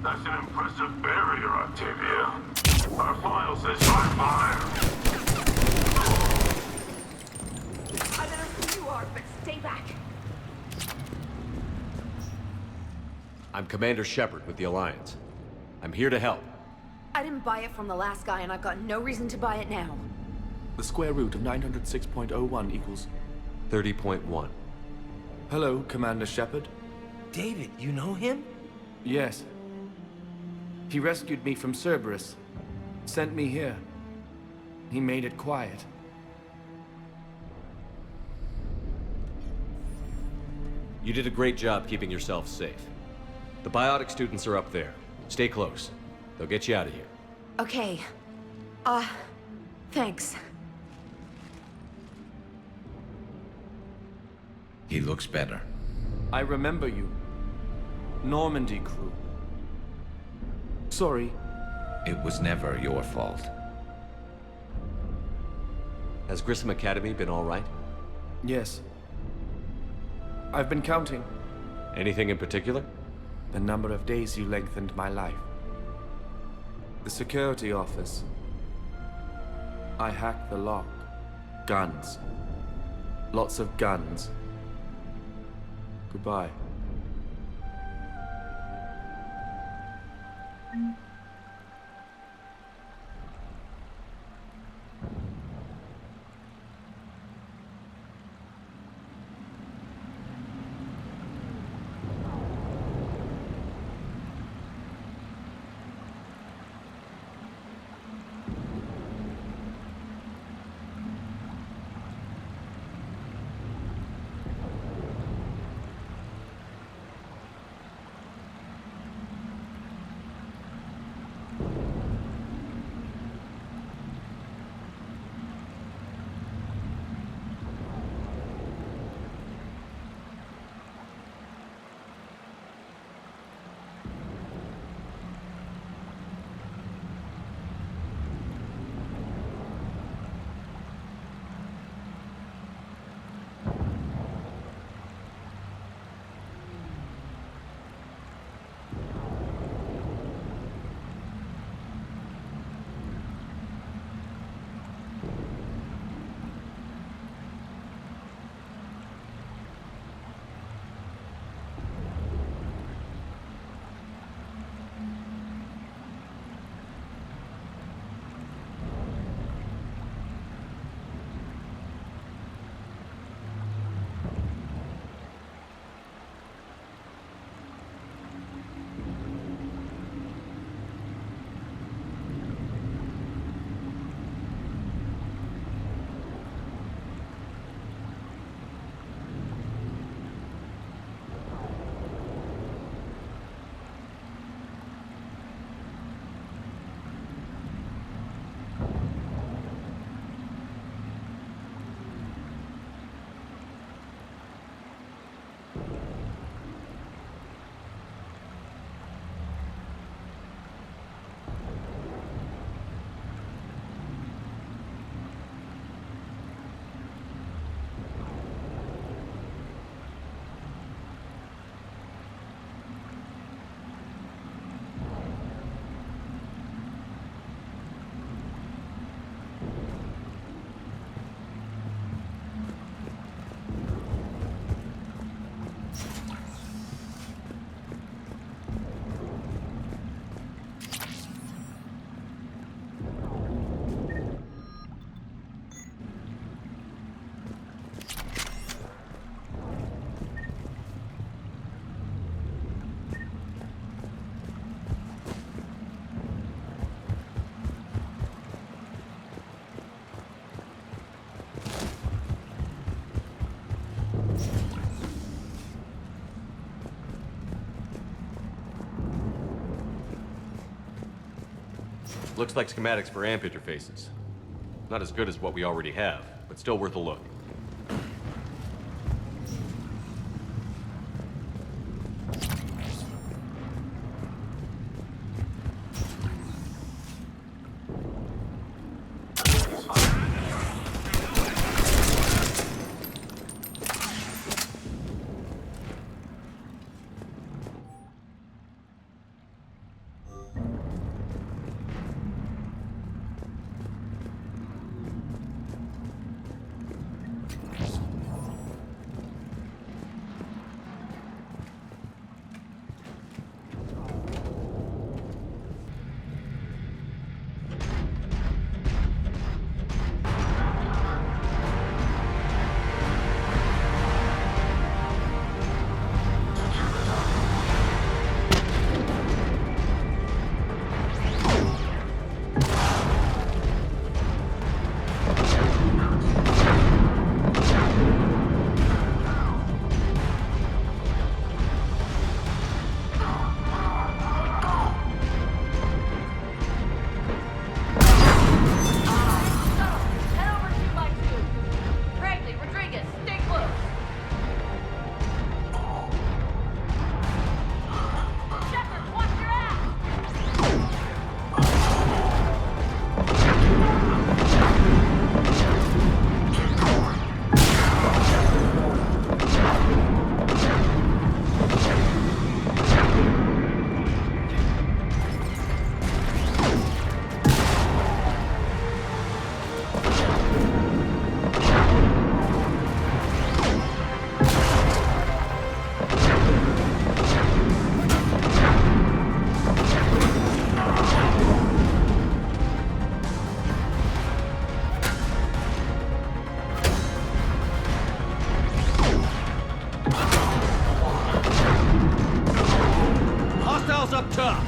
That's an impressive barrier, Octavia. Our file says you're fire. I don't know who you are, but stay back. I'm Commander Shepard with the Alliance. I'm here to help. I didn't buy it from the last guy, and I've got no reason to buy it now. The square root of 906.01 equals... 30.1. Hello, Commander Shepard. David, you know him? Yes. He rescued me from Cerberus. Sent me here. He made it quiet. You did a great job keeping yourself safe. The biotic students are up there. Stay close. They'll get you out of here. Okay. Thanks. He looks better. I remember you. Normandy crew. Sorry. It was never your fault. Has Grissom Academy been all right? Yes. I've been counting. Anything in particular? The number of days you lengthened my life. The security office. I hacked the lock. Guns. Lots of guns. Goodbye. Looks like schematics for amp interfaces. Not as good as what we already have, but still worth a look. Up top!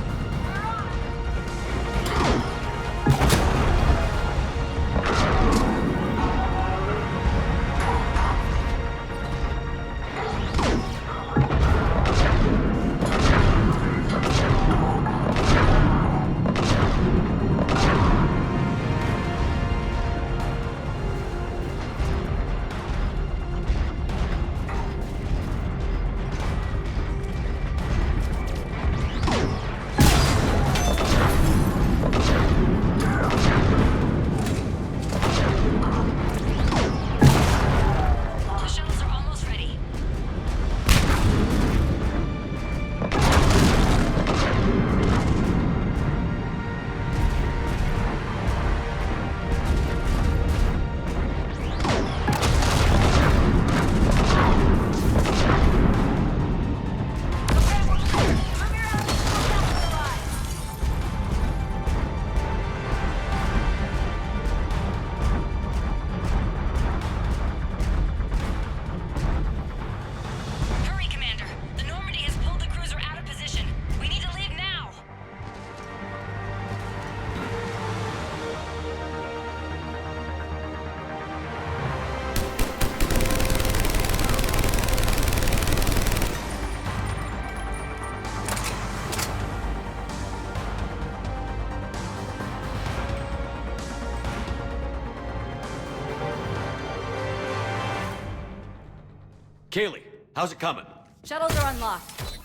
Kaylee, how's it coming? Shuttles are unlocked.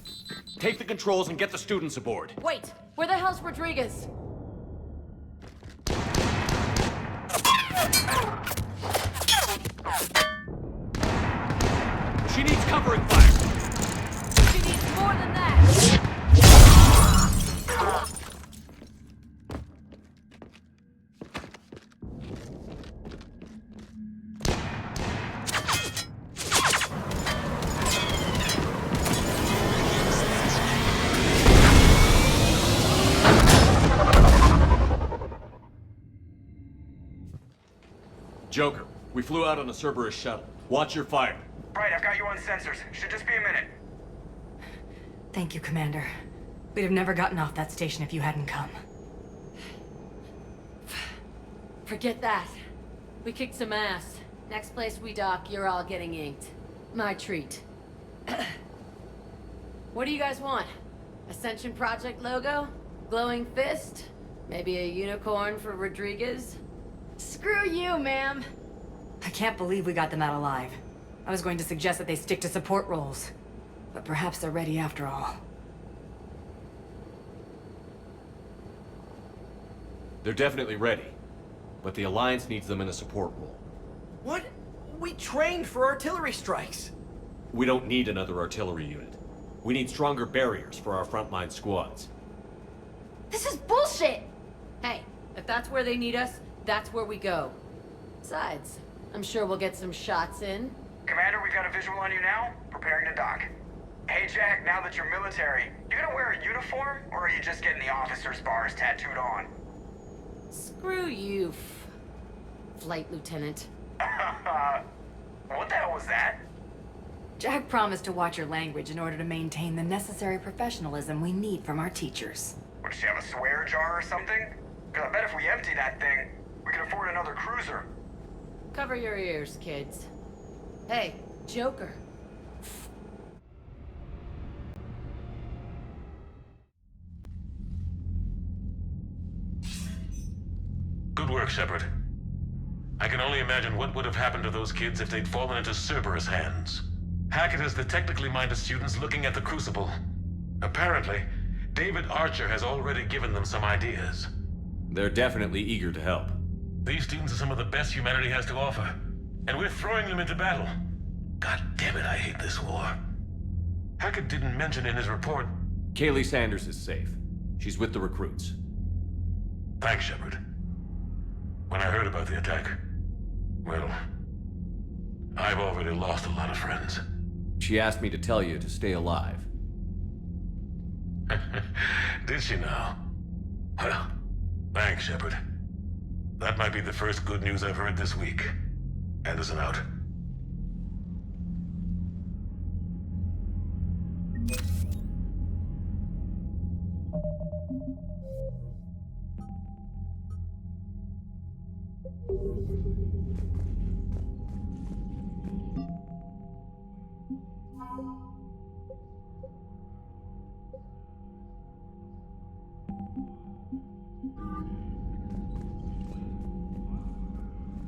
Take the controls and get the students aboard. Wait, where the hell's Rodriguez? She needs covering fire. She needs more than that. Joker, we flew out on a Cerberus shuttle. Watch your fire. Right, I've got you on sensors. Should just be a minute. Thank you, Commander. We'd have never gotten off that station if you hadn't come. Forget that. We kicked some ass. Next place we dock, you're all getting inked. My treat. What do you guys want? Ascension Project logo? Glowing fist? Maybe a unicorn for Rodriguez? Screw you, ma'am. I can't believe we got them out alive. I was going to suggest that they stick to support roles. But perhaps they're ready after all. They're definitely ready. But the Alliance needs them in a support role. What? We trained for artillery strikes. We don't need another artillery unit. We need stronger barriers for our frontline squads. This is bullshit! Hey, if that's where they need us, that's where we go. Besides, I'm sure we'll get some shots in. Commander, we've got a visual on you now. Preparing to dock. Hey Jack, now that you're military, you gonna wear a uniform, or are you just getting the officer's bars tattooed on? Screw you, Flight Lieutenant. What the hell was that? Jack promised to watch your language in order to maintain the necessary professionalism we need from our teachers. Would she have a swear jar or something? Because I bet if we empty that thing, we can afford another cruiser. Cover your ears, kids. Hey, Joker. Good work, Shepard. I can only imagine what would have happened to those kids if they'd fallen into Cerberus hands. Hackett has the technically minded students looking at the Crucible. Apparently, David Archer has already given them some ideas. They're definitely eager to help. These students are some of the best humanity has to offer, and we're throwing them into battle. God damn it, I hate this war. Hackett didn't mention in his report... Kaylee Sanders is safe. She's with the recruits. Thanks, Shepard. When I heard about the attack, well, I've already lost a lot of friends. She asked me to tell you to stay alive. Did she now? Well, thanks, Shepard. That might be the first good news I've heard this week. Anderson out.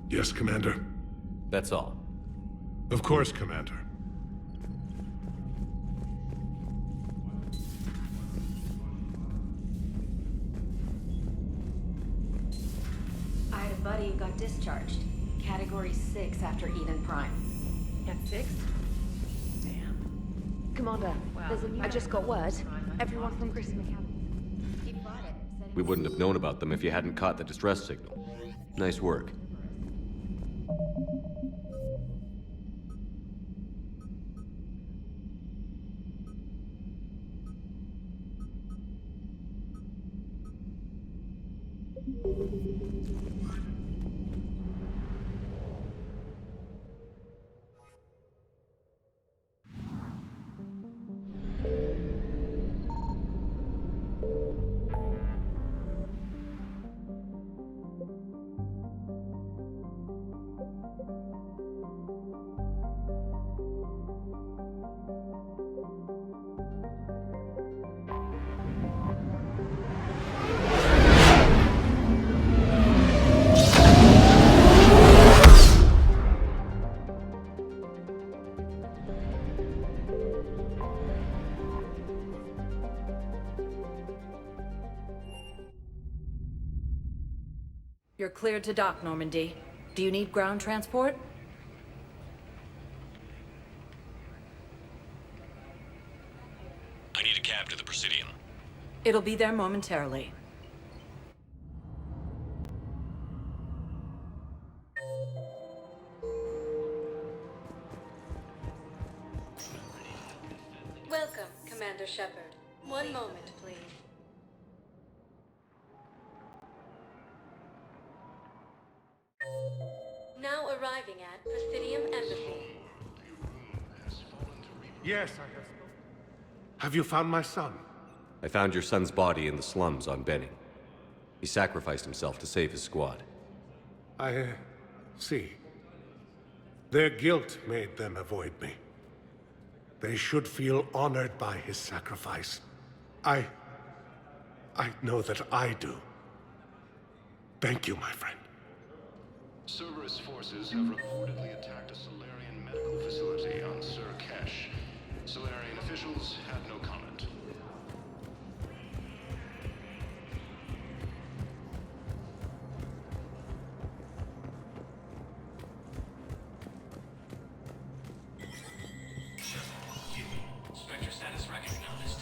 Yes, Commander. That's all. Of course, Commander. I had a buddy who got discharged. Category 6 after Eden Prime. At 6? Commander, I just got word. Everyone from Grissom Academy. We wouldn't have known about them if you hadn't caught the distress signal. Nice work. You're cleared to dock, Normandy. Do you need ground transport? I need a cab to the Presidium. It'll be there momentarily. Welcome, Commander Shepard. One moment, please. Now arriving at Presidium Embassy. Yes, I have. Have you found my son? I found your son's body in the slums on Benning. He sacrificed himself to save his squad. I see. Their guilt made them avoid me. They should feel honored by his sacrifice. I know that I do. Thank you, my friend. Cerberus forces have reportedly attacked a Solarian medical facility on Sur Kesh. Solarian officials have no comment. Spectre status recognized.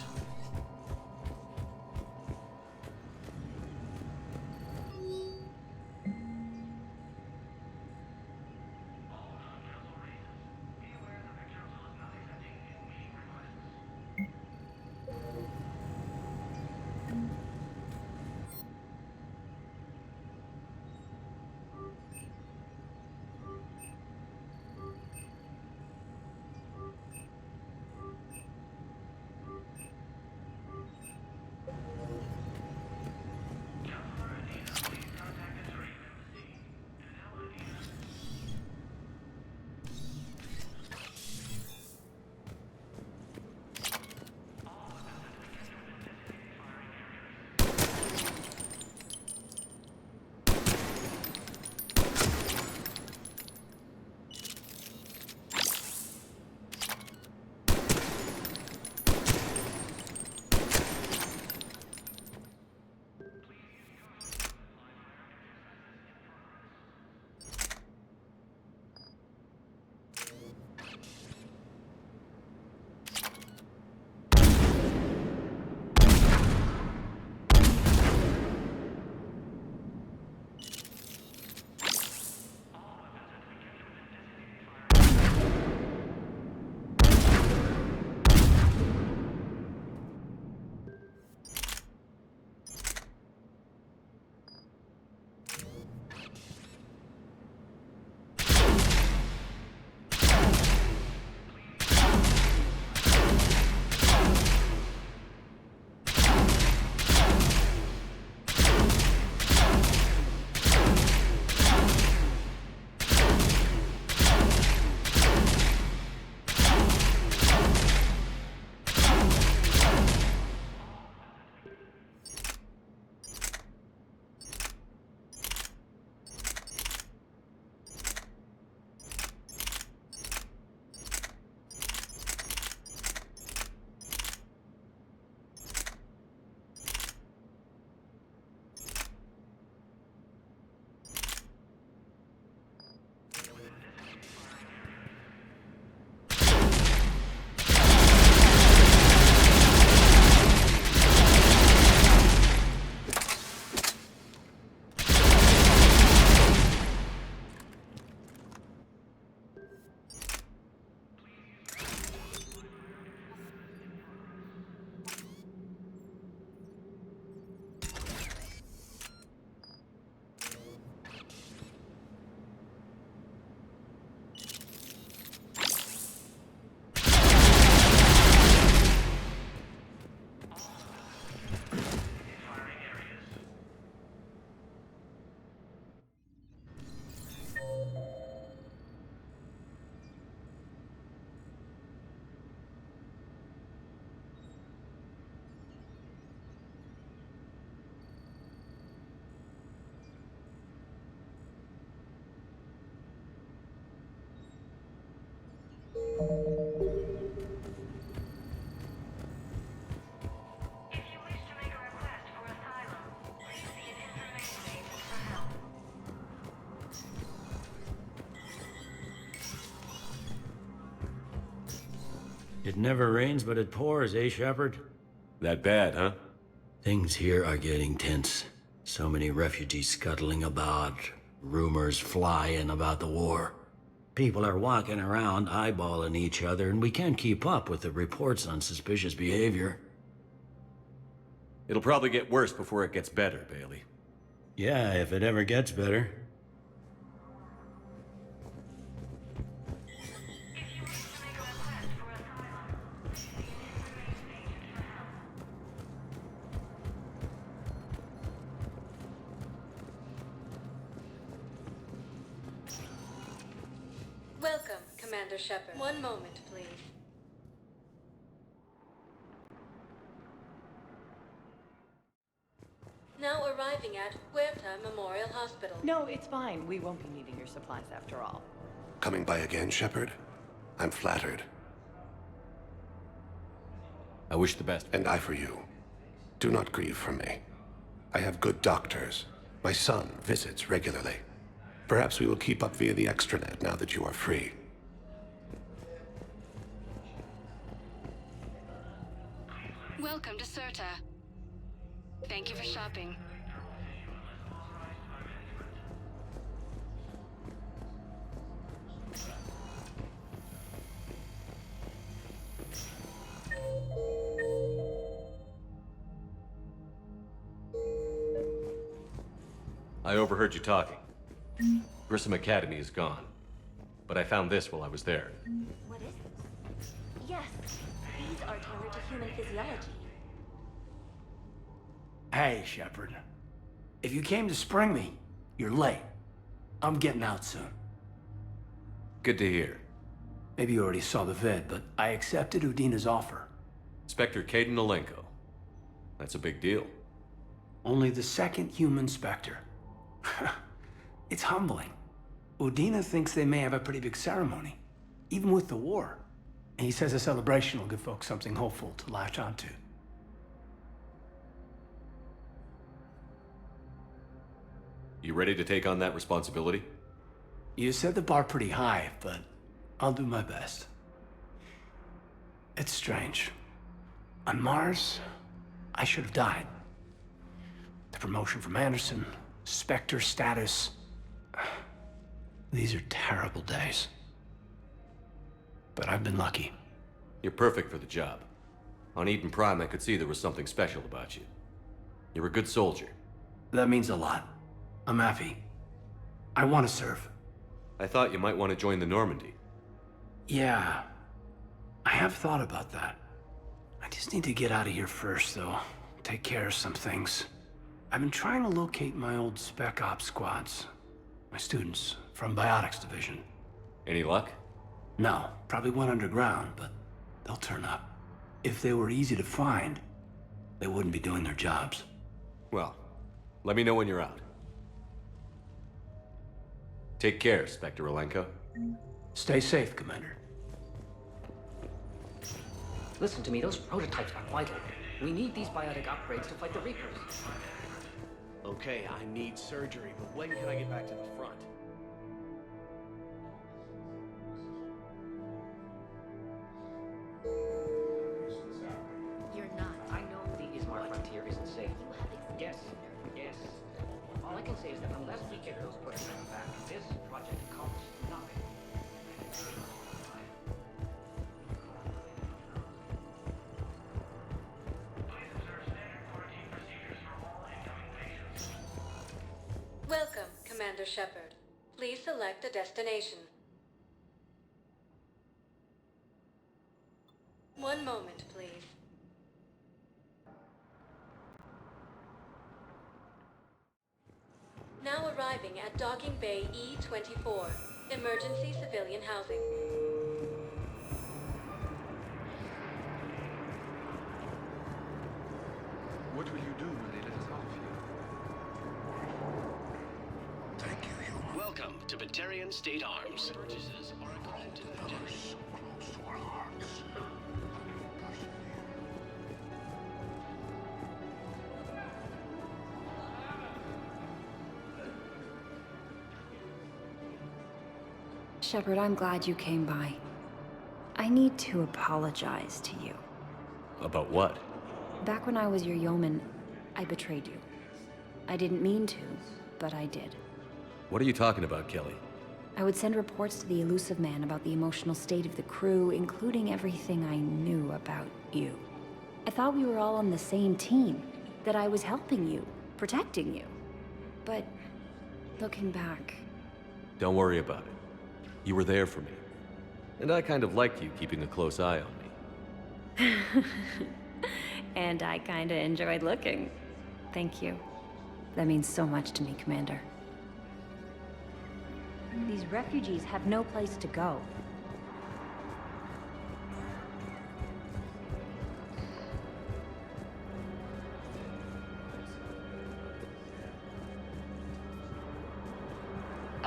It never rains, but it pours, eh, Shepard? That bad, huh? Things here are getting tense. So many refugees scuttling about, rumors flying about the war. People are walking around eyeballing each other, and we can't keep up with the reports on suspicious behavior. It'll probably get worse before it gets better, Bailey. Yeah, if it ever gets better. Welcome, Commander Shepard. One moment, please. Now arriving at Huerta Memorial Hospital. No, it's fine. We won't be needing your supplies after all. Coming by again, Shepard? I'm flattered. I wish the best. And I for you. Do not grieve for me. I have good doctors. My son visits regularly. Perhaps we will keep up via the extranet now that you are free. Welcome to Certa. Thank you for shopping. I overheard you talking. Grissom Academy is gone. But I found this while I was there. What is this? Yes, these are tailored to human physiology. Hey, Shepard. If you came to spring me, you're late. I'm getting out soon. Good to hear. Maybe you already saw the vid, but I accepted Udina's offer. Spectre Caden Alenko. That's a big deal. Only the second human Spectre. It's humbling. Udina thinks they may have a pretty big ceremony, even with the war. And he says a celebration will give folks something hopeful to latch onto. You ready to take on that responsibility? You set the bar pretty high, but I'll do my best. It's strange. On Mars, I should have died. The promotion from Anderson, Spectre status. These are terrible days. But I've been lucky. You're perfect for the job. On Eden Prime, I could see there was something special about you. You're a good soldier. That means a lot. I'm happy. I want to serve. I thought you might want to join the Normandy. Yeah. I have thought about that. I just need to get out of here first, though. Take care of some things. I've been trying to locate my old Spec Ops squads. My students from Biotics Division. Any luck? No, probably went underground, but they'll turn up. If they were easy to find, they wouldn't be doing their jobs. Well, let me know when you're out. Take care, Spectre Alenko. Stay safe, Commander. Listen to me, those prototypes are vital. We need these biotic upgrades to fight the Reapers. Okay, I need surgery, but when can I get back to the front? You're not. I know the Ismar frontier isn't safe. Yes, yes. All I can say is that unless we get those prototypes back, this project accomplishes nothing. Welcome, Commander Shepard. Please select a destination. One moment, please. Now arriving at Docking Bay E-24, Emergency Civilian Housing. What will you do when they let us off here? Thank you, human. Welcome to Batarian State Arms. Purchases are equivalent to the Close to our hearts. Shepard, I'm glad you came by. I need to apologize to you. About what? Back when I was your yeoman, I betrayed you. I didn't mean to, but I did. What are you talking about, Kelly? I would send reports to the Elusive Man about the emotional state of the crew, including everything I knew about you. I thought we were all on the same team, that I was helping you, protecting you. But looking back... Don't worry about it. You were there for me. And I kind of liked you keeping a close eye on me. And I kinda enjoyed looking. Thank you. That means so much to me, Commander. These refugees have no place to go.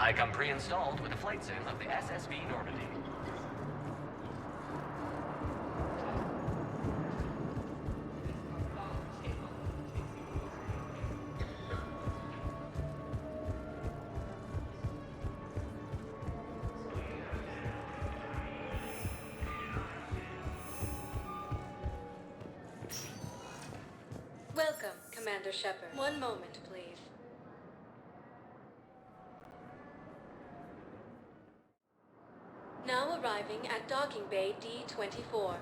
I come pre-installed with the flight sim of the SSB Normandy. Welcome, Commander Shepard. One moment, please. Now arriving at docking bay D-24.